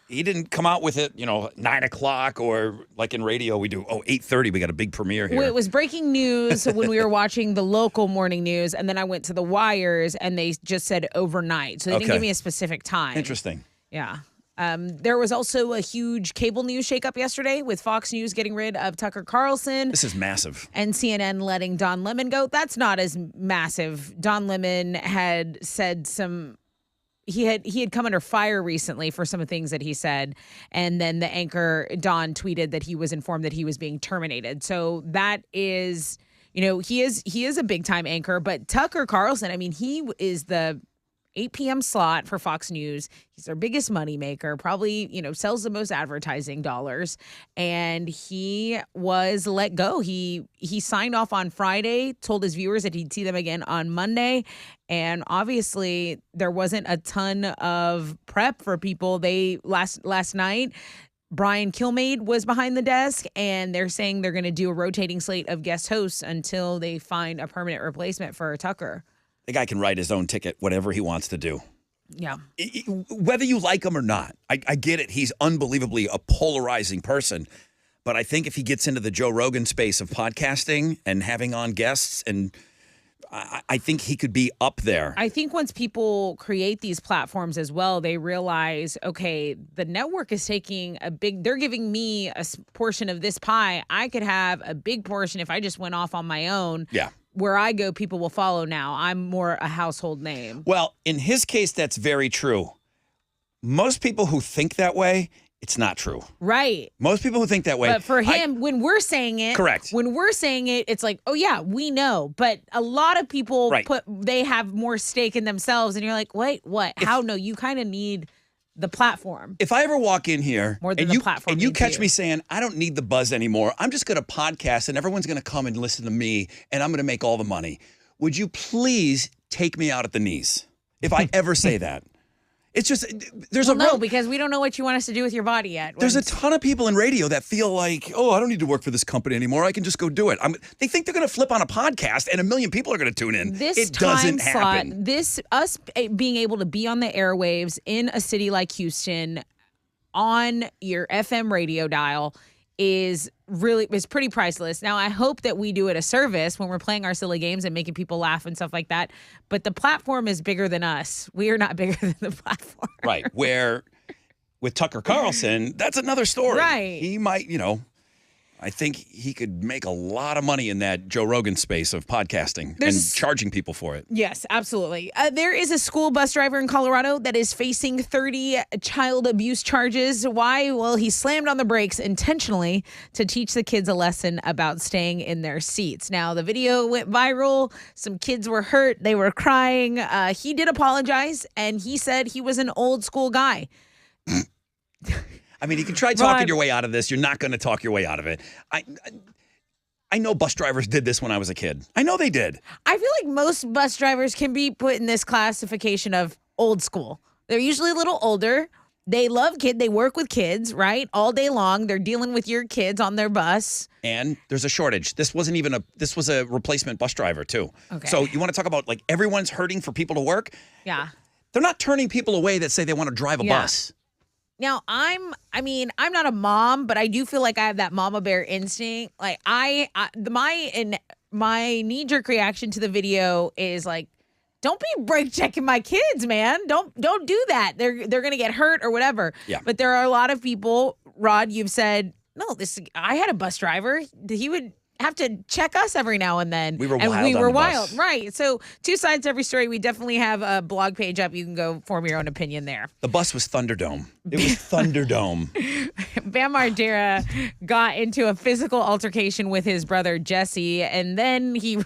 He didn't come out with it, 9 o'clock or like in radio we do, 8:30. We got a big premiere here. Well, it was breaking news when we were watching the local morning news, and then I went to the wires, and they just said overnight. So they didn't give me a specific time. Interesting. Yeah. There was also a huge cable news shakeup yesterday with Fox News getting rid of Tucker Carlson. This is massive. And CNN letting Don Lemon go. That's not as massive. Don Lemon had said he had come under fire recently for some of the things that he said. And then the anchor, Don, tweeted that he was informed that he was being terminated. So that is, he is a big time anchor. But Tucker Carlson, I mean, he is the 8 p.m. slot for Fox News. He's their biggest moneymaker, probably, sells the most advertising dollars. And he was let go. He signed off on Friday, told his viewers that he'd see them again on Monday. And obviously, there wasn't a ton of prep for people. Last night, Brian Kilmeade was behind the desk, and they're saying they're going to do a rotating slate of guest hosts until they find a permanent replacement for Tucker. The guy can write his own ticket, whatever he wants to do. Yeah. Whether you like him or not, I get it. He's unbelievably a polarizing person. But I think if he gets into the Joe Rogan space of podcasting and having on guests, and I think he could be up there. I think once people create these platforms as well, they realize, okay, the network is taking they're giving me a portion of this pie. I could have a big portion if I just went off on my own. Yeah. Where I go, people will follow now. I'm more a household name. Well, in his case, that's very true. Most people who think that way, it's not true. Right. Most people who think that way. But for him, when we're saying it. Correct. When we're saying it, it's like, oh, yeah, we know. But a lot of people they have more stake in themselves. And you're like, wait, what? How? No, you kind of need the platform. If I ever walk in here more than the platform and you catch me saying, I don't need the buzz anymore, I'm just going to podcast and everyone's going to come and listen to me and I'm going to make all the money. Would you please take me out at the knees if I ever say that? It's just, no, because we don't know what you want us to do with your body yet. There's a ton of people in radio that feel like, I don't need to work for this company anymore. I can just go do it. They think they're going to flip on a podcast and 1 million people are going to tune in. This it doesn't happen. Us being able to be on the airwaves in a city like Houston on your FM radio dial is pretty priceless. Now, I hope that we do it a service when we're playing our silly games and making people laugh and stuff like that. But the platform is bigger than us. We are not bigger than the platform. Right. Where with Tucker Carlson, that's another story. Right. He might, I think he could make a lot of money in that Joe Rogan space of podcasting and charging people for it. Yes, absolutely. There is a school bus driver in Colorado that is facing 30 child abuse charges. Why? Well, he slammed on the brakes intentionally to teach the kids a lesson about staying in their seats. Now, the video went viral. Some kids were hurt. They were crying. He did apologize, and he said he was an old school guy. I mean, you can try talking your way out of this. You're not going to talk your way out of it. I know bus drivers did this when I was a kid. I know they did. I feel like most bus drivers can be put in this classification of old school. They're usually a little older. They love kids. They work with kids, right? All day long. They're dealing with your kids on their bus. And there's a shortage. This was a replacement bus driver too. Okay. So you want to talk about like everyone's hurting for people to work? Yeah. They're not turning people away that say they want to drive a bus. Now, I'm not a mom, but I do feel like I have that mama bear instinct. Like my knee-jerk reaction to the video is like, don't be brake checking my kids, man. Don't do that. They're going to get hurt or whatever. Yeah. But there are a lot of people, Rod, you've said, no, I had a bus driver. He would have to check us every now and then. We were and wild. We were on the wild, bus. right? So 2 sides to every story. We definitely have a blog page up. You can go form your own opinion there. The bus was Thunderdome. It was Thunderdome. Bam Margera got into a physical altercation with his brother Jesse, and then he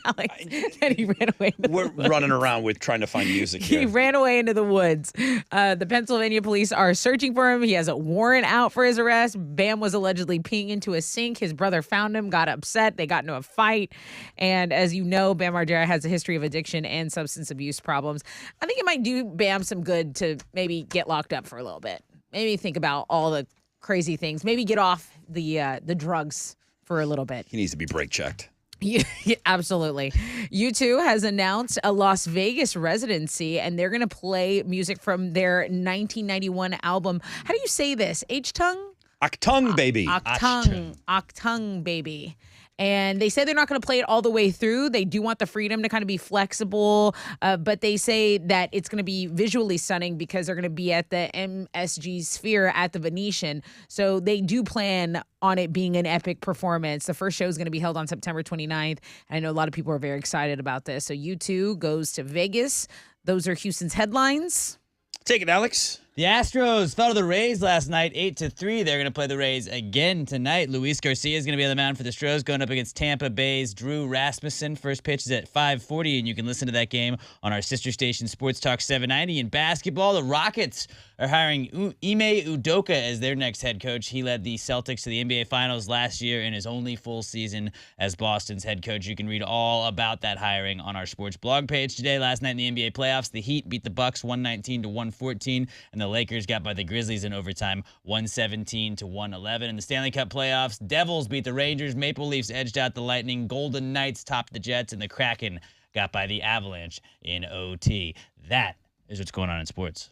Alex said he ran away. We're running around with trying to find music He here. ran away into the woods. The Pennsylvania police are searching for him. He has a warrant out for his arrest. Bam was allegedly peeing into a sink. His brother found him, got upset. They got into a fight. And as you know, Bam Margera has a history of addiction and substance abuse problems. I think it might do Bam some good to maybe get locked up for a little bit. Maybe think about all the crazy things. Maybe get off the drugs for a little bit. He needs to be brake checked. Yeah, absolutely. U2 has announced a Las Vegas residency, and they're going to play music from their 1991 album. How do you say this? H-tongue? Achtung, baby. Achtung. Achtung, baby. And they say they're not going to play it all the way through. They do want the freedom to kind of be flexible, but they say that it's going to be visually stunning because they're going to be at the MSG Sphere at the Venetian. So they do plan on it being an epic performance. The first show is going to be held on September 29th. And I know a lot of people are very excited about this. So U2 goes to Vegas. Those are Houston's headlines. Take it, Alex. The Astros fell to the Rays last night, 8-3. They're going to play the Rays again tonight. Luis Garcia is going to be on the mound for the Stros, going up against Tampa Bay's Drew Rasmussen. First pitch is at 5:40, and you can listen to that game on our sister station, Sports Talk 790. In basketball, the Rockets are hiring Ime Udoka as their next head coach. He led the Celtics to the NBA Finals last year in his only full season as Boston's head coach. You can read all about that hiring on our sports blog page today. Last night in the NBA playoffs, the Heat beat the Bucks 119-114, and the Lakers got by the Grizzlies in overtime 117-111. In the Stanley Cup playoffs, Devils beat the Rangers, Maple Leafs edged out the Lightning, Golden Knights topped the Jets, and the Kraken got by the Avalanche in OT. That is what's going on in sports.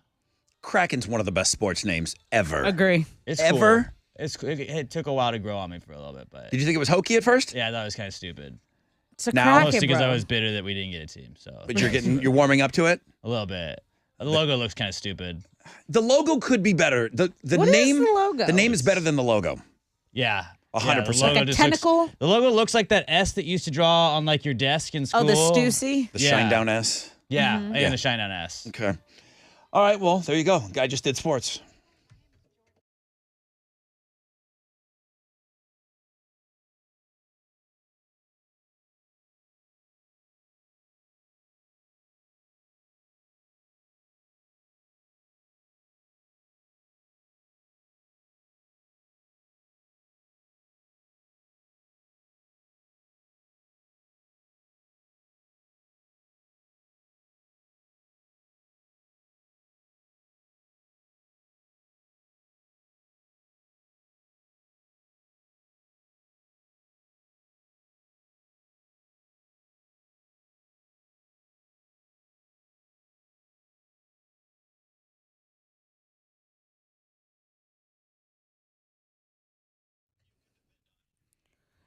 Kraken's one of the best sports names ever. Agree. It's ever? Cool. It took a while to grow on me for a little bit, but Did you think it was hokey at first? yeah, I thought it was kind of stupid. It's a Now- Mostly because bro. I was bitter that we didn't get a team. So, But you're warming up to it? a little bit. The logo looks kind of stupid. The logo could be better. The What is name the logo? The name is better than the logo. Yeah. 100%. the logo Like a just tentacle? Looks, the logo looks like that S that you used to draw on like your desk in school. Oh, the Stussy? The Yeah. shine down S. Yeah, Mm-hmm. and the shine on S. Okay. All right, well, there you go. Guy just did sports.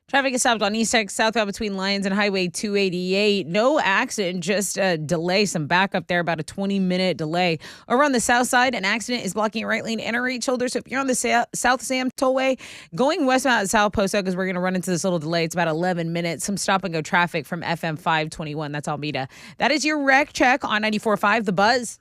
Traffic is stopped on East X southbound between Lyons and Highway 288. No accident, just a delay, some backup there, about a 20-minute delay. Over on the south side, an accident is blocking right lane and a right shoulder. So if you're on the South Sam Tollway, going westbound at South Post, because we're going to run into this little delay, it's about 11 minutes. Some stop-and-go traffic from FM 521. That's Almeida. That is your wreck check on 94.5 The Buzz.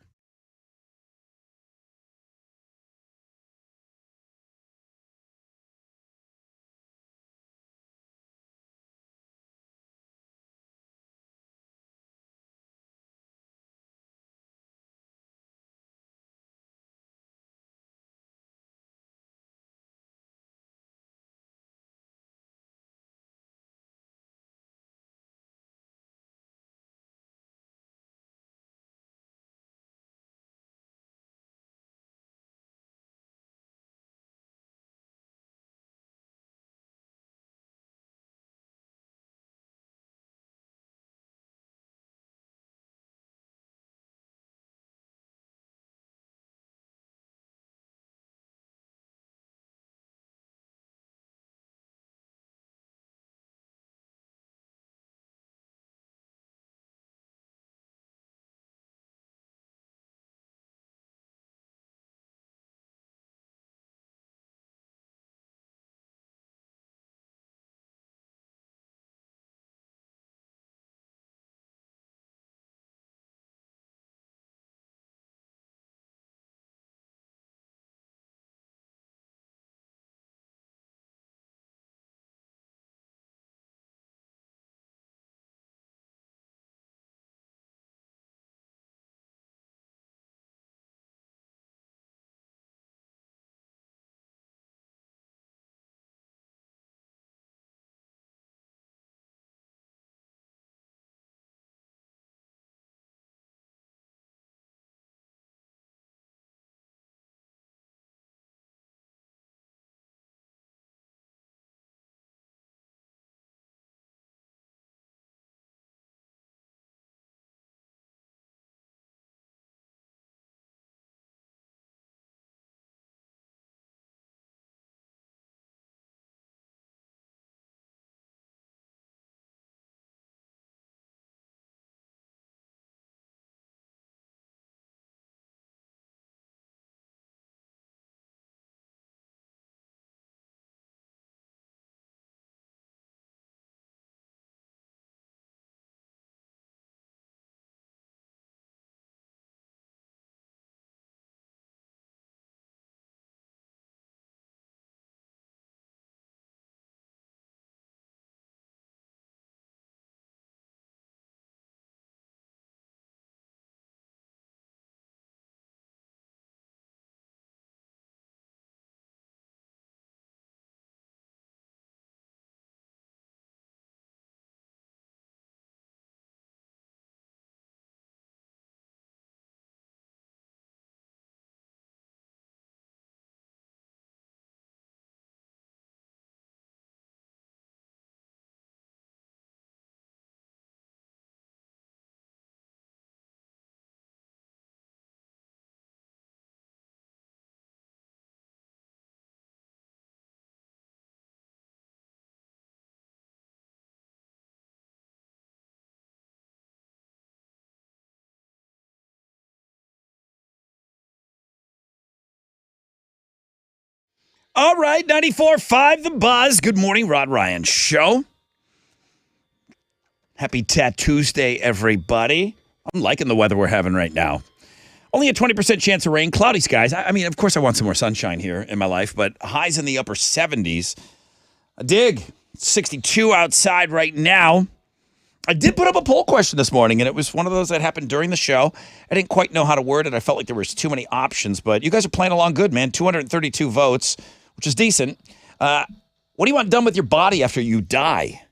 All right, 94.5 The Buzz. Good morning, Rod Ryan Show. Happy Tuesday, everybody. I'm liking the weather we're having right now. Only a 20% chance of rain, cloudy skies. I mean, of course, I want some more sunshine here in my life, but highs in the upper 70s. A dig. 62 outside right now. I did put up a poll question this morning, and it was one of those that happened during the show. I didn't quite know how to word it. I felt like there was too many options, but you guys are playing along good, man. 232 votes, which is decent. What do you want done with your body after you die?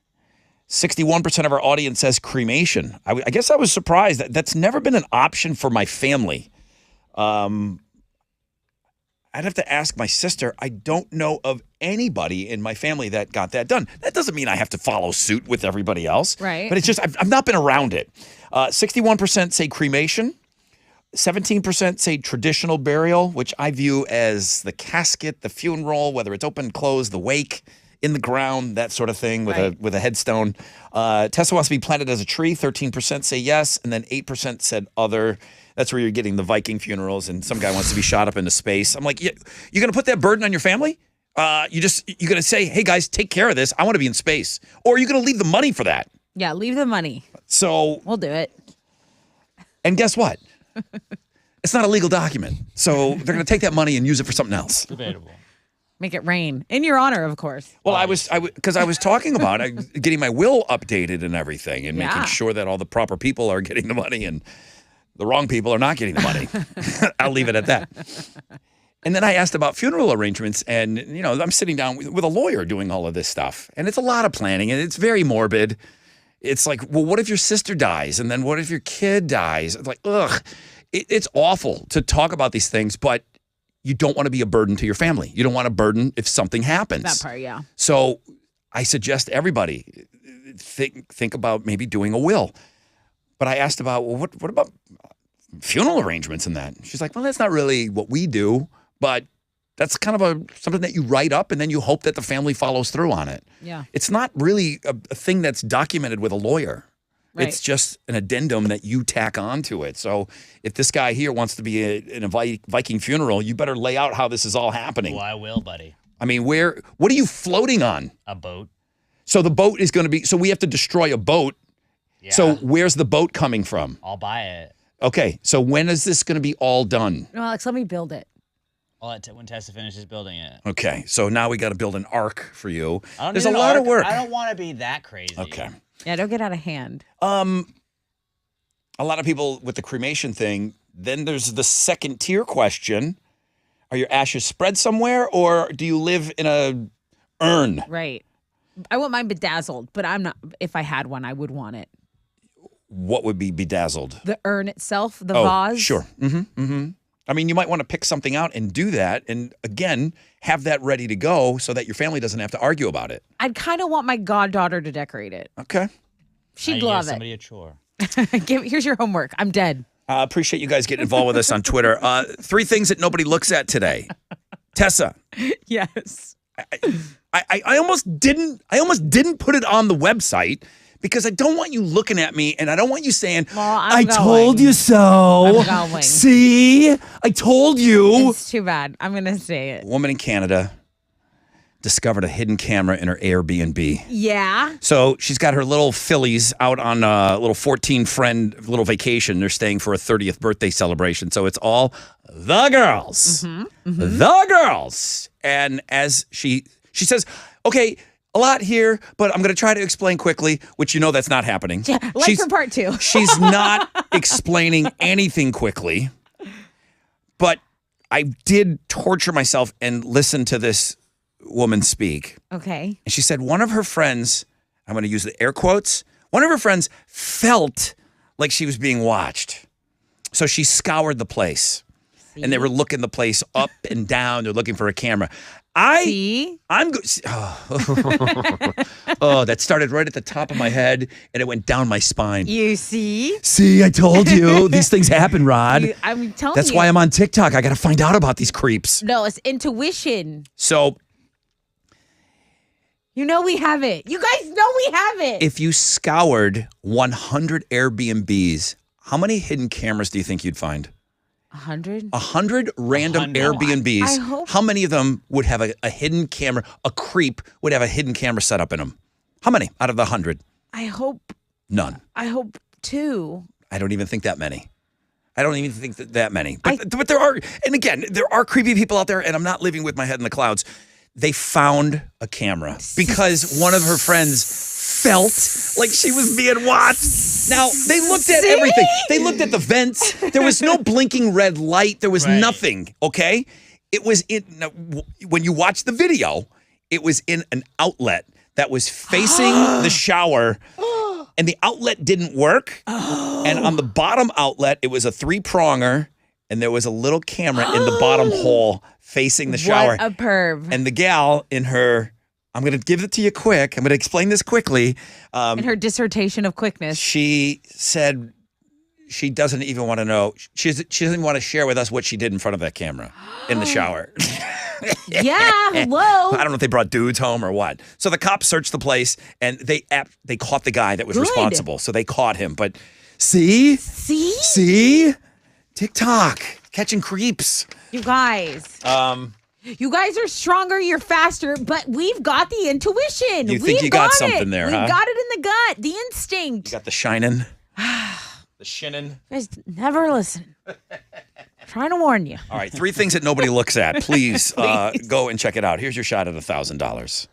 61% of our audience says cremation. I guess I was surprised. That's never been an option for my family. I'd have to ask my sister. I don't know of anybody in my family that got that done. That doesn't mean I have to follow suit with everybody else. Right. But it's just, I've not been around it. 61% say cremation. 17% say traditional burial, which I view as the casket, the funeral, whether it's open, closed, the wake, in the ground, that sort of thing with a headstone. Tessa wants to be planted as a tree. 13% say yes, and then 8% said other. That's where you're getting the Viking funerals, and some guy wants to be shot up into space. I'm like, you're going to put that burden on your family? You're going to say, hey, guys, take care of this. I want to be in space. Or are you going to leave the money for that? Yeah, leave the money. So we'll do it. And guess what? It's not a legal document. So they're going to take that money and use it for something else. Debatable. Make it rain. In your honor, of course. Well, I was talking about getting my will updated and everything and making sure that all the proper people are getting the money and the wrong people are not getting the money. I'll leave it at that. And then I asked about funeral arrangements, and I'm sitting down with a lawyer doing all of this stuff, and it's a lot of planning, and it's very morbid. It's like, well, what if your sister dies, and then what if your kid dies? It's like, ugh, it's awful to talk about these things, but you don't want to be a burden to your family. You don't want a burden if something happens. That part, yeah. So I suggest everybody think about maybe doing a will. But I asked about, well, what about funeral arrangements and that? She's like, well, that's not really what we do, but that's kind of something that you write up and then you hope that the family follows through on it. Yeah. It's not really a thing that's documented with a lawyer. Right. It's just an addendum that you tack on to it. So if this guy here wants to be in a Viking funeral, you better lay out how this is all happening. Well, I will, buddy. I mean, what are you floating on? A boat. So the boat is going to be, so we have to destroy a boat. Yeah. So where's the boat coming from? I'll buy it. Okay, so when is this going to be all done? No, Alex, let me build it. When Tessa finishes building it. Okay, so now we got to build an ark for you. I don't There's need a an lot ark. of work. I don't want to be that crazy. Okay. Yeah, don't get out of hand. A lot of people with the cremation thing, then there's the second tier question. Are your ashes spread somewhere or do you live in a urn? Right. I want mine bedazzled, but I'm not. If I had one, I would want it. What would be bedazzled? The urn itself, the vase. Sure. I mean, you might want to pick something out and do that. And again, have that ready to go so that your family doesn't have to argue about it. I'd kind of want my goddaughter to decorate it. Okay. She'd Now you love give it. somebody a chore. Here's your homework. I'm dead. I appreciate you guys getting involved with us on Twitter. 3 things that nobody looks at today. Tessa. Yes. I almost didn't put it on the website because I don't want you looking at me and I don't want you saying, I told you so. I'm going. See? I told you. It's too bad. I'm going to say it. A woman in Canada discovered a hidden camera in her Airbnb. Yeah. So she's got her little fillies out on a little 14-friend little vacation. They're staying for a 30th birthday celebration. So it's all the girls. The girls. And as she says, okay, a lot here, but I'm going to try to explain quickly, which that's not happening. Yeah, like for part 2. She's not explaining anything quickly, but I did torture myself and listen to this woman speak. Okay. And she said one of her friends, I'm going to use the air quotes, one of her friends felt like she was being watched. So she scoured the place. See? And they were looking the place up and down. They're looking for a camera. I'm good. Oh, that started right at the top of my head and it went down my spine. You see? See, I told you. These things happen, Rod. I'm telling you. That's why I'm on TikTok. I got to find out about these creeps. No, it's intuition. So, we have it. You guys know we have it. if you scoured 100 Airbnbs, how many hidden cameras do you think you'd find? 100? 100 random 100. Airbnbs. I hope- How many of them would have a hidden camera? A creep would have a hidden camera set up in them. How many out of the 100? I hope None. 2. I don't even think that many. I don't even think that many. But there are, and again, there are creepy people out there, and I'm not living with my head in the clouds. They found a camera because one of her friends felt like she was being watched. Now, they looked at everything. They looked at the vents. There was no blinking red light. There was nothing, okay? It was when you watch the video, it was in an outlet that was facing the shower, and the outlet didn't work. And on the bottom outlet, it was a 3-pronger, and there was a little camera in the bottom hole facing the shower. What a perv. And the gal in her, I'm going to give it to you quick. I'm going to explain this quickly. In her dissertation of quickness. She said she doesn't even want to know. She doesn't even want to share with us what she did in front of that camera in the shower. Yeah, hello. I don't know if they brought dudes home or what. So the cops searched the place, and they caught the guy that was responsible. So they caught him. But see? TikTok, catching creeps. You guys. You guys are stronger, you're faster, but we've got the intuition. You think you got something there, We've huh? got it in the gut, the instinct. You got the shining, the shinning. You guys never listen. Trying to warn you. All right, 3 things that nobody looks at. Please, go and check it out. Here's your shot at $1,000.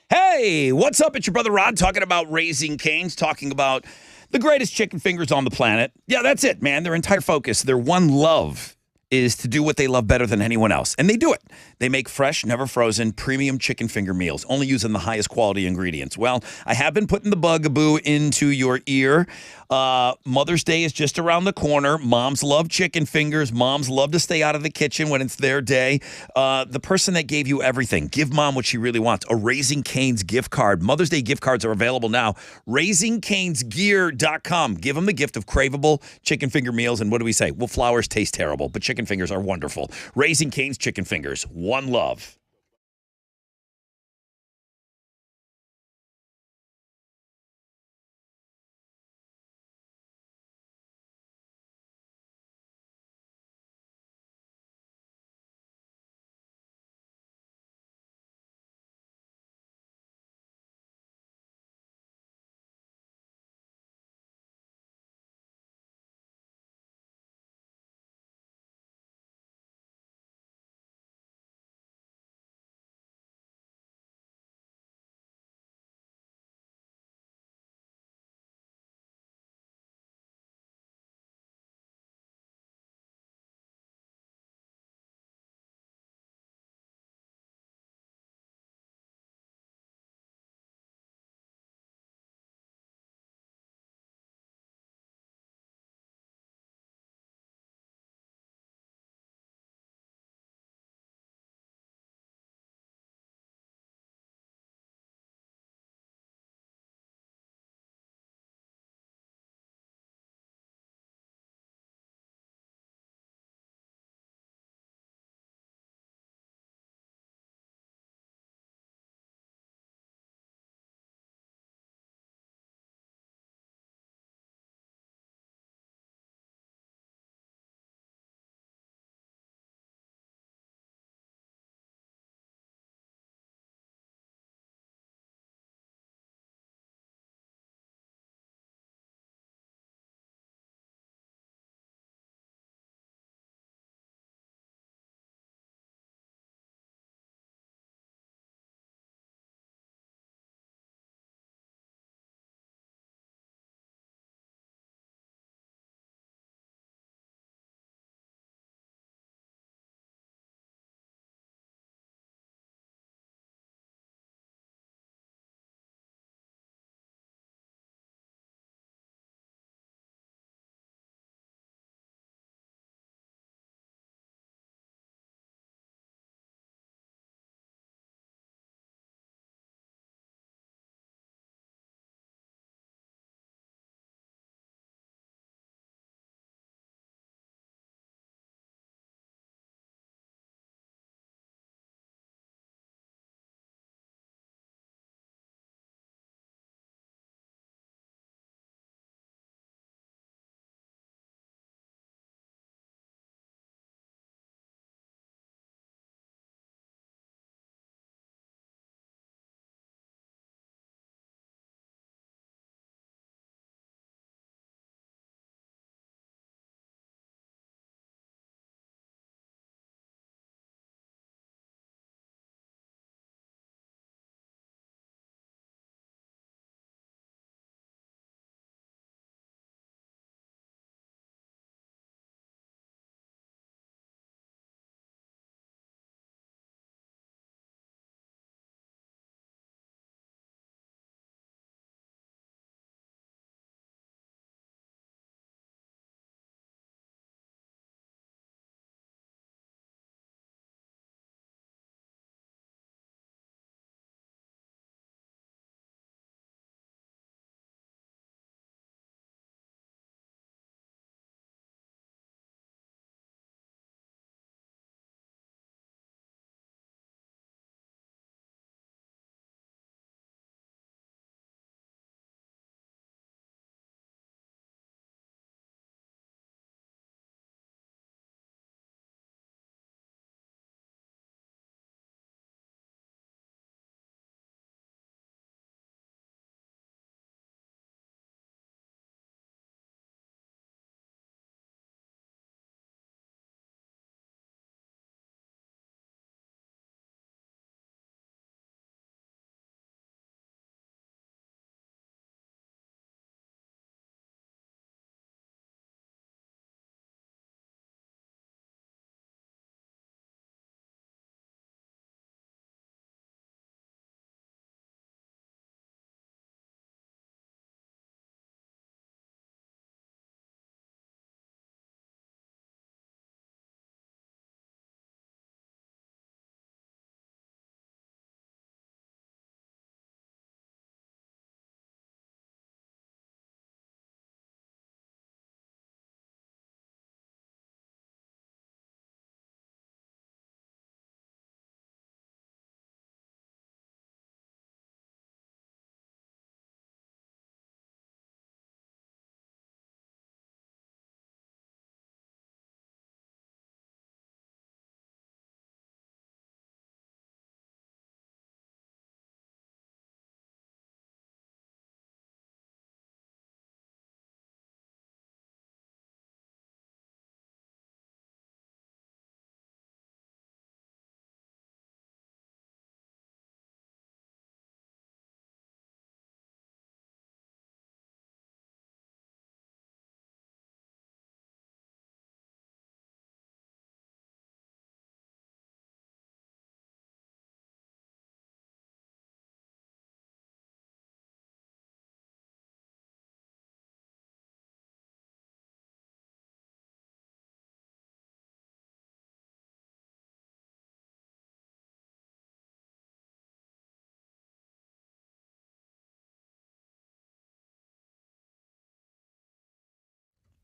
Hey, what's up? It's your brother Rod talking about Raising Cane's, talking about the greatest chicken fingers on the planet. Yeah, that's it, man. Their entire focus, their one love is to do what they love better than anyone else. And they do it. They make fresh, never frozen, premium chicken finger meals, only using the highest quality ingredients. Well, I have been putting the bugaboo into your ear. Mother's Day is just around the corner. Moms love chicken fingers. Moms love to stay out of the kitchen when it's their day. The person that gave you everything, give mom what she really wants. A Raising Cane's gift card. Mother's Day gift cards are available now. RaisingCanesGear.com. Give them the gift of craveable chicken finger meals. And what do we say? Well, flowers taste terrible, but chicken fingers are wonderful. Raising Cane's chicken fingers. One love.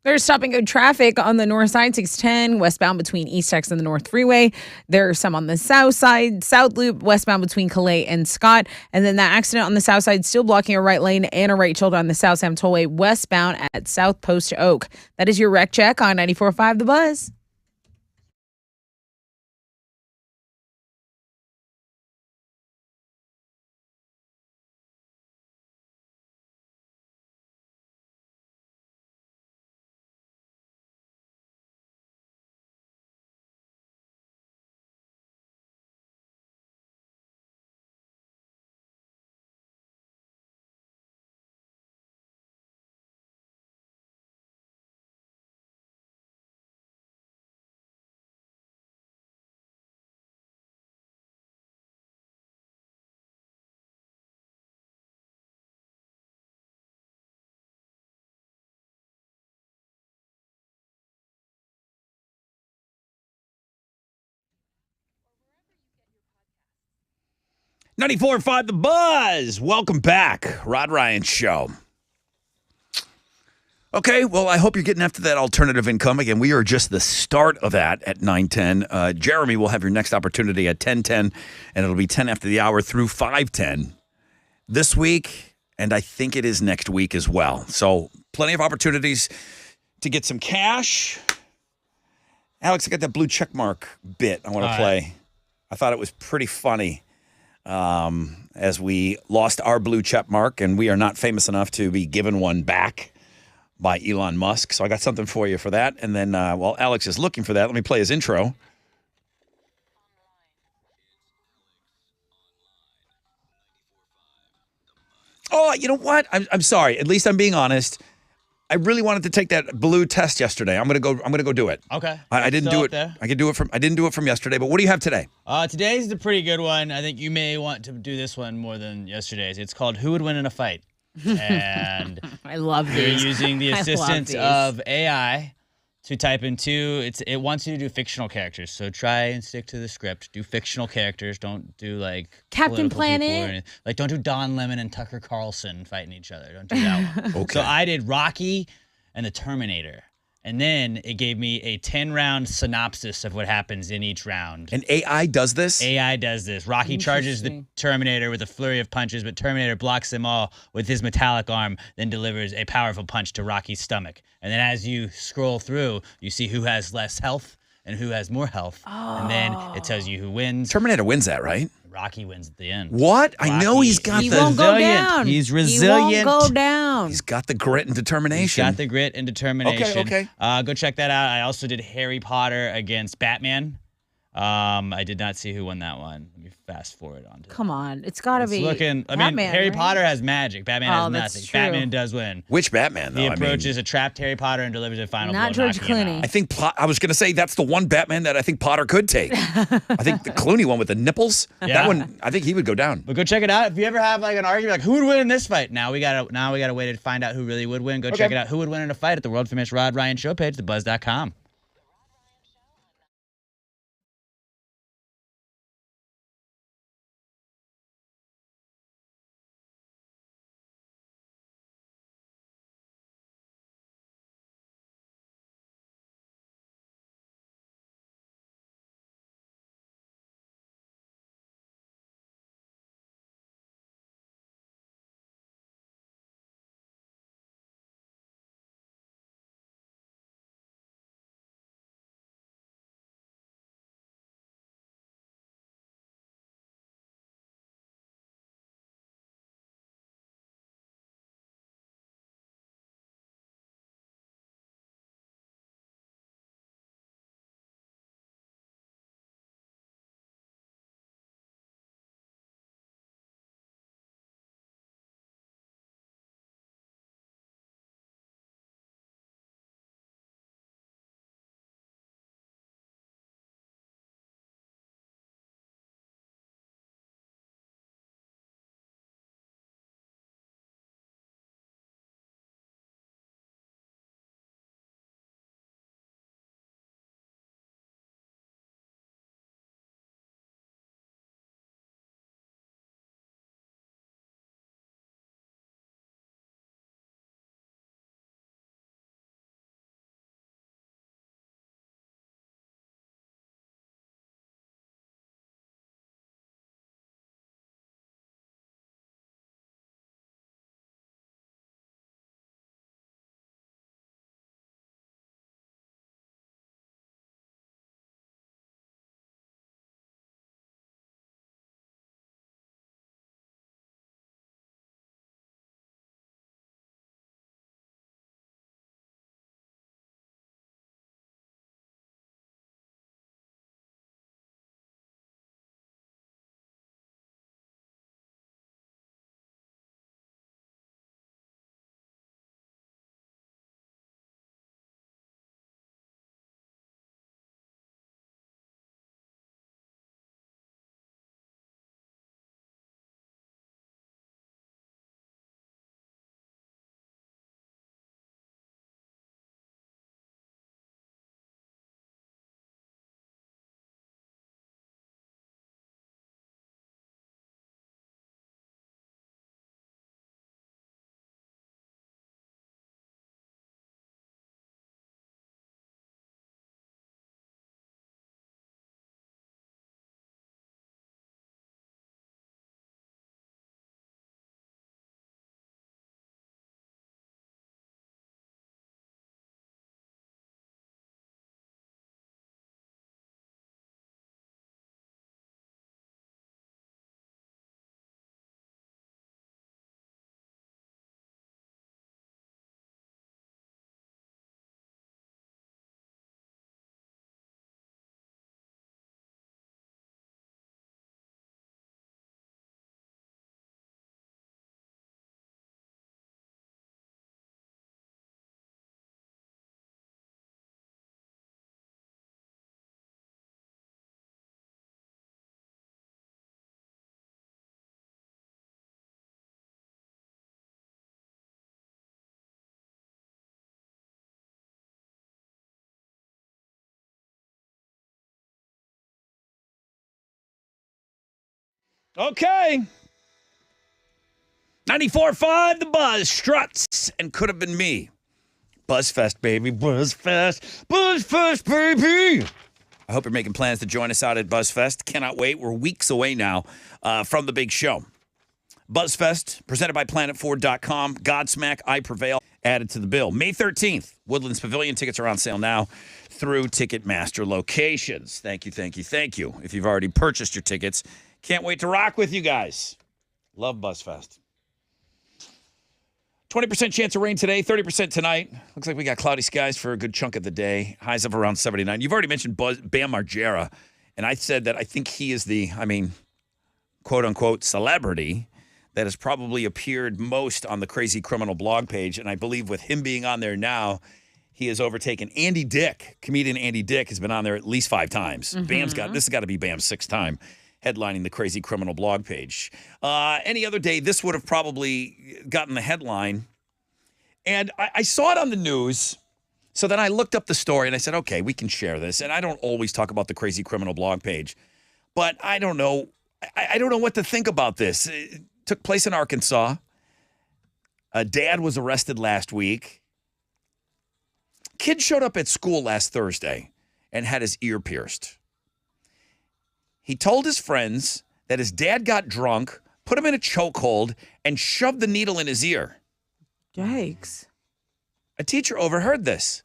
There's stop and go traffic on the north side, 610, westbound between East Texas and the North Freeway. There's some on the south side, South Loop, westbound between Calais and Scott. And then that accident on the south side still blocking a right lane and a right shoulder on the South Sam Tollway westbound at South Post Oak. That is your wreck check on 94.5 The Buzz. .94.5 The Buzz. Welcome back. Rod Ryan Show. Okay, well, I hope you're getting after that alternative income. Again, we are just the start of that at 9:10. Jeremy will have your next opportunity at 10:10, and it'll be 10 after the hour through 5:10 this week, and I think it is next week as well. So plenty of opportunities to get some cash. Alex, I got that blue check mark bit I want to play. I thought it was pretty funny. As we lost our blue check mark, and we are not famous enough to be given one back by Elon Musk. So I got something for you for that. And then while Alex is looking for that, let me play his intro. Oh, you know what? I'm sorry. At least I'm being honest. I really wanted to take that blue test yesterday. I'm gonna go do it. Okay. I didn't Still do up it. there. I didn't do it from yesterday. But what do you have today? Today's the pretty good one. I think you may want to do this one more than yesterday's. It's called Who Would Win in a Fight? And I love you're these. using the I love assistance these. of AI to type into it wants you to do fictional characters. So try and stick to the script. Do fictional characters. Don't do like Captain political people or Planet. anything. Like don't do Don Lemon and Tucker Carlson fighting each other. Don't do that one. Okay. So I did Rocky and the Terminator. And then it gave me a 10-round synopsis of what happens in each round. And AI does this? AI does this. Rocky charges the Terminator with a flurry of punches, but Terminator blocks them all with his metallic arm, then delivers a powerful punch to Rocky's stomach. And then as you scroll through, you see who has less health and who has more health. And then it tells you who wins. Terminator wins that, right? Rocky wins at the end. What? I know he's got He the won't go down. He's resilient. He won't go down. He's got the grit and determination. He's got the grit and determination. Okay. Go check that out. I also did Harry Potter against Batman. I did not see who won that one. Let me fast forward on to Come on. It's got to It's be looking. I mean, Batman, Harry right? Potter has magic. Batman has that's nothing. true. Batman does win. Which Batman, though? He I mean, approaches a trapped Harry Potter and delivers a final Not blow, George knocking him Clooney. out. I think I was going to say that's the one Batman that I think Potter could take. I think the Clooney one with the nipples. Yeah. That one, I think he would go down. But go check it out. If you ever have like an argument, like who would win in this fight? Now we gotta wait to find out who really would win. Go check it out. Who would win in a fight at the world famous Rod Ryan Show page, thebuzz.com. Okay. 94.5 The Buzz, Struts, and Could Have Been Me. Buzzfest, baby. Buzzfest. Buzzfest, baby. I hope you're making plans to join us out at Buzzfest. Cannot wait. We're weeks away now from the big show. Buzzfest, presented by PlanetFord.com. Godsmack, I Prevail, added to the bill. May 13th, Woodlands Pavilion. Tickets are on sale now through Ticketmaster locations. Thank you, thank you, thank you. If you've already purchased your tickets, can't wait to rock with you guys. Love Buzzfest. 20% chance of rain today, 30% tonight. Looks like we got cloudy skies for a good chunk of the day. Highs of around 79. You've already mentioned Bam Margera, and I said that I think he is the, quote-unquote celebrity that has probably appeared most on the Crazy Criminal blog page, and I believe with him being on there now, he has overtaken Andy Dick. Comedian Andy Dick has been on there at least 5 times. This has got to be Bam's 6th time headlining the Crazy Criminal blog page. Any other day, this would have probably gotten the headline. And I saw it on the news. So then I looked up the story and I said, okay, we can share this. And I don't always talk about the Crazy Criminal blog page, but I don't know. I don't know what to think about this. It took place in Arkansas. A dad was arrested last week. Kid showed up at school last Thursday and had his ear pierced. He told his friends that his dad got drunk, put him in a chokehold, and shoved the needle in his ear. Yikes. A teacher overheard this.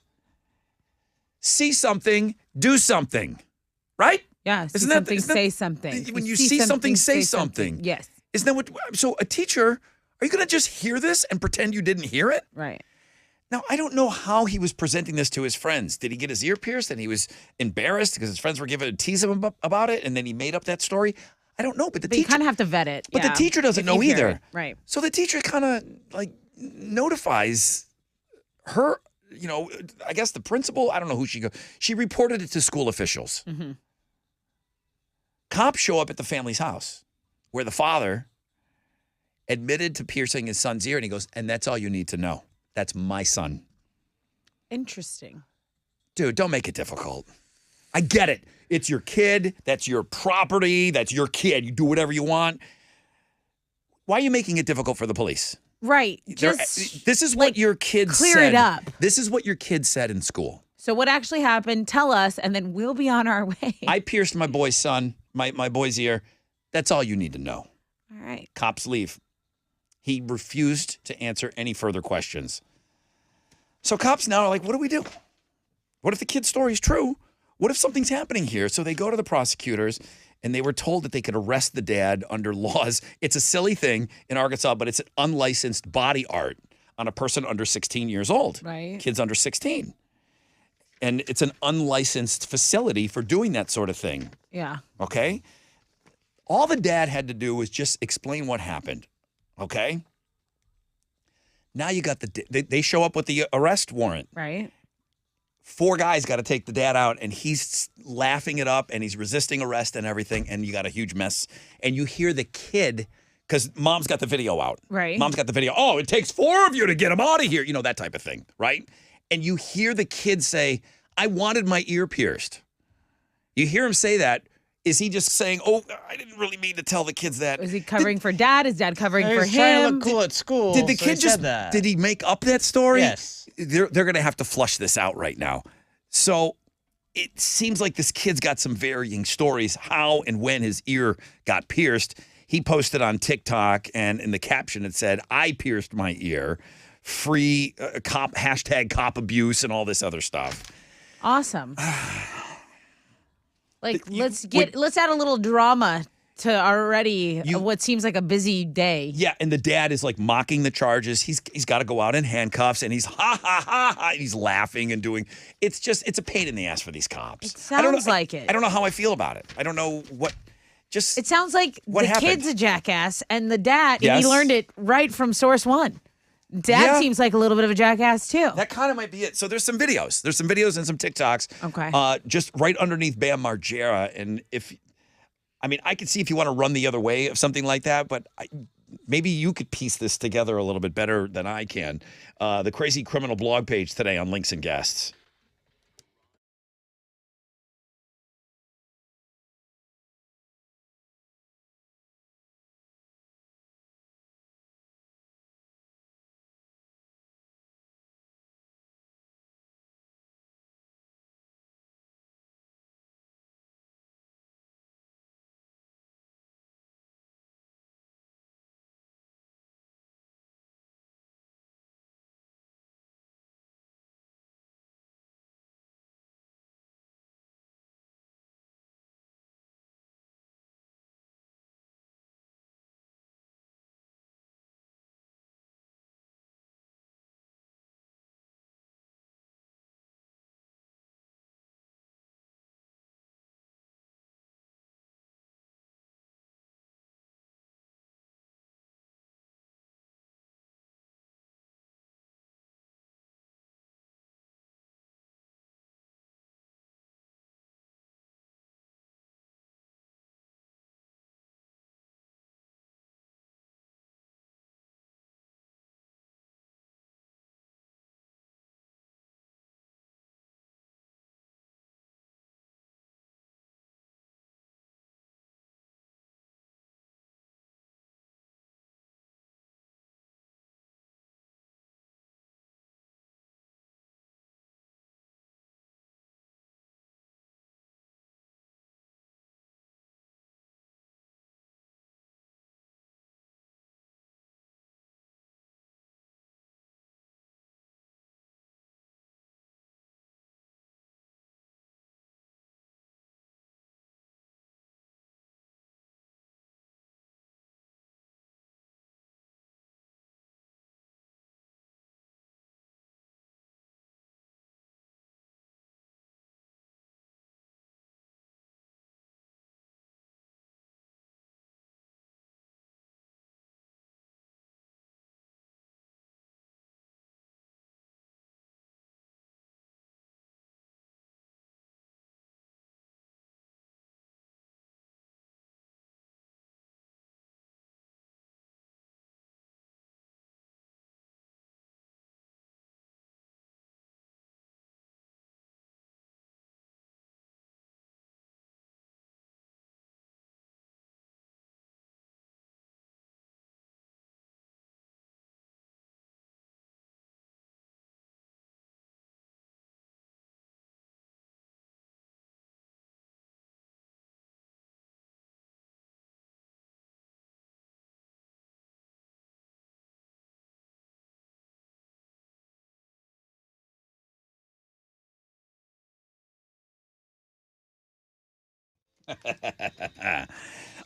See something, do something. Right? Yeah, say something. When you see something, say something. Yes. Isn't that what? So a teacher, are you going to just hear this and pretend you didn't hear it? Right. Now, I don't know how he was presenting this to his friends. Did he get his ear pierced and he was embarrassed because his friends were giving a tease him about it and then he made up that story? I don't know, but you kind of have to vet it. But the teacher doesn't know either. Right. So the teacher kind of notifies her, I guess the principal, I don't know who she goes. She reported it to school officials. Mm-hmm. Cops show up at the family's house where the father admitted to piercing his son's ear and he goes, and that's all you need to know. That's my son. Interesting. Dude, don't make it difficult. I get it. It's your kid. That's your property. That's your kid. You do whatever you want. Why are you making it difficult for the police? Right. This is what your kids said. Clear it up. This is what your kids said in school. So what actually happened? Tell us, and then we'll be on our way. I pierced my boy's son, my boy's ear. That's all you need to know. All right. Cops leave. He refused to answer any further questions. So cops now are like, what do we do? What if the kid's story is true? What if something's happening here? So they go to the prosecutors, and they were told that they could arrest the dad under laws. It's a silly thing in Arkansas, but it's an unlicensed body art on a person under 16 years old. Right. Kids under 16. And it's an unlicensed facility for doing that sort of thing. Yeah. Okay? All the dad had to do was just explain what happened. Okay? Now you got they show up with the arrest warrant. Right. 4 guys got to take the dad out, and he's laughing it up, and he's resisting arrest and everything, and you got a huge mess. And you hear the kid, because mom's got the video out. Right. Mom's got the video. Oh, it takes 4 of you to get him out of here. You know, that type of thing, right? And you hear the kid say, I wanted my ear pierced. You hear him say that. Is he just saying, oh, I didn't really mean to tell the kids that? Is he covering for dad? Is dad covering for He's trying to him? look cool at school. Did the so kid he said that. did he make up that story? Yes. They're going to have to flush this out right now. So it seems like this kid's got some varying stories, how and when his ear got pierced. He posted on TikTok, and in the caption it said, I pierced my ear. Free #cop abuse and all this other stuff. Awesome. Let's add a little drama to already what seems like a busy day. Yeah, and the dad is like mocking the charges. He's got to go out in handcuffs, and he's ha ha ha ha. And he's laughing and doing. It's a pain in the ass for these cops. It sounds like it. I don't know how I feel about it. I don't know what. It sounds like what the happened? kid's a jackass, and the dad. Yes. And he learned it right from source one. Dad seems like a little bit of a jackass too. That kind of might be it. So there's some videos. There's some videos and some TikToks. Okay. Just right underneath Bam Margera. And I could see if you want to run the other way of something like that, but maybe you could piece this together a little bit better than I can. The Crazy Criminal blog page today on Links and Guests.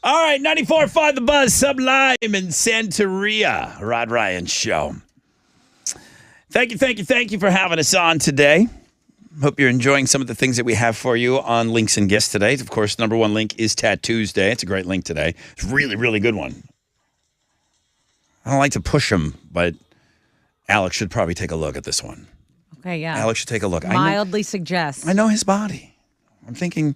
All right, 94.5 The Buzz, Sublime in Santeria. Rod Ryan Show. Thank you for having us on today. Hope you're enjoying some of the things that we have for you on Links and Gifts today. Of course, number one link is Tattoos Day. It's a great link today. It's a really, really good one. I don't like to push him, but Alex should probably take a look at this one. Okay, yeah. Alex should take a look. Mildly suggest. I know his body. I'm thinking,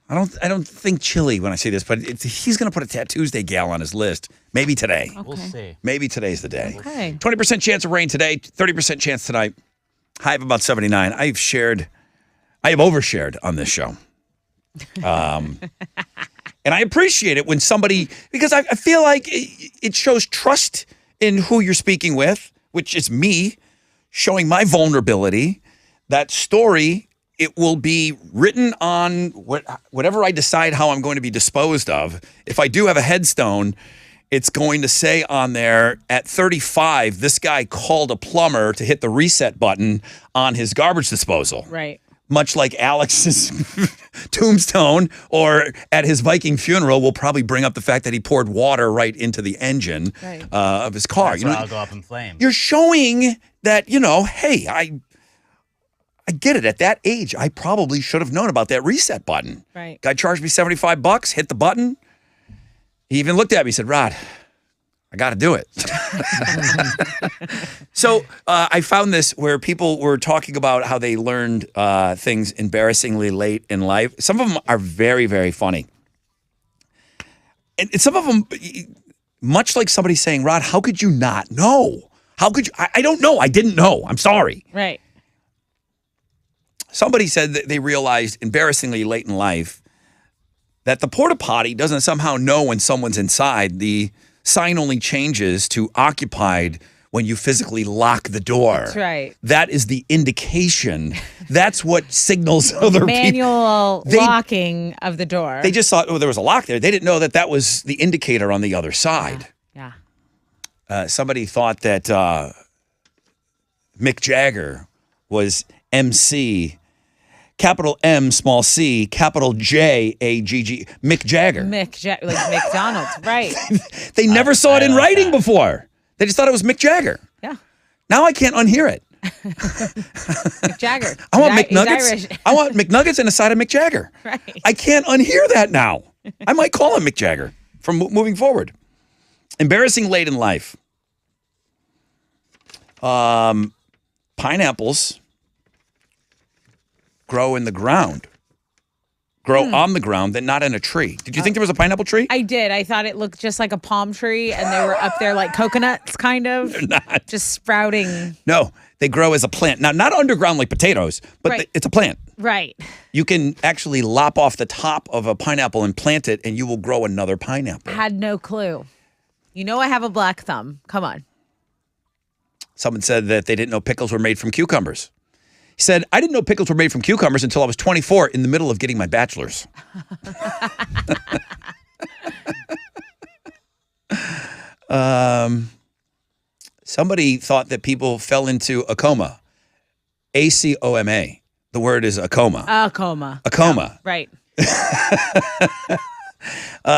I don't think chilly when I say this, but he's going to put a Tattoos Day gal on his list. Maybe today. Okay. We'll see. Maybe today's the day. Okay. 20% chance of rain today, 30% chance tonight. High of about 79. I have overshared on this show. And I appreciate it when somebody, because I feel like it shows trust in who you're speaking with, which is me, showing my vulnerability. That story, it will be written on whatever I decide how I'm going to be disposed of. If I do have a headstone, it's going to say on there, at 35, this guy called a plumber to hit the reset button on his garbage disposal. Right. Much like Alex's tombstone, or at his Viking funeral, will probably bring up the fact that he poured water right into the engine of his car. That's why I'll go up in flames. You're showing that, hey, I get it. At that age, I probably should have known about that reset button. Right. Guy charged me $75, hit the button. He even looked at me and said, Rod, I got to do it. So I found this where people were talking about how they learned things embarrassingly late in life. Some of them are very, very funny. And some of them, much like somebody saying, Rod, how could you not know? How could you? I don't know. I didn't know. I'm sorry. Right. Somebody said that they realized embarrassingly late in life that the porta potty doesn't somehow know when someone's inside. The sign only changes to occupied when you physically lock the door. That's right. That is the indication. That's what signals other people. Manual locking of the door. They just thought, there was a lock there. They didn't know that was the indicator on the other side. Yeah. Somebody thought that Mick Jagger was MC, capital M, small c, capital J, A-G-G, Mick Jagger. Like McDonald's, right. They never saw it in writing before. They just thought it was Mick Jagger. Yeah. Now I can't unhear it. Mick Jagger. I want He's McNuggets. Irish. I want McNuggets and a side of Mick Jagger. Right. I can't unhear that now. I might call him Mick Jagger from moving forward. Embarrassing late in life. Pineapples grow in the ground. Grow on the ground, then not in a tree. Did you think there was a pineapple tree? I did. I thought it looked just like a palm tree, and they were up there like coconuts, kind of. They're not. Just sprouting. No, they grow as a plant. Now, not underground like potatoes, but Right. it's a plant. Right. You can actually lop off the top of a pineapple and plant it, and you will grow another pineapple. Had no clue. You know I have a black thumb. Come on. Someone said that they didn't know pickles were made from cucumbers. He said, I didn't know pickles were made from cucumbers until I was 24 in the middle of getting my bachelor's. Somebody thought that people fell into a coma. A-C-O-M-A. The word is a coma. A coma. A coma. Right.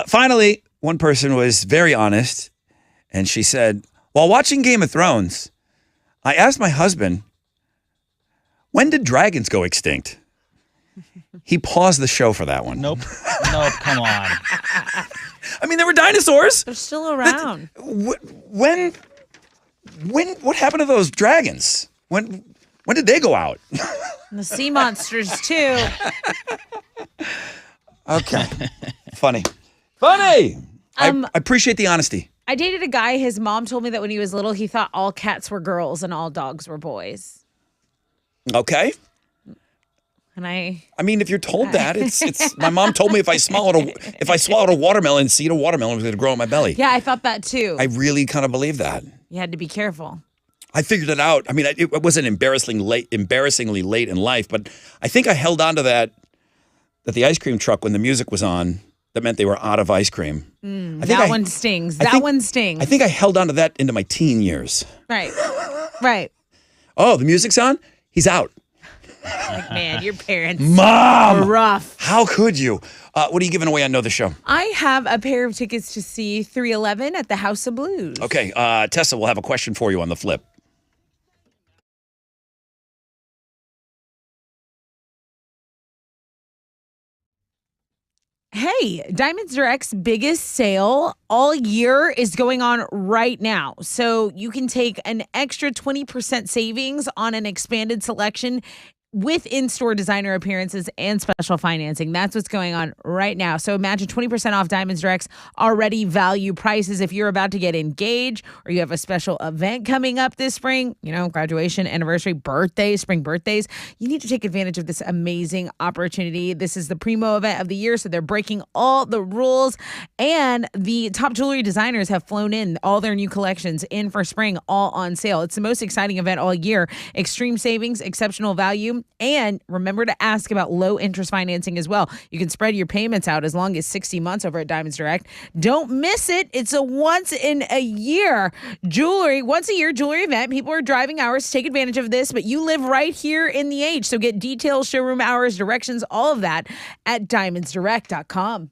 Finally, one person was very honest, and she said, while watching Game of Thrones, I asked my husband, when did dragons go extinct? He paused the show for that one. Nope, come on. I mean, there were dinosaurs. They're still around. When, what happened to those dragons? When did they go out? And the sea monsters, too. Okay. Funny. I appreciate the honesty. I dated a guy, his mom told me that when he was little, he thought all cats were girls and all dogs were boys. Okay. And I mean, if you're told that, it's. My mom told me if I swallowed a watermelon seed, a watermelon was going to grow in my belly. Yeah, I thought that too. I really kind of believe that. You had to be careful. I figured it out. I mean, it wasn't embarrassingly late in life, but I think I held on to that the ice cream truck, when the music was on, that meant they were out of ice cream. That one stings. One stings. I think I held on to that into my teen years. Right. Right. Oh, the music's on? He's out. Like, man, your parents Mom! were rough. How could you? What are you giving away on Know the Show? I have a pair of tickets to see 311 at the House of Blues. Okay, Tessa will have a question for you on the flip. Hey, Diamonds Direct's biggest sale all year is going on right now. So you can take an extra 20% savings on an expanded selection with in-store designer appearances and special financing. That's what's going on right now. So imagine 20% off Diamonds Direct's already value prices. If you're about to get engaged or you have a special event coming up this spring, graduation, anniversary, birthday, spring birthdays, you need to take advantage of this amazing opportunity. This is the primo event of the year, so they're breaking all the rules. And the top jewelry designers have flown in all their new collections in for spring, all on sale. It's the most exciting event all year. Extreme savings, exceptional value. And remember to ask about low interest financing as well. You can spread your payments out as long as 60 months over at Diamonds Direct. Don't miss it. It's a once in a year jewelry event. People are driving hours to take advantage of this, but you live right here in the H. So get details, showroom hours, directions, all of that at diamondsdirect.com.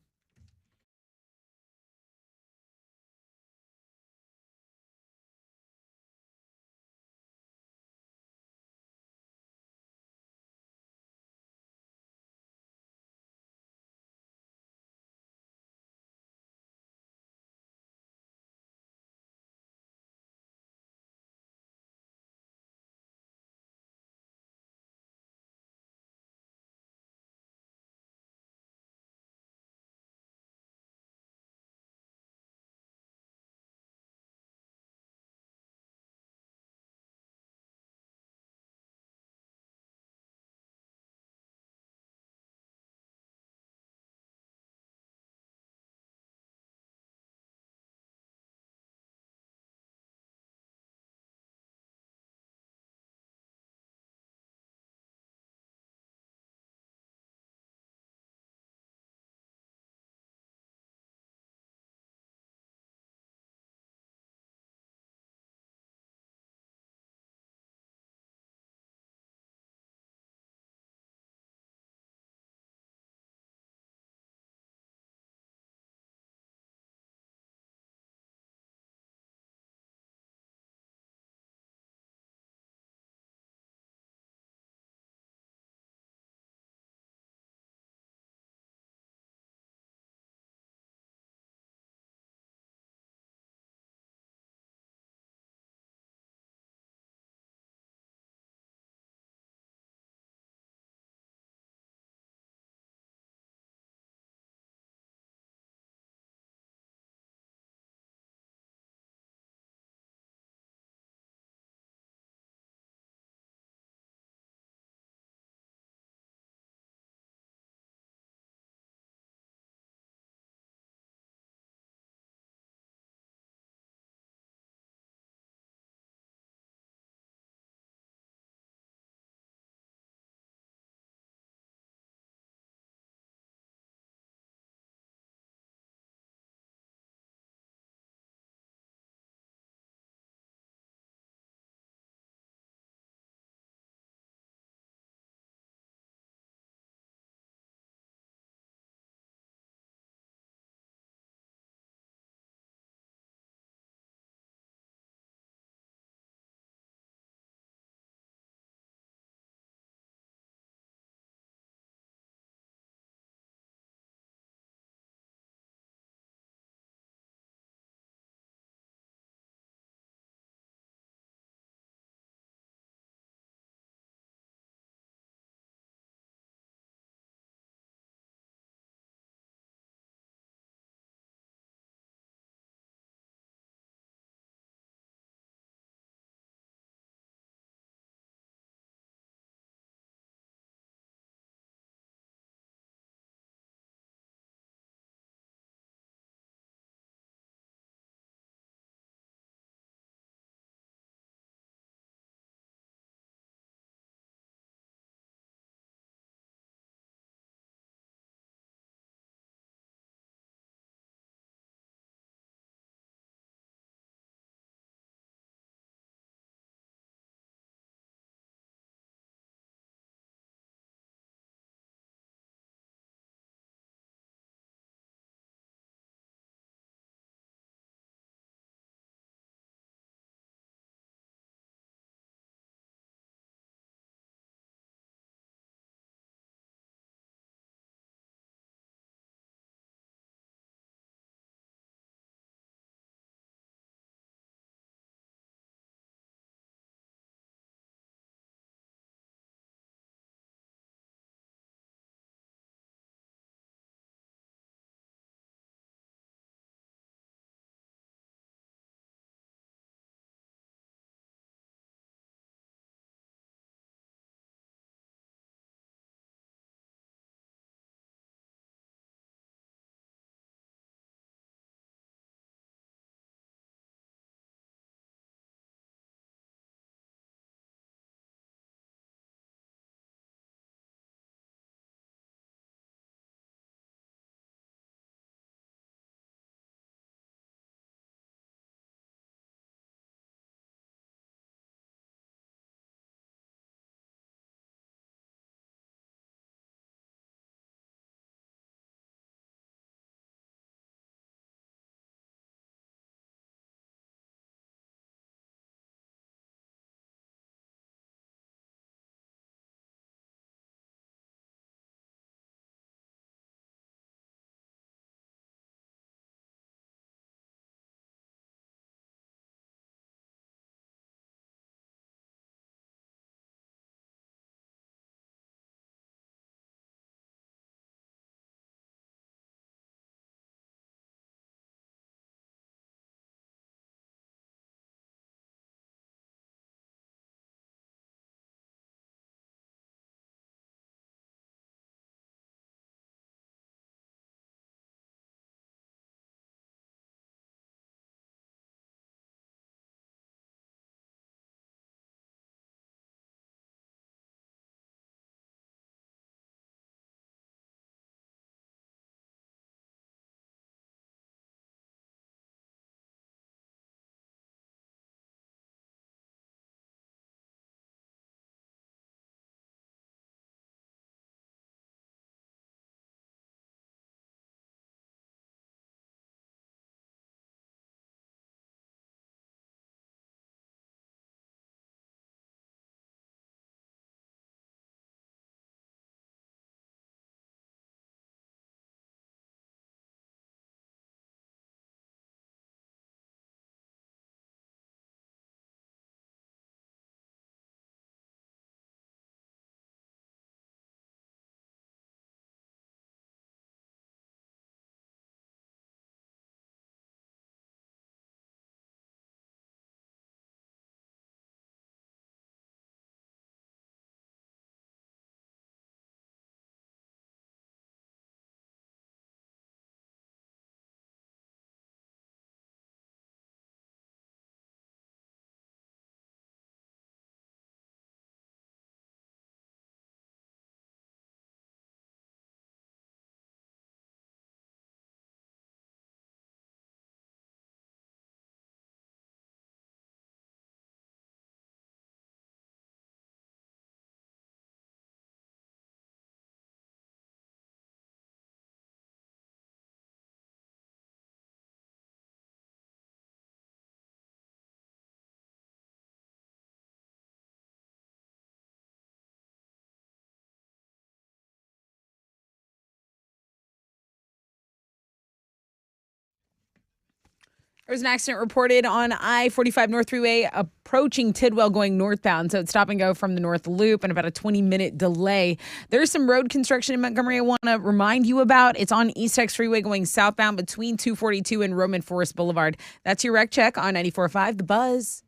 There was an accident reported on I-45 North Freeway approaching Tidwell going northbound. So it's stop and go from the North Loop and about a 20-minute delay. There's some road construction in Montgomery I want to remind you about. It's on East Tex Freeway going southbound between 242 and Roman Forest Boulevard. That's your wreck check on 94.5 The Buzz.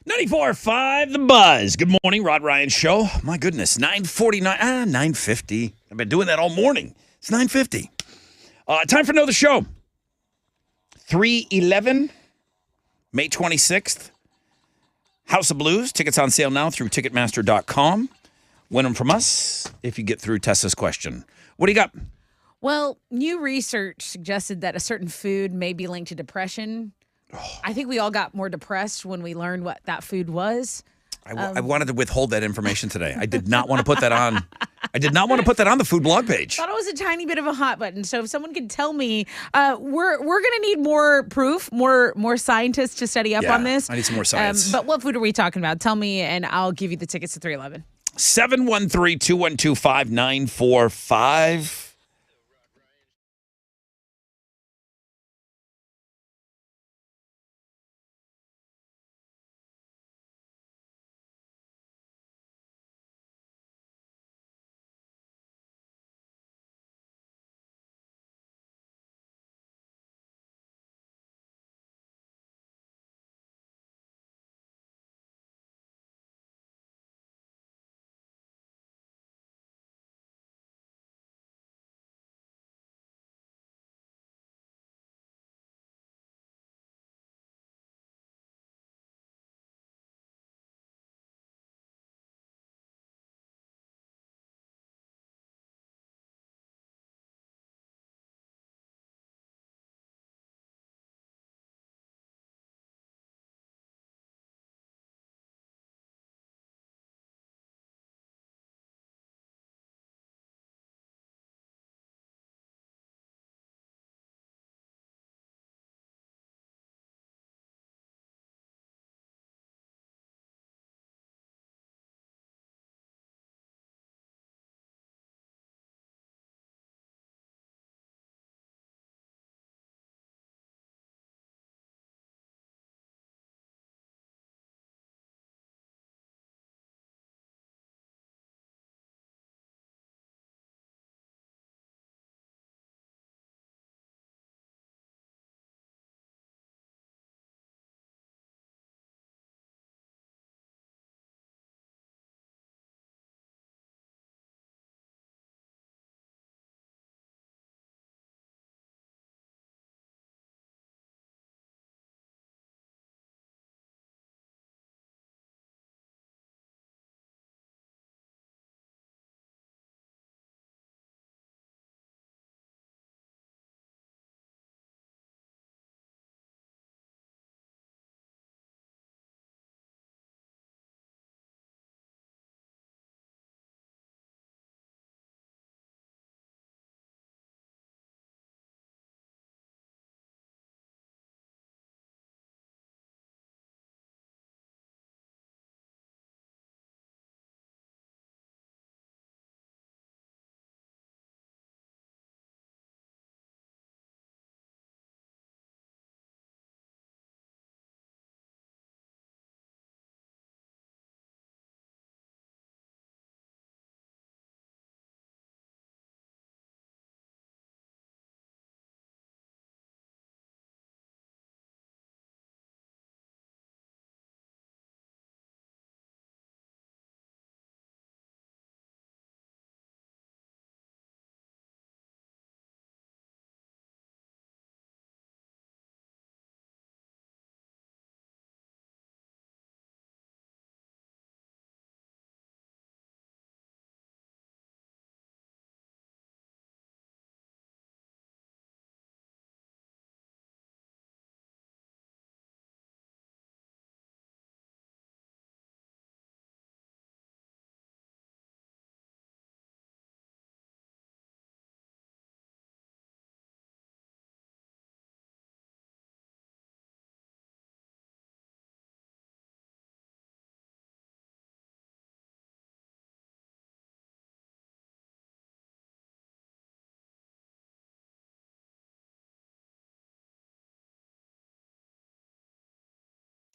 $94.5 The Buzz. Good morning, Rod Ryan Show. My goodness, 9:49, 9:50. I've been doing that all morning. It's 9:50. Time for Know the Show. 3/11, May 26th. House of Blues. Tickets on sale now through Ticketmaster.com. Win them from us if you get through Tessa's question. What do you got? Well, new research suggested that a certain food may be linked to depression. I think we all got more depressed when we learned what that food was. I wanted to withhold that information today. I did not want to put that on. I did not want to put that on the food blog page. Thought it was a tiny bit of a hot button. So if someone could tell me, we're going to need more proof, more scientists to study up on this. I need some more science. But what food are we talking about? Tell me, and I'll give you the tickets to 311. 713-212-5945.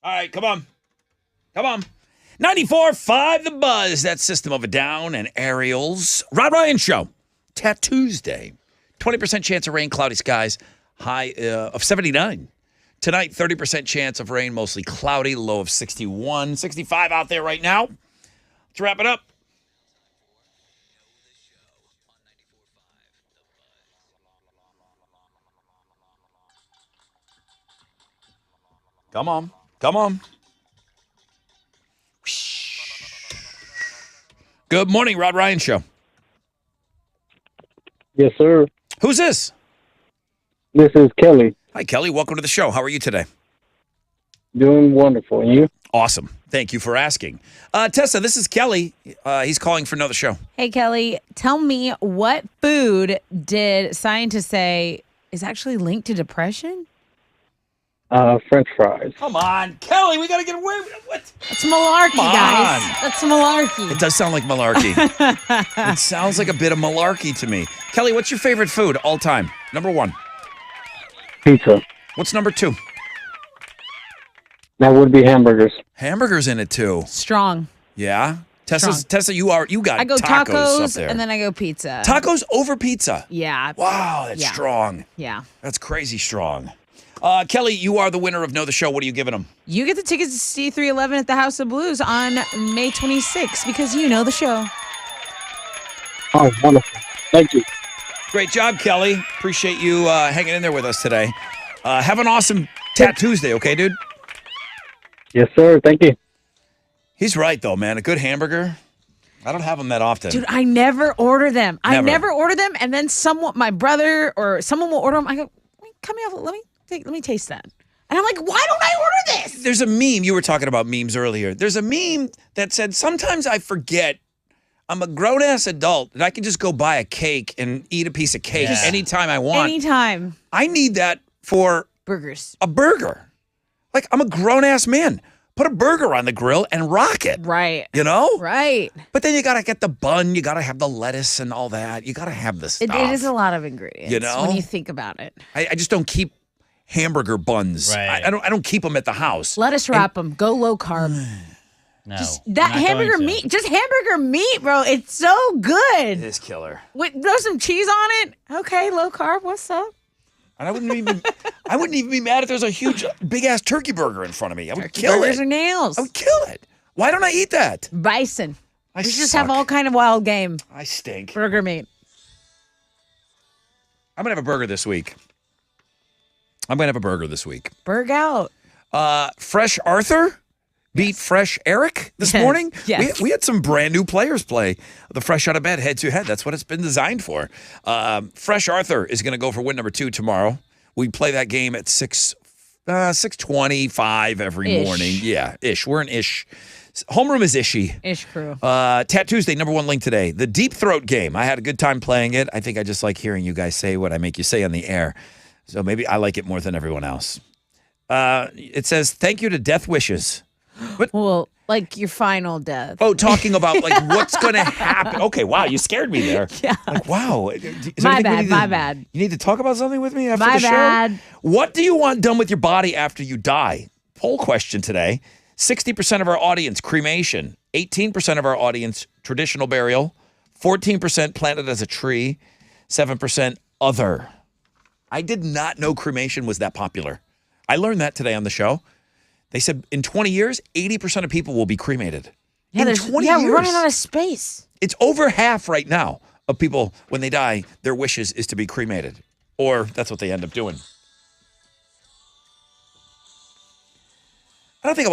All right, come on. Come on. 94.5 The Buzz. That's System of a Down and Aerials. Rod Ryan Show. Tuesday. 20% chance of rain, cloudy skies, high of 79. Tonight, 30% chance of rain, mostly cloudy, low of 61. 65 out there right now. Let's wrap it up. Come on. Come on. Good morning, Rod Ryan Show. Yes, sir. Who's this? This is Kelly. Hi, Kelly. Welcome to the show. How are you today? Doing wonderful. And you? Awesome. Thank you for asking. Tessa, this is Kelly. He's calling for another show. Hey, Kelly, tell me, what food did scientists say is actually linked to depression? French fries. Come on, Kelly. We got to get away with it. What? That's malarkey, Come on. guys. That's malarkey. It does sound like malarkey. It sounds like a bit of malarkey to me. Kelly, what's your favorite food all time? Number one. Pizza. What's number two? That would be hamburgers. Hamburgers in it too. Strong. Yeah. Tessa, Strong. you got I go tacos, up tacos there. and then I go pizza. Tacos over pizza. Yeah. Wow, that's Yeah. strong. Yeah. That's crazy strong. Kelly, you are the winner of Know the Show. What are you giving them? You get the tickets to see 311 at the House of Blues on May 26th because you know the show. Oh, wonderful. Thank you. Great job, Kelly. Appreciate you hanging in there with us today. Have an awesome Tuesday, okay, dude? Yes, sir. Thank you. He's right, though, man. A good hamburger. I don't have them that often. Dude, I never order them. I Never. never order them, and then my brother or someone will order them. I go, cut me off. Let me taste that. And I'm like, why don't I order this? There's a meme. You were talking about memes earlier. There's a meme that said, sometimes I forget I'm a grown-ass adult and I can just go buy a cake and eat a piece of cake anytime I want. Anytime. I need that for burgers. A burger. Like, I'm a grown-ass man. Put a burger on the grill and rock it. Right. You know? Right. But then you got to get the bun. You got to have the lettuce and all that. You got to have the stuff. It is a lot of ingredients. You know? When you think about it. I just don't keep hamburger buns. Right. I don't keep them at the house. Lettuce wrap them. Go low carb. No. Just that I'm not hamburger going to. meat. Just hamburger meat, bro. It's so good. It is killer. Throw some cheese on it. Okay, low carb. What's up? And I wouldn't even be mad if there was a huge, big ass turkey burger in front of me. I would kill Burgers it. are nails. I would kill it. Why don't I eat that? Bison. I We just suck. have all kind of wild game. I stink. Burger meat. I'm gonna have a burger this week. Burg out. Fresh Arthur beat Fresh Eric this Yes. morning. Yes. We had some brand new players play the Fresh Out of Bed head-to-head. That's what it's been designed for. Fresh Arthur is going to go for win number 2 tomorrow. We play that game at 6:25 every Ish. morning. Yeah, ish. We're an ish. Homeroom is ishy. Ish crew. Tuesday, number 1 link today. The Deep Throat game. I had a good time playing it. I think I just like hearing you guys say what I make you say on the air. So maybe I like it more than everyone else. It says, thank you to Death Wishes. Well, like your final death. Oh, talking about like what's going to happen. Okay, wow, you scared me there. Yeah. Like, wow. Is there My anything we bad, need my to- bad. You need to talk about something with me after My the show? bad. What do you want done with your body after you die? Poll question today. 60% of our audience, cremation. 18% of our audience, traditional burial. 14% planted as a tree. 7% other. I did not know cremation was that popular. I learned that today on the show. They said in 20 years, 80% of people will be cremated. Yeah, in 20 we're years. running out of space. It's over half right now of people, when they die, their wishes is to be cremated. Or that's what they end up doing. I don't think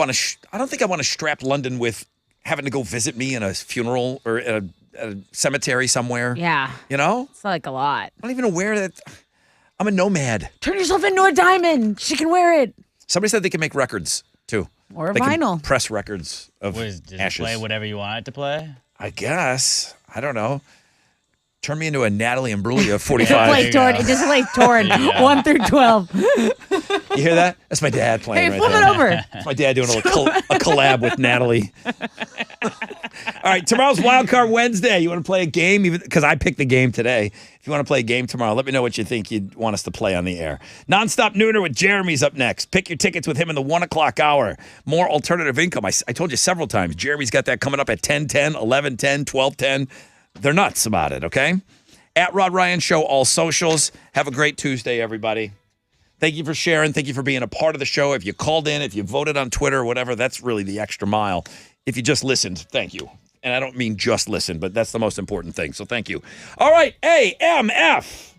I want to strap London with having to go visit me in a funeral or at a cemetery somewhere. Yeah. You know? It's like a lot. I'm not even aware that I'm a nomad. Turn yourself into a diamond. She can wear it. Somebody said they can make records too. Or They can vinyl. press records of Does it ashes. play whatever you want it to play? I guess. I don't know. Turn me into a Natalie Imbruglia It 45. just plays torn. 1 through 12. You hear that? That's my dad playing Hey, right flip there. it over. That's my dad doing a collab with Natalie. All right, tomorrow's Wild Card Wednesday. You want to play a game? Because I picked the game today. If you want to play a game tomorrow, let me know what you think you'd want us to play on the air. Nonstop Nooner with Jeremy's up next. Pick your tickets with him in the 1 o'clock hour. More alternative income. I told you several times. Jeremy's got that coming up at 10:10, 11:10, 12:10. They're nuts about it, okay? At Rod Ryan Show, all socials. Have a great Tuesday, everybody. Thank you for sharing. Thank you for being a part of the show. If you called in, if you voted on Twitter or whatever, that's really the extra mile. If you just listened, thank you. And I don't mean just listen, but that's the most important thing. So thank you. All right, AMF.